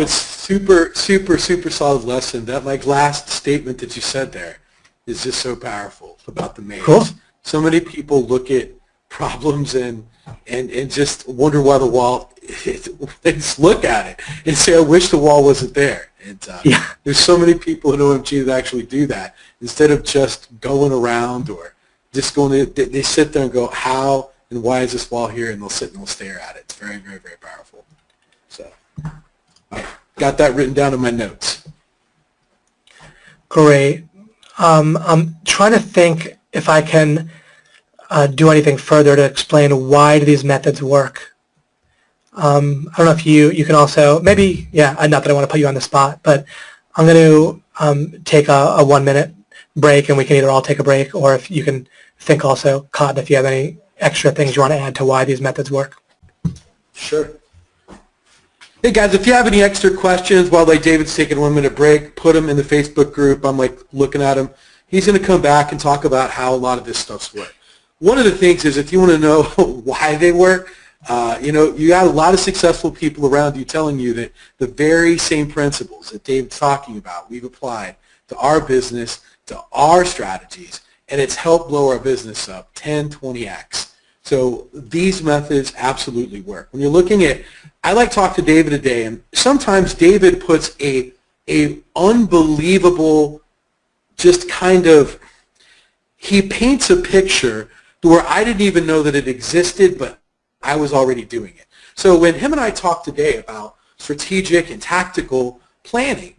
it's super solid lesson. That last statement that you said there is just so powerful about the maze. Cool. So many people look at problems and just wonder why the wall. They just look at it and say, "I wish the wall wasn't there." And there's so many people in OMG that actually do that instead of just going around or just going. They sit there and go, "How and why is this wall here?" And they'll sit and they'll stare at it. It's very, very, very powerful. So I got that written down in my notes. Great. I'm trying to think if I can do anything further to explain why do these methods work. I don't know if you can also, maybe, yeah, not that I want to put you on the spot, but I'm going to take a 1 minute break, and we can either all take a break, or if you can think also, Cotton, if you have any extra things you want to add to why these methods work. Sure. Hey guys, if you have any extra questions while David's taking a 1 minute break, put them in the Facebook group. I'm looking at him. He's going to come back and talk about how a lot of this stuff's work. One of the things is, if you want to know why they work, you got a lot of successful people around you telling you that the very same principles that David's talking about, we've applied to our business, to our strategies, and it's helped blow our business up 10, 20x. So these methods absolutely work. When you're looking at, I like to talk to David today, and sometimes David puts a unbelievable, just kind of, he paints a picture where I didn't even know that it existed, but I was already doing it. So when him and I talked today about strategic and tactical planning,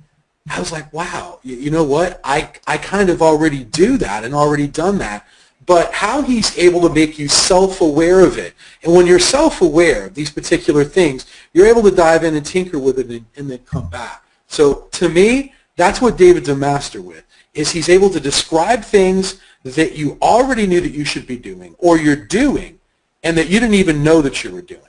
I was like, wow, you know what? I kind of already do that and already done that. But how he's able to make you self-aware of it. And when you're self-aware of these particular things, you're able to dive in and tinker with it and then come back. So to me, that's what David's a master with, is he's able to describe things that you already knew that you should be doing, or you're doing, and that you didn't even know that you were doing.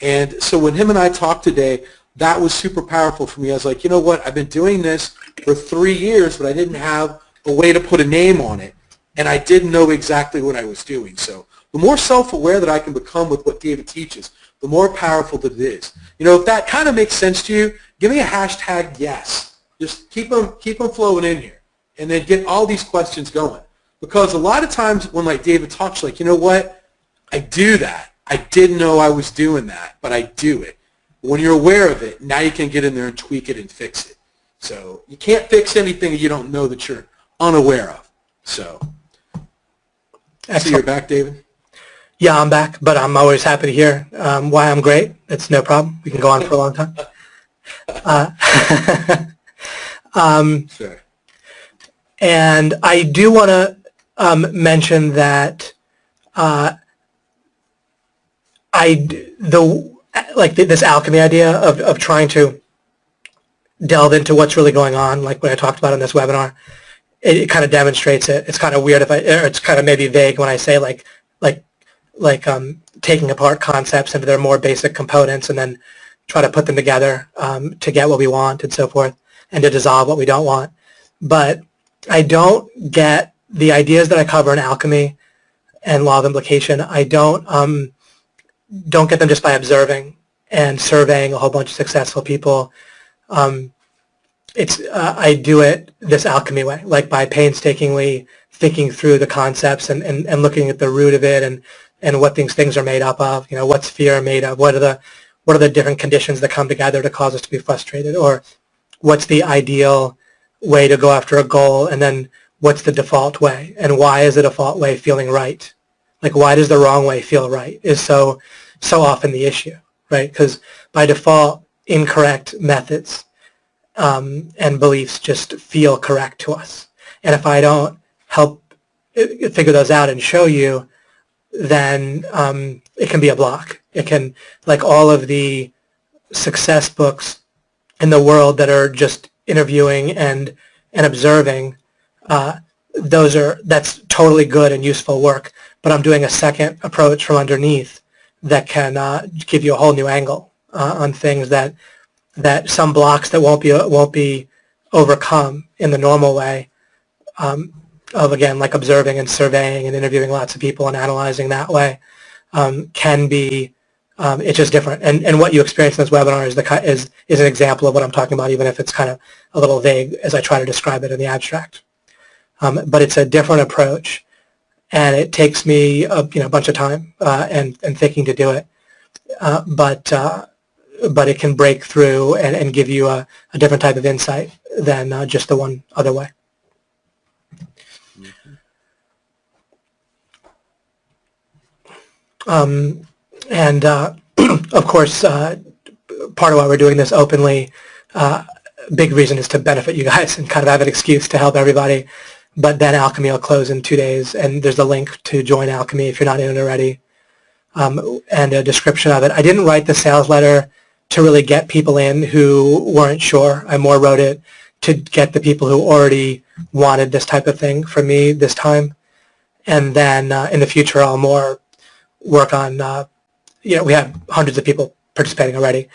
And so when him and I talked today, that was super powerful for me. I was like, you know what, I've been doing this for 3 years, but I didn't have a way to put a name on it, and I didn't know exactly what I was doing. So the more self-aware that I can become with what David teaches, the more powerful that it is. If that kind of makes sense to you, give me a hashtag yes. Just keep them flowing in here, and then get all these questions going. Because a lot of times when David talks, you know what, I do that. I didn't know I was doing that, but I do it. When you're aware of it, now you can get in there and tweak it and fix it. So you can't fix anything that you don't know that you're unaware of. So, so you're back, David? Yeah, I'm back, but I'm always happy to hear why I'm great. It's no problem. We can go on for a long time. Sure. And I do want to mention that this alchemy idea of trying to delve into what's really going on, like what I talked about in this webinar, it kind of demonstrates it. It's kind of weird or it's kind of maybe vague when I say taking apart concepts into their more basic components and then try to put them together to get what we want and so forth, and to dissolve what we don't want. But I don't get the ideas that I cover in alchemy and law of implication. I don't get them just by observing and surveying a whole bunch of successful people. I do it this alchemy way, like by painstakingly thinking through the concepts and looking at the root of it and what things are made up of. What's fear made of? What are the different conditions that come together to cause us to be frustrated? Or what's the ideal way to go after a goal, and then what's the default way, and why is the default way feeling right? Why does the wrong way feel right is so often the issue, right? Because by default, incorrect methods and beliefs just feel correct to us. And if I don't help figure those out and show you, then it can be a block. It can, like all of the success books in the world that are just interviewing and observing, that's totally good and useful work. But I'm doing a second approach from underneath that can give you a whole new angle on things that some blocks that won't be overcome in the normal way of, again, like observing and surveying and interviewing lots of people and analyzing that way can be. It's just different, and what you experience in this webinar is an example of what I'm talking about, even if it's kind of a little vague as I try to describe it in the abstract. But it's a different approach, and it takes me a bunch of time and thinking to do it. But it can break through and give you a different type of insight than just the one other way. And of course, part of why we're doing this openly, big reason is to benefit you guys and kind of have an excuse to help everybody. but then Alchemy will close in 2 days, and there's a link to join Alchemy if you're not in it already, and a description of it. I didn't write the sales letter to really get people in who weren't sure. I more wrote it to get the people who already wanted this type of thing from me this time. And then in the future, I'll more work on, we have hundreds of people participating already,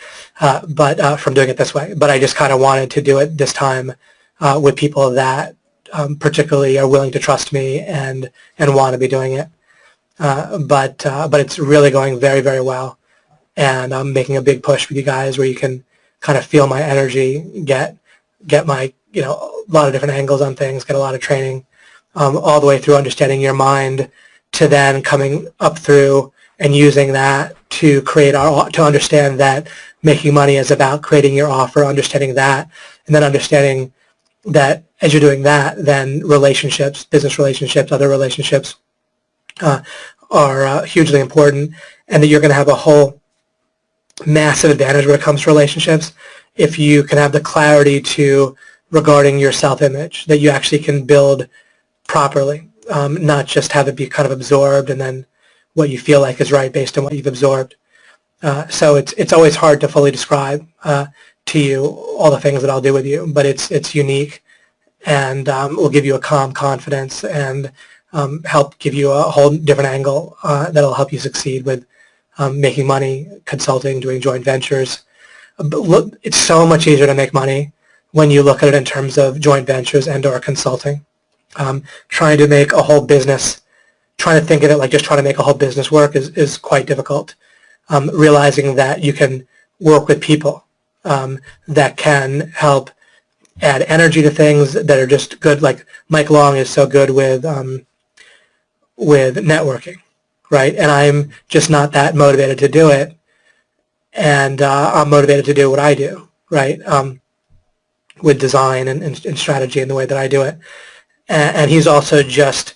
but from doing it this way. But I just kind of wanted to do it this time with people that particularly are willing to trust me and want to be doing it. But it's really going very, very well. And I'm making a big push with you guys where you can kind of feel my energy, get my, a lot of different angles on things, get a lot of training, all the way through understanding your mind to then coming up through and using that to to understand that making money is about creating your offer, understanding that, and then understanding that as you're doing that, then relationships, business relationships, other relationships are hugely important, and that you're going to have a whole massive advantage when it comes to relationships if you can have the clarity regarding your self-image, that you actually can build properly, not just have it be kind of absorbed and then what you feel like is right based on what you've absorbed. So it's always hard to fully describe to you all the things that I'll do with you, but it's unique and will give you a calm confidence and help give you a whole different angle that'll help you succeed with making money, consulting, doing joint ventures. But look, it's so much easier to make money when you look at it in terms of joint ventures and or consulting. Trying to make a whole business, trying to think of it like just trying to make a whole business work is quite difficult. Realizing that you can work with people that can help add energy to things that are just good. Like Mike Long is so good with networking, right? And I'm just not that motivated to do it. And I'm motivated to do what I do, right? With design and strategy and the way that I do it. And he's also just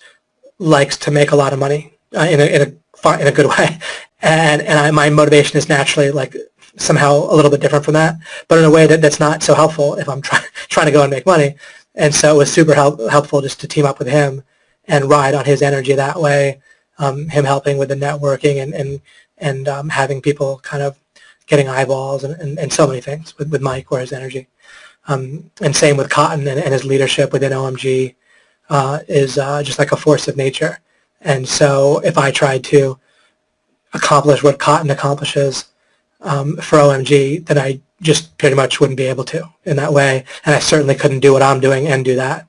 likes to make a lot of money in a good way. And my motivation is naturally like somehow a little bit different from that, but in a way that's not so helpful if I'm trying to go and make money. And so it was super helpful just to team up with him and ride on his energy that way, him helping with the networking and having people kind of getting eyeballs and so many things with Mike or his energy. And same with Cotton and his leadership within OMG is just like a force of nature. And so if I tried to accomplish what Cotton accomplishes for OMG, then I just pretty much wouldn't be able to in that way. And I certainly couldn't do what I'm doing and do that.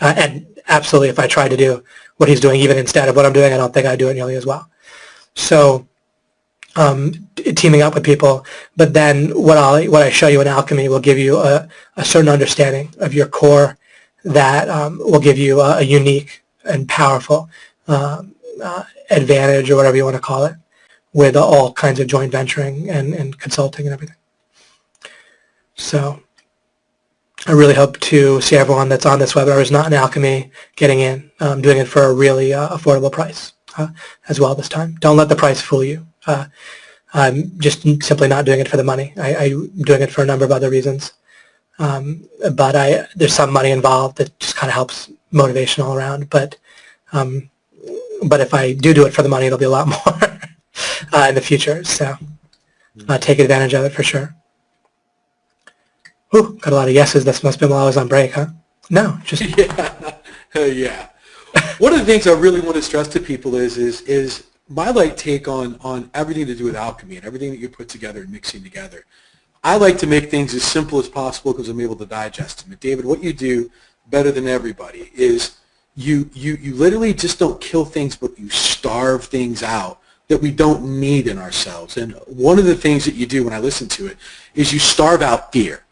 And absolutely, if I tried to do what he's doing, even instead of what I'm doing, I don't think I'd do it nearly as well. So teaming up with people, but then what I show you in Alchemy will give you a certain understanding of your core that will give you a unique and powerful advantage or whatever you want to call it with all kinds of joint venturing and consulting and everything. So I really hope to see everyone that's on this webinar who's not in Alchemy getting in. I'm doing it for a really affordable price as well this time. Don't let the price fool you. I'm just simply not doing it for the money. I'm doing it for a number of other reasons. But there's some money involved that just kind of helps motivation all around. But if I do it for the money, it'll be a lot more in the future. So take advantage of it for sure. Ooh, got a lot of yeses. This must have been while I was on break, huh? No, just... Yeah. One of the things I really want to stress to people is my take on everything to do with alchemy and everything that you put together and mixing together. I like to make things as simple as possible because I'm able to digest them. And David, what you do better than everybody is you literally just don't kill things, but you starve things out that we don't need in ourselves. And one of the things that you do when I listen to it is you starve out fear.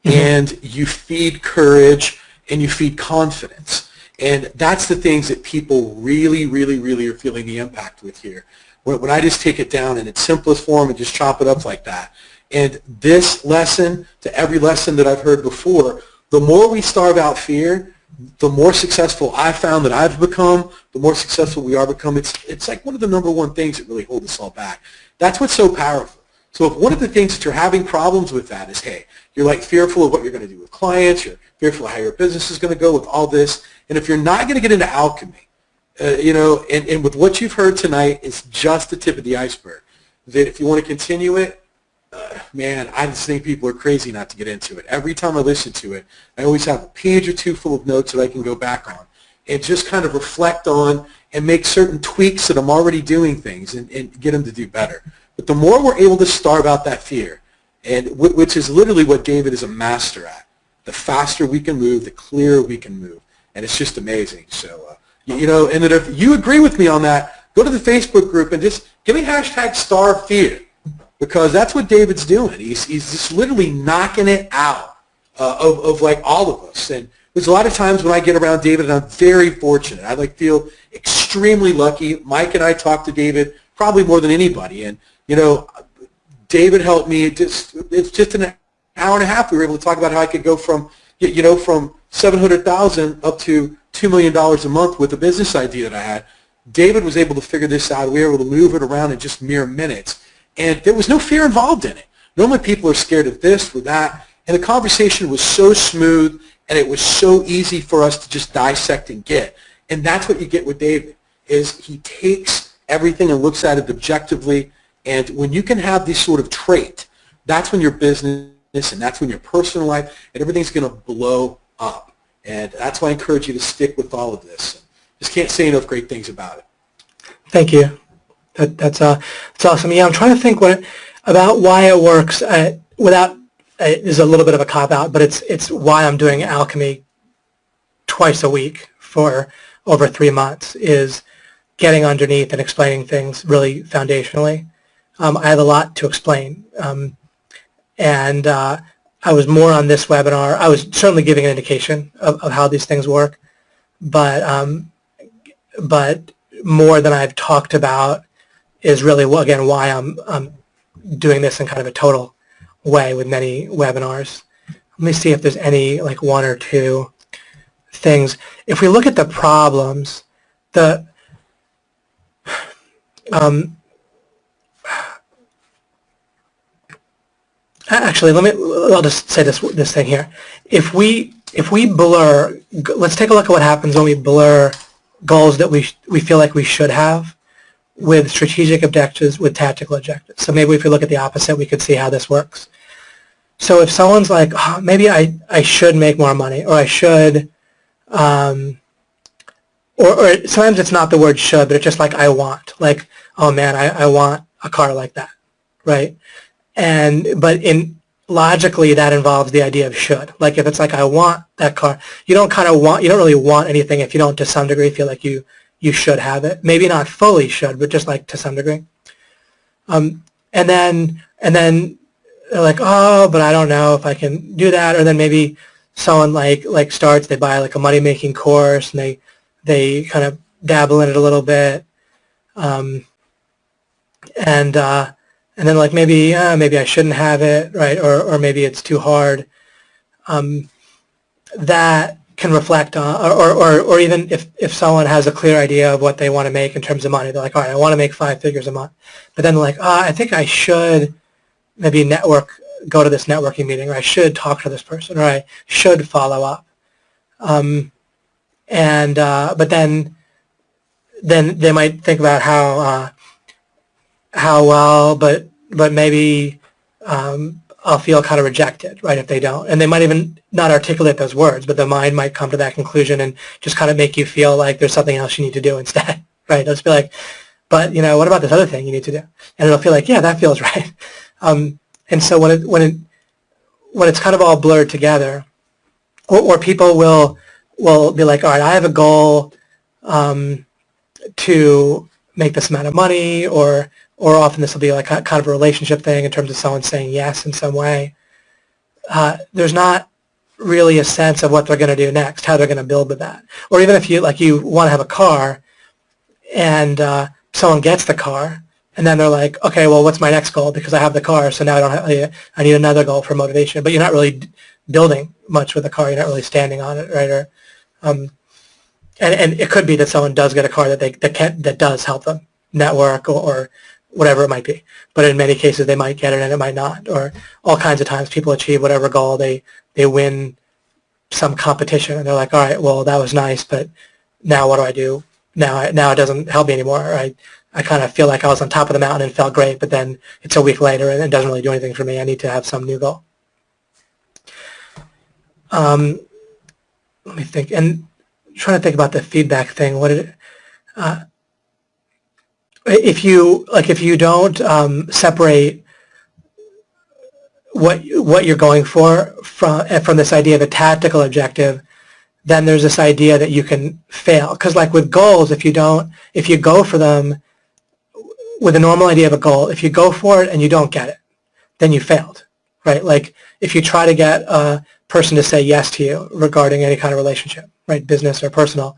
Mm-hmm. And you feed courage and you feed confidence. And that's the things that people really, really, really are feeling the impact with here. When I just take it down in its simplest form and just chop it up like that. And this lesson to every lesson that I've heard before, the more we starve out fear, the more successful I've found that I've become, the more successful we are become. It's like one of the number one things that really hold us all back. That's what's so powerful. So if one of the things that you're having problems with that is, hey, you're like fearful of what you're going to do with clients, you're fearful of how your business is going to go with all this, and if you're not going to get into alchemy, and with what you've heard tonight, it's just the tip of the iceberg. That if you want to continue it, man, I just think people are crazy not to get into it. Every time I listen to it, I always have a page or two full of notes that I can go back on and just kind of reflect on and make certain tweaks that I'm already doing things and get them to do better. But the more we're able to starve out that fear, and which is literally what David is a master at, the faster we can move, the clearer we can move. And it's just amazing. So, and then if you agree with me on that, go to the Facebook group and just give me #StarveFear, because that's what David's doing. He's just literally knocking it out of like all of us. And there's a lot of times when I get around David, and I'm very fortunate. I feel extremely lucky. Mike and I talk to David probably more than anybody. And, David helped me. It's just an hour and a half. We were able to talk about how I could go from $700,000 up to $2 million a month with a business idea that I had. David was able to figure this out. We were able to move it around in just mere minutes. And there was no fear involved in it. Normally people are scared of this or that. And the conversation was so smooth, and it was so easy for us to just dissect and get. And that's what you get with David, is he takes everything and looks at it objectively. And when you can have this sort of trait, that's when your business and that's when your personal life and everything's going to blow up. And that's why I encourage you to stick with all of this. Just can't say enough great things about it. Thank you. That's awesome. Yeah, I'm trying to think about why it works without. It is a little bit of a cop-out, but it's why I'm doing Alchemy twice a week for over 3 months, is getting underneath and explaining things really foundationally. I have a lot to explain, and I was more on this webinar. I was certainly giving an indication of how these things work, but more than I've talked about is really, again, why I'm doing this in kind of a total way with many webinars. Let me see if there's any, like, one or two things. If we look at the problems, actually, I'll just say this thing here. If we blur, let's take a look at what happens when we blur goals that we feel like we should have with strategic objectives, with tactical objectives. So maybe if we look at the opposite, we could see how this works. So if someone's like, oh, maybe I should make more money, or I should, or sometimes it's not the word should, but it's just like I want. Like, oh man, I want a car like that, right? But logically that involves the idea of should. Like if it's like I want that car, you don't really want anything if you don't to some degree feel like you should have it. Maybe not fully should, but just like to some degree. And then they're like, oh, but I don't know if I can do that. Or then maybe someone like starts, they buy like a money making course, and they kind of dabble in it a little bit. And then like maybe I shouldn't have it, right? Or maybe it's too hard. That can reflect on, or even if someone has a clear idea of what they want to make in terms of money, they're like, all right, I want to make 5 figures a month. But then they're like, I think I should maybe go to this networking meeting, or I should talk to this person, or I should follow up. But then they might think about how well, but maybe I'll feel kind of rejected, right, if they don't. And they might even not articulate those words, but the mind might come to that conclusion and just kind of make you feel like there's something else you need to do instead, right? It'll just be like, but, what about this other thing you need to do? And it'll feel like, yeah, that feels right. And so when it's kind of all blurred together, or people will be like, all right, I have a goal to make this amount of money, or often this will be like kind of a relationship thing in terms of someone saying yes in some way. There's not really a sense of what they're going to do next, how they're going to build with that. Or even if you want to have a car, and someone gets the car, and then they're like, okay, well, what's my next goal? Because I have the car, so now I need another goal for motivation. But you're not really building much with the car. You're not really standing on it, right? And it could be that someone does get a car that does help them network, or whatever it might be. But in many cases, they might get it and it might not. Or all kinds of times, people achieve whatever goal. They win some competition, and they're like, all right, well, that was nice, but now what do I do? Now it doesn't help me anymore. I kind of feel like I was on top of the mountain and felt great, but then it's a week later and it doesn't really do anything for me. I need to have some new goal. Let me think. And trying to think about the feedback thing. What did it, if you don't separate what you're going for from this idea of a tactical objective, then there's this idea that you can fail. Because like with goals, if you go for them with a normal idea of a goal, if you go for it and you don't get it, then you failed, right? Like if you try to get a person to say yes to you regarding any kind of relationship, right, business or personal,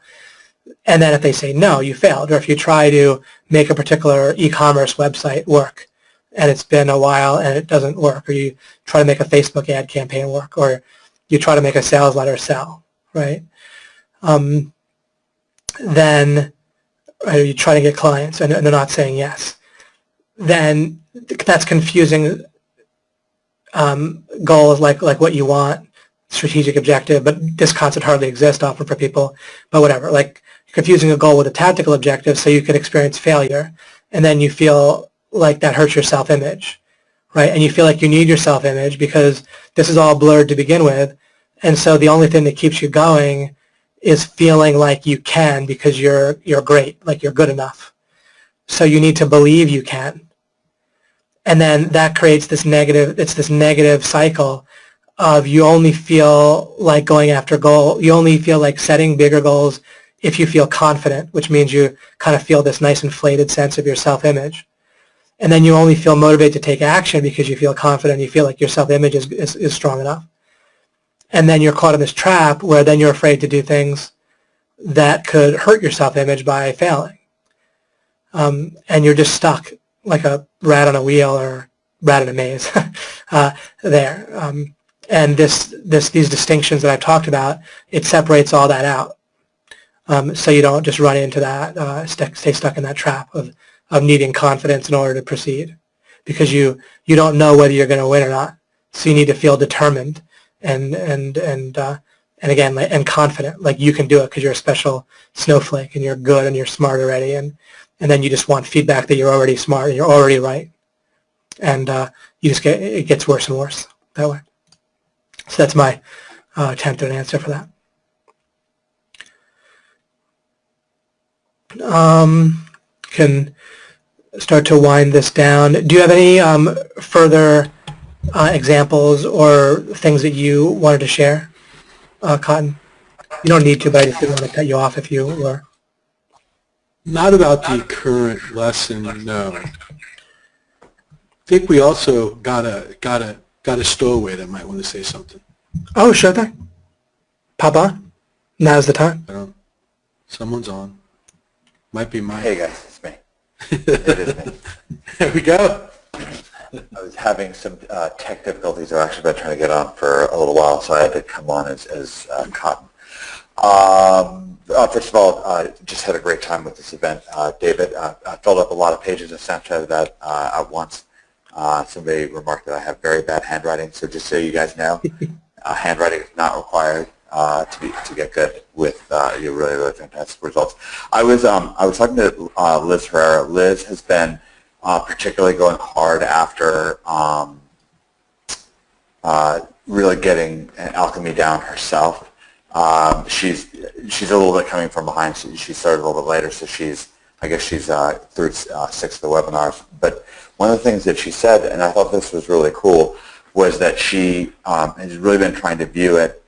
and then if they say no, you failed. Or if you try to make a particular e-commerce website work and it's been a while and it doesn't work, or you try to make a Facebook ad campaign work, or you try to make a sales letter sell, right? Then you try to get clients and they're not saying yes. Then that's confusing goals like what you want, strategic objective, but this concept hardly exists often for people, but whatever. Like confusing a goal with a tactical objective so you can experience failure, and then you feel like that hurts your self-image, right? And you feel like you need your self-image because this is all blurred to begin with, and so the only thing that keeps you going is feeling like you can because you're great, like you're good enough. So you need to believe you can. And then that creates this negative cycle of you only feel like going after goal, you only feel like setting bigger goals if you feel confident, which means you kind of feel this nice inflated sense of your self-image. And then you only feel motivated to take action because you feel confident, you feel like your self-image is strong enough. And then you're caught in this trap where then you're afraid to do things that could hurt your self-image by failing. And you're just stuck like a rat on a wheel or rat in a maze there. And these distinctions that I've talked about, it separates all that out. So you don't just run into that, stay stuck in that trap of needing confidence in order to proceed, because you don't know whether you're going to win or not. So you need to feel determined and again, and confident, like you can do it because you're a special snowflake and you're good and you're smart already, and then you just want feedback that you're already smart and you're already right, and it gets worse and worse that way. So that's my attempt at an answer for that. Can start to wind this down. Do you have any further examples or things that you wanted to share, Cotton? You don't need to, but I just didn't want to cut you off if you were. Not about the current lesson, no. I think we also got a stowaway that might want to say something. Oh, sure thing. Pop on. Now's the time. Someone's on. Might be mine. Hey guys, it's me. It is me. There we go. I was having some tech difficulties. I've actually been trying to get on for a little while, so I had to come on as Cotton. First of all, just had a great time with this event. David, I filled up a lot of pages and Snapchatted that at once. Somebody remarked that I have very bad handwriting, so just so you guys know, handwriting is not required to get good with your really fantastic results. I was talking to Liz Herrera. Liz has been particularly going hard after really getting Alchemy down herself. She's a little bit coming from behind. She started a little bit later, so I guess she's through 6 of the webinars. But one of the things that she said, and I thought this was really cool, was that she has really been trying to view it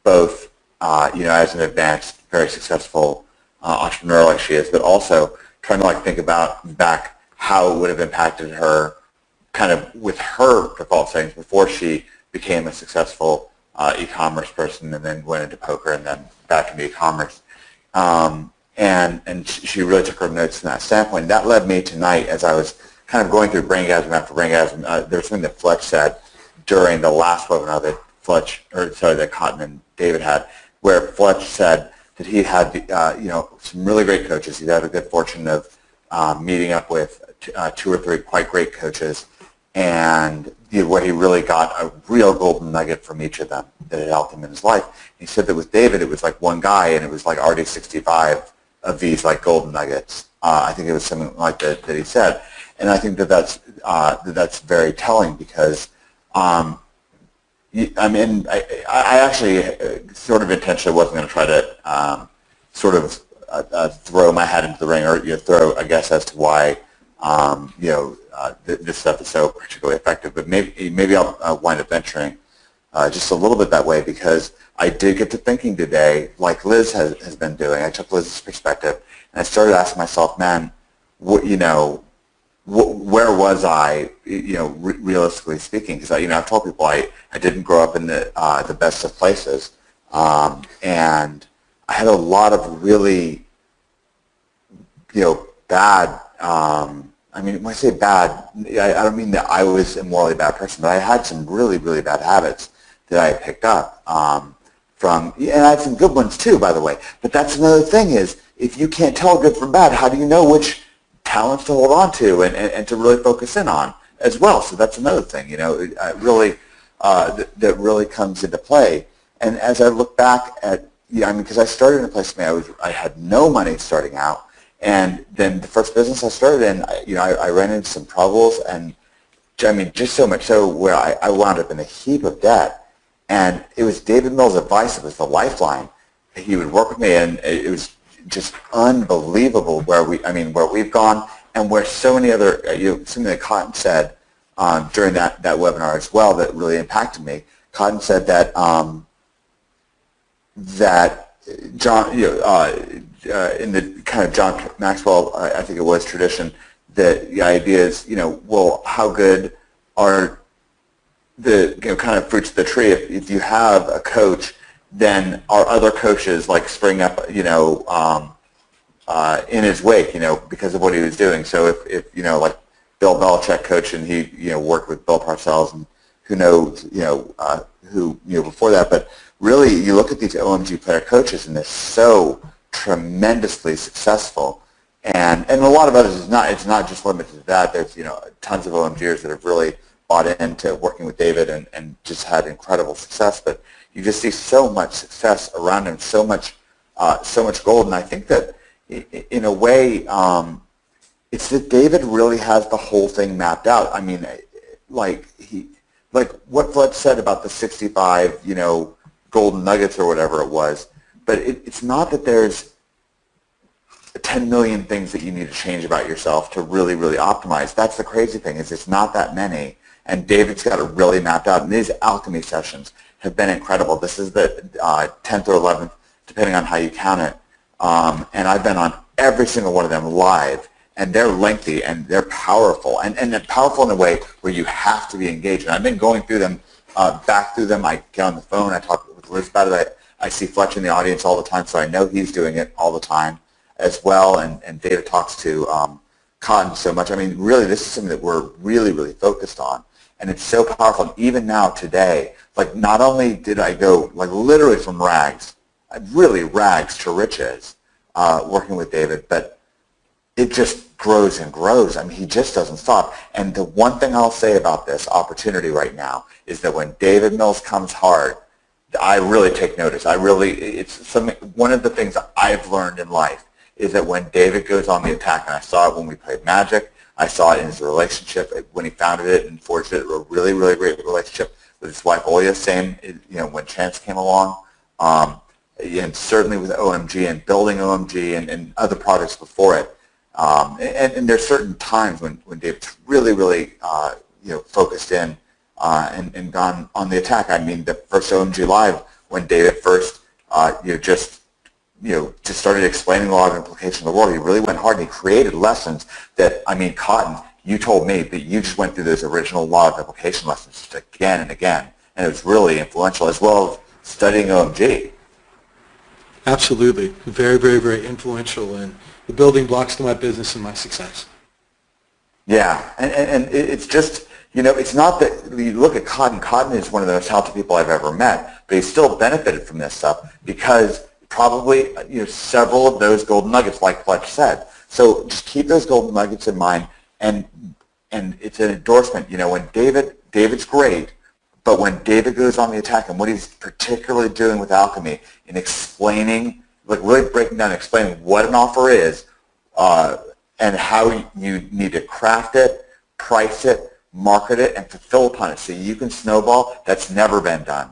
both, as an advanced, very successful entrepreneur like she is, but also trying to think about back how it would have impacted her, kind of with her default settings before she became a successful e-commerce person, and then went into poker, and then back into e-commerce. And she really took her notes from that standpoint. That led me tonight, as I was kind of going through Braingasm after Braingasm, there was something that Fletch said during the last webinar that Cotton and David had, where Fletch said that he had some really great coaches. He had a good fortune of meeting up with two or three quite great coaches, and where he really got a real golden nugget from each of them that had helped him in his life. He said that with David, it was like one guy, and it was like already 65 of these like golden nuggets. I think it was something like that he said, and I think that's very telling because. I mean, I actually sort of intentionally wasn't going to try to sort of throw my hat into the ring or throw a guess as to why this stuff is so particularly effective. But maybe I'll wind up venturing just a little bit that way because I did get to thinking today, like Liz has been doing. I took Liz's perspective and I started asking myself, man, where was I, realistically speaking? Because I've told people I didn't grow up in the best of places, and I had a lot of really, bad. I mean, when I say bad, I don't mean that I was a morally bad person, but I had some really, really bad habits that I picked up from, and I had some good ones too, by the way. But that's another thing is, if you can't tell good from bad, how do you know which talents to hold on to and to really focus in on as well? So that's another thing, really that really comes into play. And as I look back at, because I started in a place where I had no money starting out, and then the first business I started in, I ran into some troubles, and just so much so where I wound up in a heap of debt. And it was David Mills' advice that was the lifeline. He would work with me, and it was just unbelievable where we've gone, and where so many other, something that Cotton said during that webinar as well that really impacted me. Cotton said that that John, in the kind of John Maxwell, I think it was tradition, that the idea is, well, how good are the kind of fruits of the tree? If you have a coach, then our other coaches like spring up, in his wake, because of what he was doing. So if like Bill Belichick coached and he, worked with Bill Parcells and who knows, who before that. But really, you look at these OMG player coaches and they're so tremendously successful. And a lot of others, it's not just limited to that. There's, tons of OMGers that have really bought into working with David and just had incredible success. But you just see so much success around him, so much gold. And I think that in a way, it's that David really has the whole thing mapped out. I mean, like what Fletch said about the 65, golden nuggets or whatever it was. But it's not that there's 10 million things that you need to change about yourself to really, really optimize. That's the crazy thing, is it's not that many. And David's got it really mapped out. And these alchemy sessions have been incredible. This is the 10th or 11th, depending on how you count it. And I've been on every single one of them live. And they're lengthy and they're powerful. And they're powerful in a way where you have to be engaged. And I've been going through them, back through them. I get on the phone. I talk with Liz about it. I see Fletch in the audience all the time, so I know he's doing it all the time as well. And David talks to Cotton so much. I mean, really, this is something that we're really, really focused on. And it's so powerful. And even now, today, like, not only did I go, like, literally from rags, really rags to riches, working with David, but it just grows and grows. I mean, he just doesn't stop. And the one thing I'll say about this opportunity right now is that when David Mills comes hard, I really take notice. It's something, one of the things I've learned in life is that when David goes on the attack, and I saw it when we played Magic, I saw it in his relationship, when he founded it and forged it, a really, really great relationship with his wife, Oya, same, when Chance came along, and certainly with OMG and building OMG and other projects before it. And there's certain times when David's really, really, focused in and gone on the attack. I mean, the first OMG Live, when David first, just started explaining the law of implication of the world, he really went hard and he created lessons that, I mean, Cotton, you told me, but you just went through those original law of implication lessons just again and again, and it was really influential, as well as studying OMG. Absolutely. Very, very, very influential in the building blocks to my business and my success. Yeah, and it's just, it's not that you look at Cotton. Cotton is one of the most talented people I've ever met, but he still benefited from this stuff because probably several of those golden nuggets, like Fletch said. So just keep those golden nuggets in mind and it's an endorsement. You know, when David's great, but when David goes on the attack, and what he's particularly doing with Alchemy in explaining, like really breaking down and explaining what an offer is, and how you need to craft it, price it, market it, and fulfill upon it so you can snowball, that's never been done.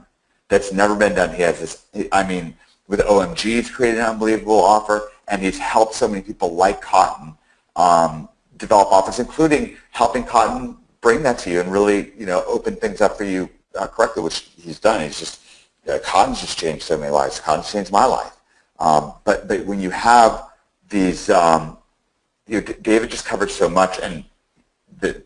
That's never been done. He has this, I mean, with OMG, he's created an unbelievable offer, and he's helped so many people like Cotton develop offers, including helping Cotton bring that to you and really, you know, open things up for you correctly, which he's done. He's just, Cotton's just changed so many lives. Cotton's changed my life. But when you have these, David just covered so much, and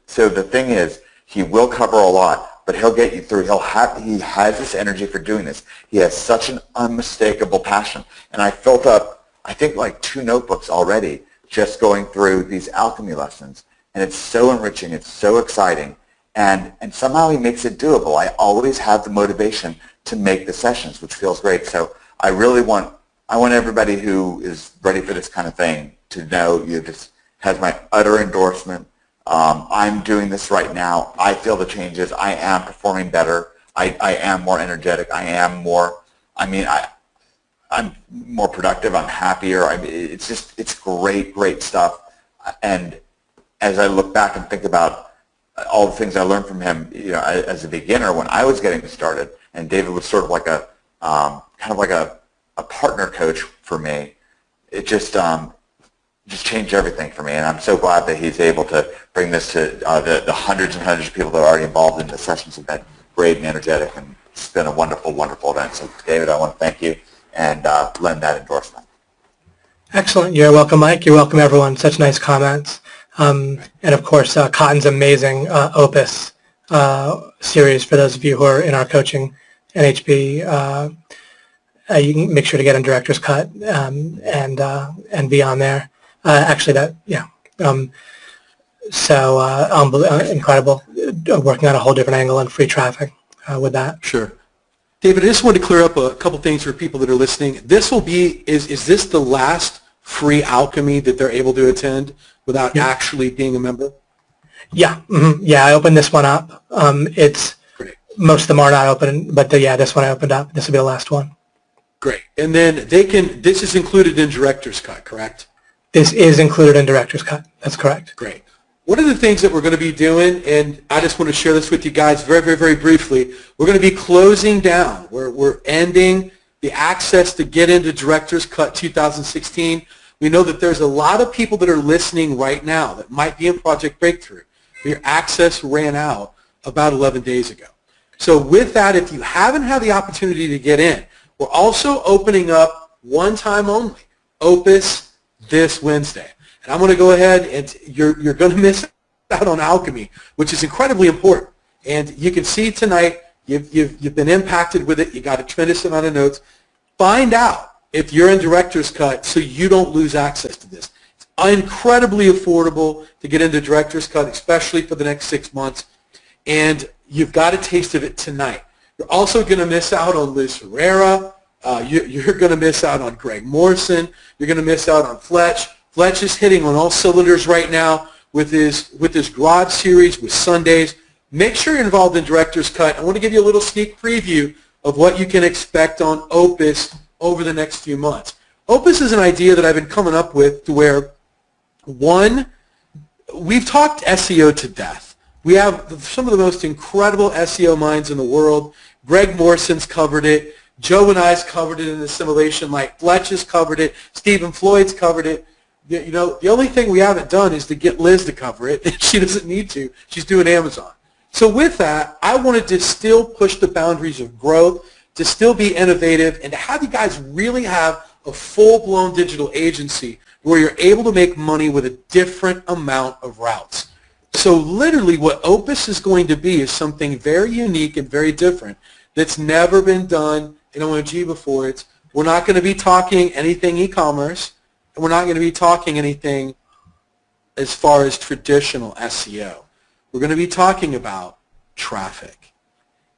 so the thing is, he will cover a lot, but he'll get you through. He has this energy for doing this. He has such an unmistakable passion. And I filled up, I think, like 2 notebooks already just going through these alchemy lessons. And it's so enriching. It's so exciting. And somehow he makes it doable. I always have the motivation to make the sessions, which feels great. So I want everybody who is ready for this kind of thing to know this has my utter endorsement. I'm doing this right now. I feel the changes. I am performing better. I am more energetic. I'm more productive. I'm happier. It's great stuff. And as I look back and think about all the things I learned from him, you know, as a beginner when I was getting started, and David was sort of like a kind of like a partner coach for me. It just changed everything for me, and I'm so glad that he's able to bring this to the hundreds and hundreds of people that are already involved in the sessions. Have been great and energetic, and it's been a wonderful, wonderful event. So, David, I want to thank you and lend that endorsement. Excellent. You're welcome, Mike. You're welcome, everyone. Such nice comments. And of course, Cotton's amazing Opus series, for those of you who are in our coaching NHP, you can make sure to get in Director's Cut and be on there. Incredible. Working on a whole different angle and free traffic with that. Sure. David, I just wanted to clear up a couple things for people that are listening. This will be, is this the last free Alchemy that they're able to attend without actually being a member? Yeah. Mm-hmm. Yeah, I opened this one up. It's great. Most of them are not open, but this one I opened up. This will be the last one. Great. And then this is included in Director's Cut, correct? This is included in Director's Cut. That's correct. Great. One of the things that we're going to be doing, and I just want to share this with you guys very, very, very briefly, we're going to be closing down. We're ending the access to get into Director's Cut 2016. We know that there's a lot of people that are listening right now that might be in Project Breakthrough. Your access ran out about 11 days ago. So with that, if you haven't had the opportunity to get in, we're also opening up one time only, Opus, this Wednesday. And I'm going to go ahead, and you're going to miss out on Alchemy, which is incredibly important. And you can see tonight you've been impacted with it. You got a tremendous amount of notes. Find out if you're in Director's Cut so you don't lose access to this. It's incredibly affordable to get into Director's Cut, especially for the next 6 months. And you've got a taste of it tonight. You're also going to miss out on Liz Herrera. You're going to miss out on Greg Morrison. You're going to miss out on Fletch. Fletch is hitting on all cylinders right now with his Garage series, with Sundays. Make sure you're involved in Director's Cut. I want to give you a little sneak preview of what you can expect on Opus over the next few months. Opus is an idea that I've been coming up with to where, one, we've talked SEO to death. We have some of the most incredible SEO minds in the world. Greg Morrison's covered it. Joe and I's covered it in Assimilation Light. Fletch has covered it. Stephen Floyd's covered it. You know, the only thing we haven't done is to get Liz to cover it. She doesn't need to. She's doing Amazon. So with that, I wanted to still push the boundaries of growth, to still be innovative, and to have you guys really have a full-blown digital agency where you're able to make money with a different amount of routes. So literally what Opus is going to be is something very unique and very different that's never been done in OMG before. We're not going to be talking anything e-commerce, and we're not going to be talking anything as far as traditional SEO. We're going to be talking about traffic,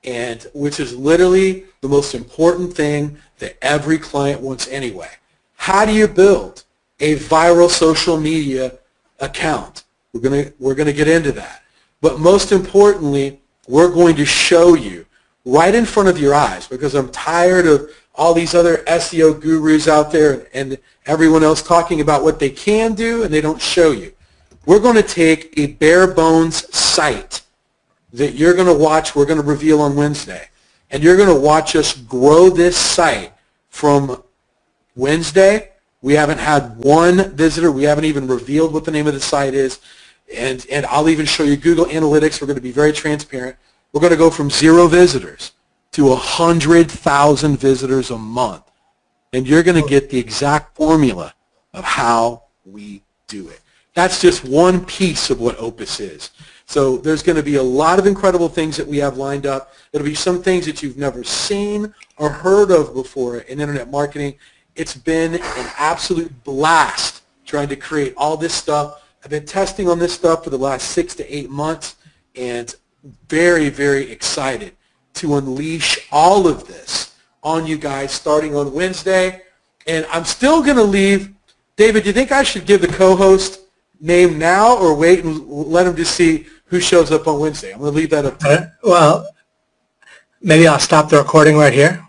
and which is literally the most important thing that every client wants anyway. How do you build a viral social media account? We're gonna get into that. But most importantly, we're going to show you right in front of your eyes, because I'm tired of all these other SEO gurus out there and everyone else talking about what they can do and they don't show you. We're going to take a bare bones site that you're going to watch, we're going to reveal on Wednesday, and you're going to watch us grow this site from Wednesday. We haven't had one visitor. We haven't even revealed what the name of the site is. And I'll even show you Google Analytics. We're going to be very transparent. We're going to go from 0 visitors to 100,000 visitors a month. And you're going to get the exact formula of how we do it. That's just one piece of what Opus is. So there's going to be a lot of incredible things that we have lined up. There'll be some things that you've never seen or heard of before in internet marketing. It's been an absolute blast trying to create all this stuff. I've been testing on this stuff for the last 6 to 8 months, and very, very excited to unleash all of this on you guys starting on Wednesday. And I'm still going to leave. David, do you think I should give the co-host name now or wait and let him just see who shows up on Wednesday? I'm going to leave that up to you. Well, maybe I'll stop the recording right here.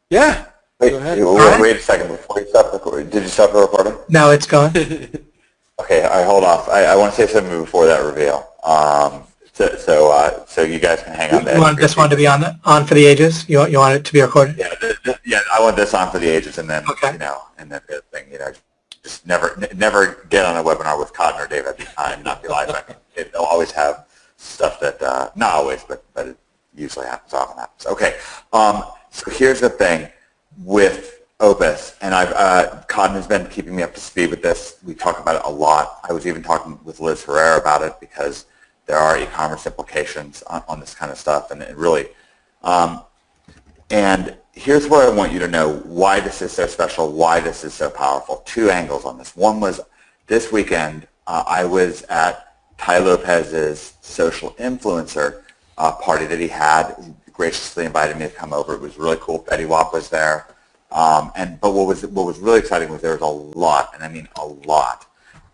Yeah. Wait, Go ahead. wait a second before you stop the recording. Did you stop the recording? No, it's gone. Okay, all right, hold off. I want to say something before that reveal. So you guys can hang on there. You want this one to be on for the ages? You want it to be recorded? Yeah, yeah. I want this on for the ages, and then okay. And then the other thing, just never get on a webinar with Cotton or Dave at the time, not be live. They'll always have stuff that not always, but it usually happens, often happens. Okay, so here's the thing with Opus, and Cotton has been keeping me up to speed with this. We talk about it a lot. I was even talking with Liz Herrera about it because there are e-commerce implications on this kind of stuff, and it really, and here's what I want you to know, why this is so special, why this is so powerful. 2 angles on this. One was this weekend, I was at Ty Lopez's social influencer party that he had. He graciously invited me to come over. It was really cool. Betty Wap was there. But what was really exciting was there was a lot, and I mean a lot,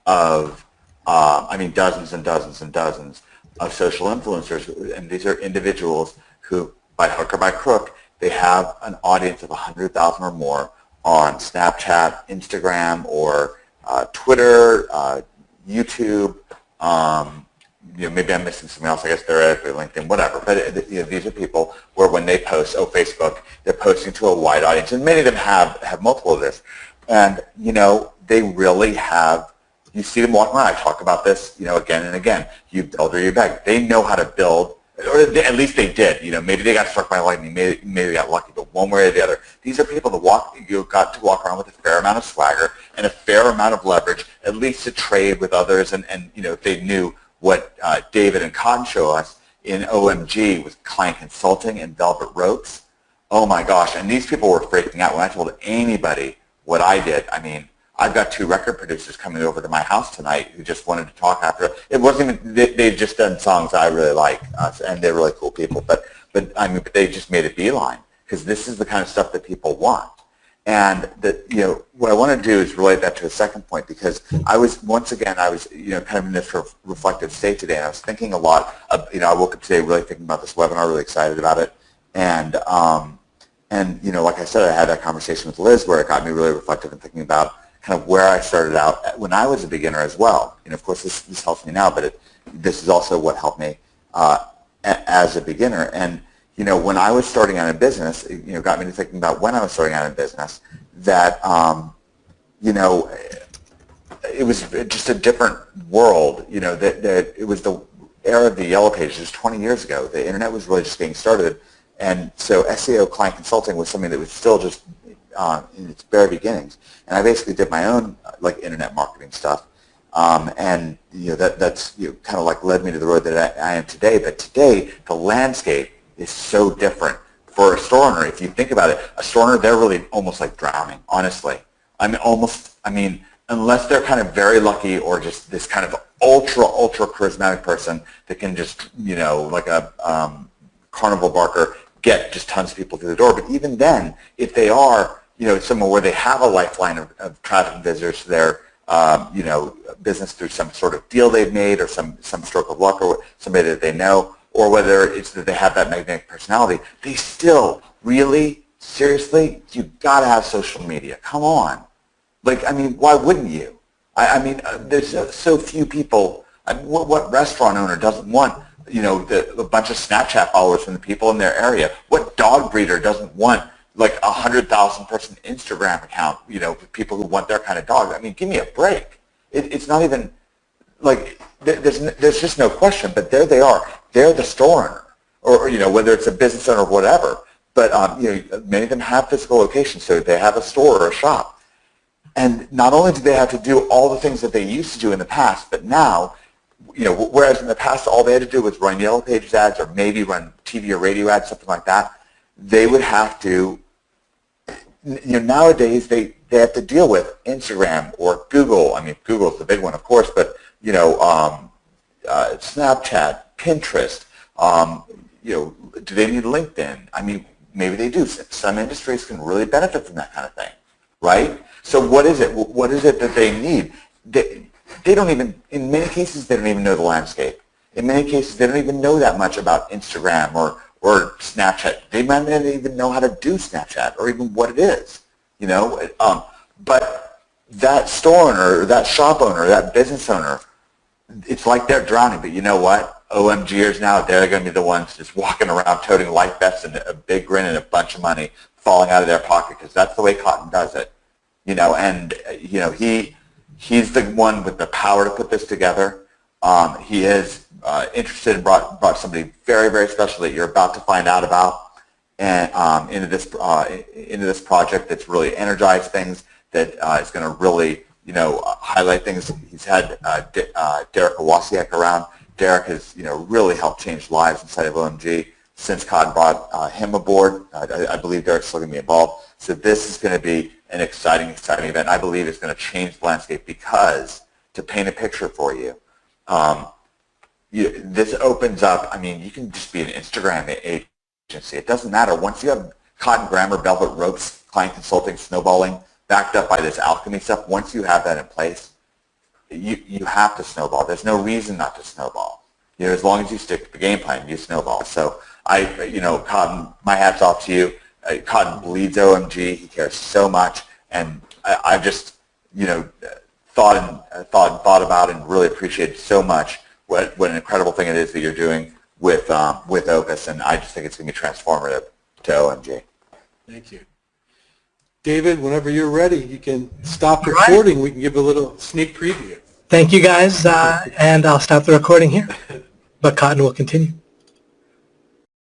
of dozens and dozens and dozens of social influencers, and these are individuals who, by hook or by crook, they have an audience of 100,000 or more on Snapchat, Instagram, or Twitter, YouTube. Maybe I'm missing something else. I guess they're at LinkedIn, whatever. But these are people where when they post, Facebook, they're posting to a wide audience, and many of them have multiple of this. And they really have. You see them walking around. I talk about this, again and again. You build or you beg. They know how to build, or at least they did. Maybe they got struck by lightning. Maybe they got lucky, but one way or the other, these are people that you got to walk around with a fair amount of swagger and a fair amount of leverage, at least to trade with others. And if they knew what David and Cotton show us in OMG with client consulting and velvet ropes. Oh my gosh! And these people were freaking out when I told anybody what I did. I mean, I've got 2 record producers coming over to my house tonight who just wanted to talk after. It wasn't even, they've just done songs I really like, and they're really cool people. But they just made a beeline because this is the kind of stuff that people want. And what I want to do is relate that to a second point, because I was kind of in this reflective state today, and I was thinking a lot. I woke up today really thinking about this webinar, really excited about it, and like I said, I had that conversation with Liz where it got me really reflective and thinking about kind of where I started out when I was a beginner as well. Of course, this helps me now, but this is also what helped me as a beginner. And when I was starting out in business, got me to thinking about when I was starting out in business that, it was just a different world. That it was the era of the Yellow Pages 20 years ago. The internet was really just getting started, and so SEO client consulting was something that was still just in its bare beginnings. And I basically did my own internet marketing stuff, and that's kind of led me to the road that I am today. But today the landscape is so different for a store owner. If you think about it, a store owner, they're really almost like drowning, honestly. Unless they're kind of very lucky or just this kind of ultra charismatic person that can just, like a carnival barker, get just tons of people through the door. But even then, if they are, somewhere where they have a lifeline of traffic and visitors to business through some sort of deal they've made or some stroke of luck or somebody that they know, or whether it's that they have that magnetic personality, they still really, seriously, you got to have social media. Come on. Like, I mean, why wouldn't you? There's so few people. What restaurant owner doesn't want, a bunch of Snapchat followers from the people in their area? What dog breeder doesn't want like 100,000 person Instagram account, with people who want their kind of dog? I mean, give me a break. It's not even like there's just no question. But there they are. They're the store owner, or whether it's a business owner or whatever. But many of them have physical locations, so they have a store or a shop. And not only do they have to do all the things that they used to do in the past, but now, whereas in the past all they had to do was run Yellow Pages ads or maybe run TV or radio ads, something like that, they would have to, nowadays they have to deal with Instagram or Google. I mean, Google's the big one, of course, but, Snapchat, Pinterest, do they need LinkedIn? I mean, maybe they do. Some industries can really benefit from that kind of thing, right? So what is it? What is it that they need? They don't even, in many cases, they don't even know the landscape. In many cases, they don't even know that much about Instagram or Snapchat. They might not even know how to do Snapchat or even what it is, But that store owner, that shop owner, that business owner, it's like they're drowning. But you know what? OMGers now, they're going to be the ones just walking around toting life vests and a big grin and a bunch of money falling out of their pocket, because that's the way Cotton does it. He's the one with the power to put this together. He is interested and brought somebody very, very special that you're about to find out about, and into this project that's really energized things, that is going to really highlight things. He's had Derek Owasiak around. Derek has really helped change lives inside of OMG since Cotton brought him aboard. I believe Derek's still going to be involved. So this is going to be an exciting event. I believe it's going to change the landscape because, to paint a picture for you, this opens up, I mean, you can just be an Instagram agency. It doesn't matter. Once you have Cotton Grammar, Velvet Ropes, client consulting, snowballing, backed up by this alchemy stuff, once you have that in place, you have to snowball. There's no reason not to snowball. As long as you stick to the game plan, you snowball. So Cotton, my hat's off to you. Cotton bleeds OMG. He cares so much, and I've just thought about and really appreciated so much what an incredible thing it is that you're doing with Opus, and I just think it's going to be transformative to OMG. Thank you. David, whenever you're ready, you can stop recording. Right. We can give a little sneak preview. Thank you, guys, and I'll stop the recording here, but Cotton will continue.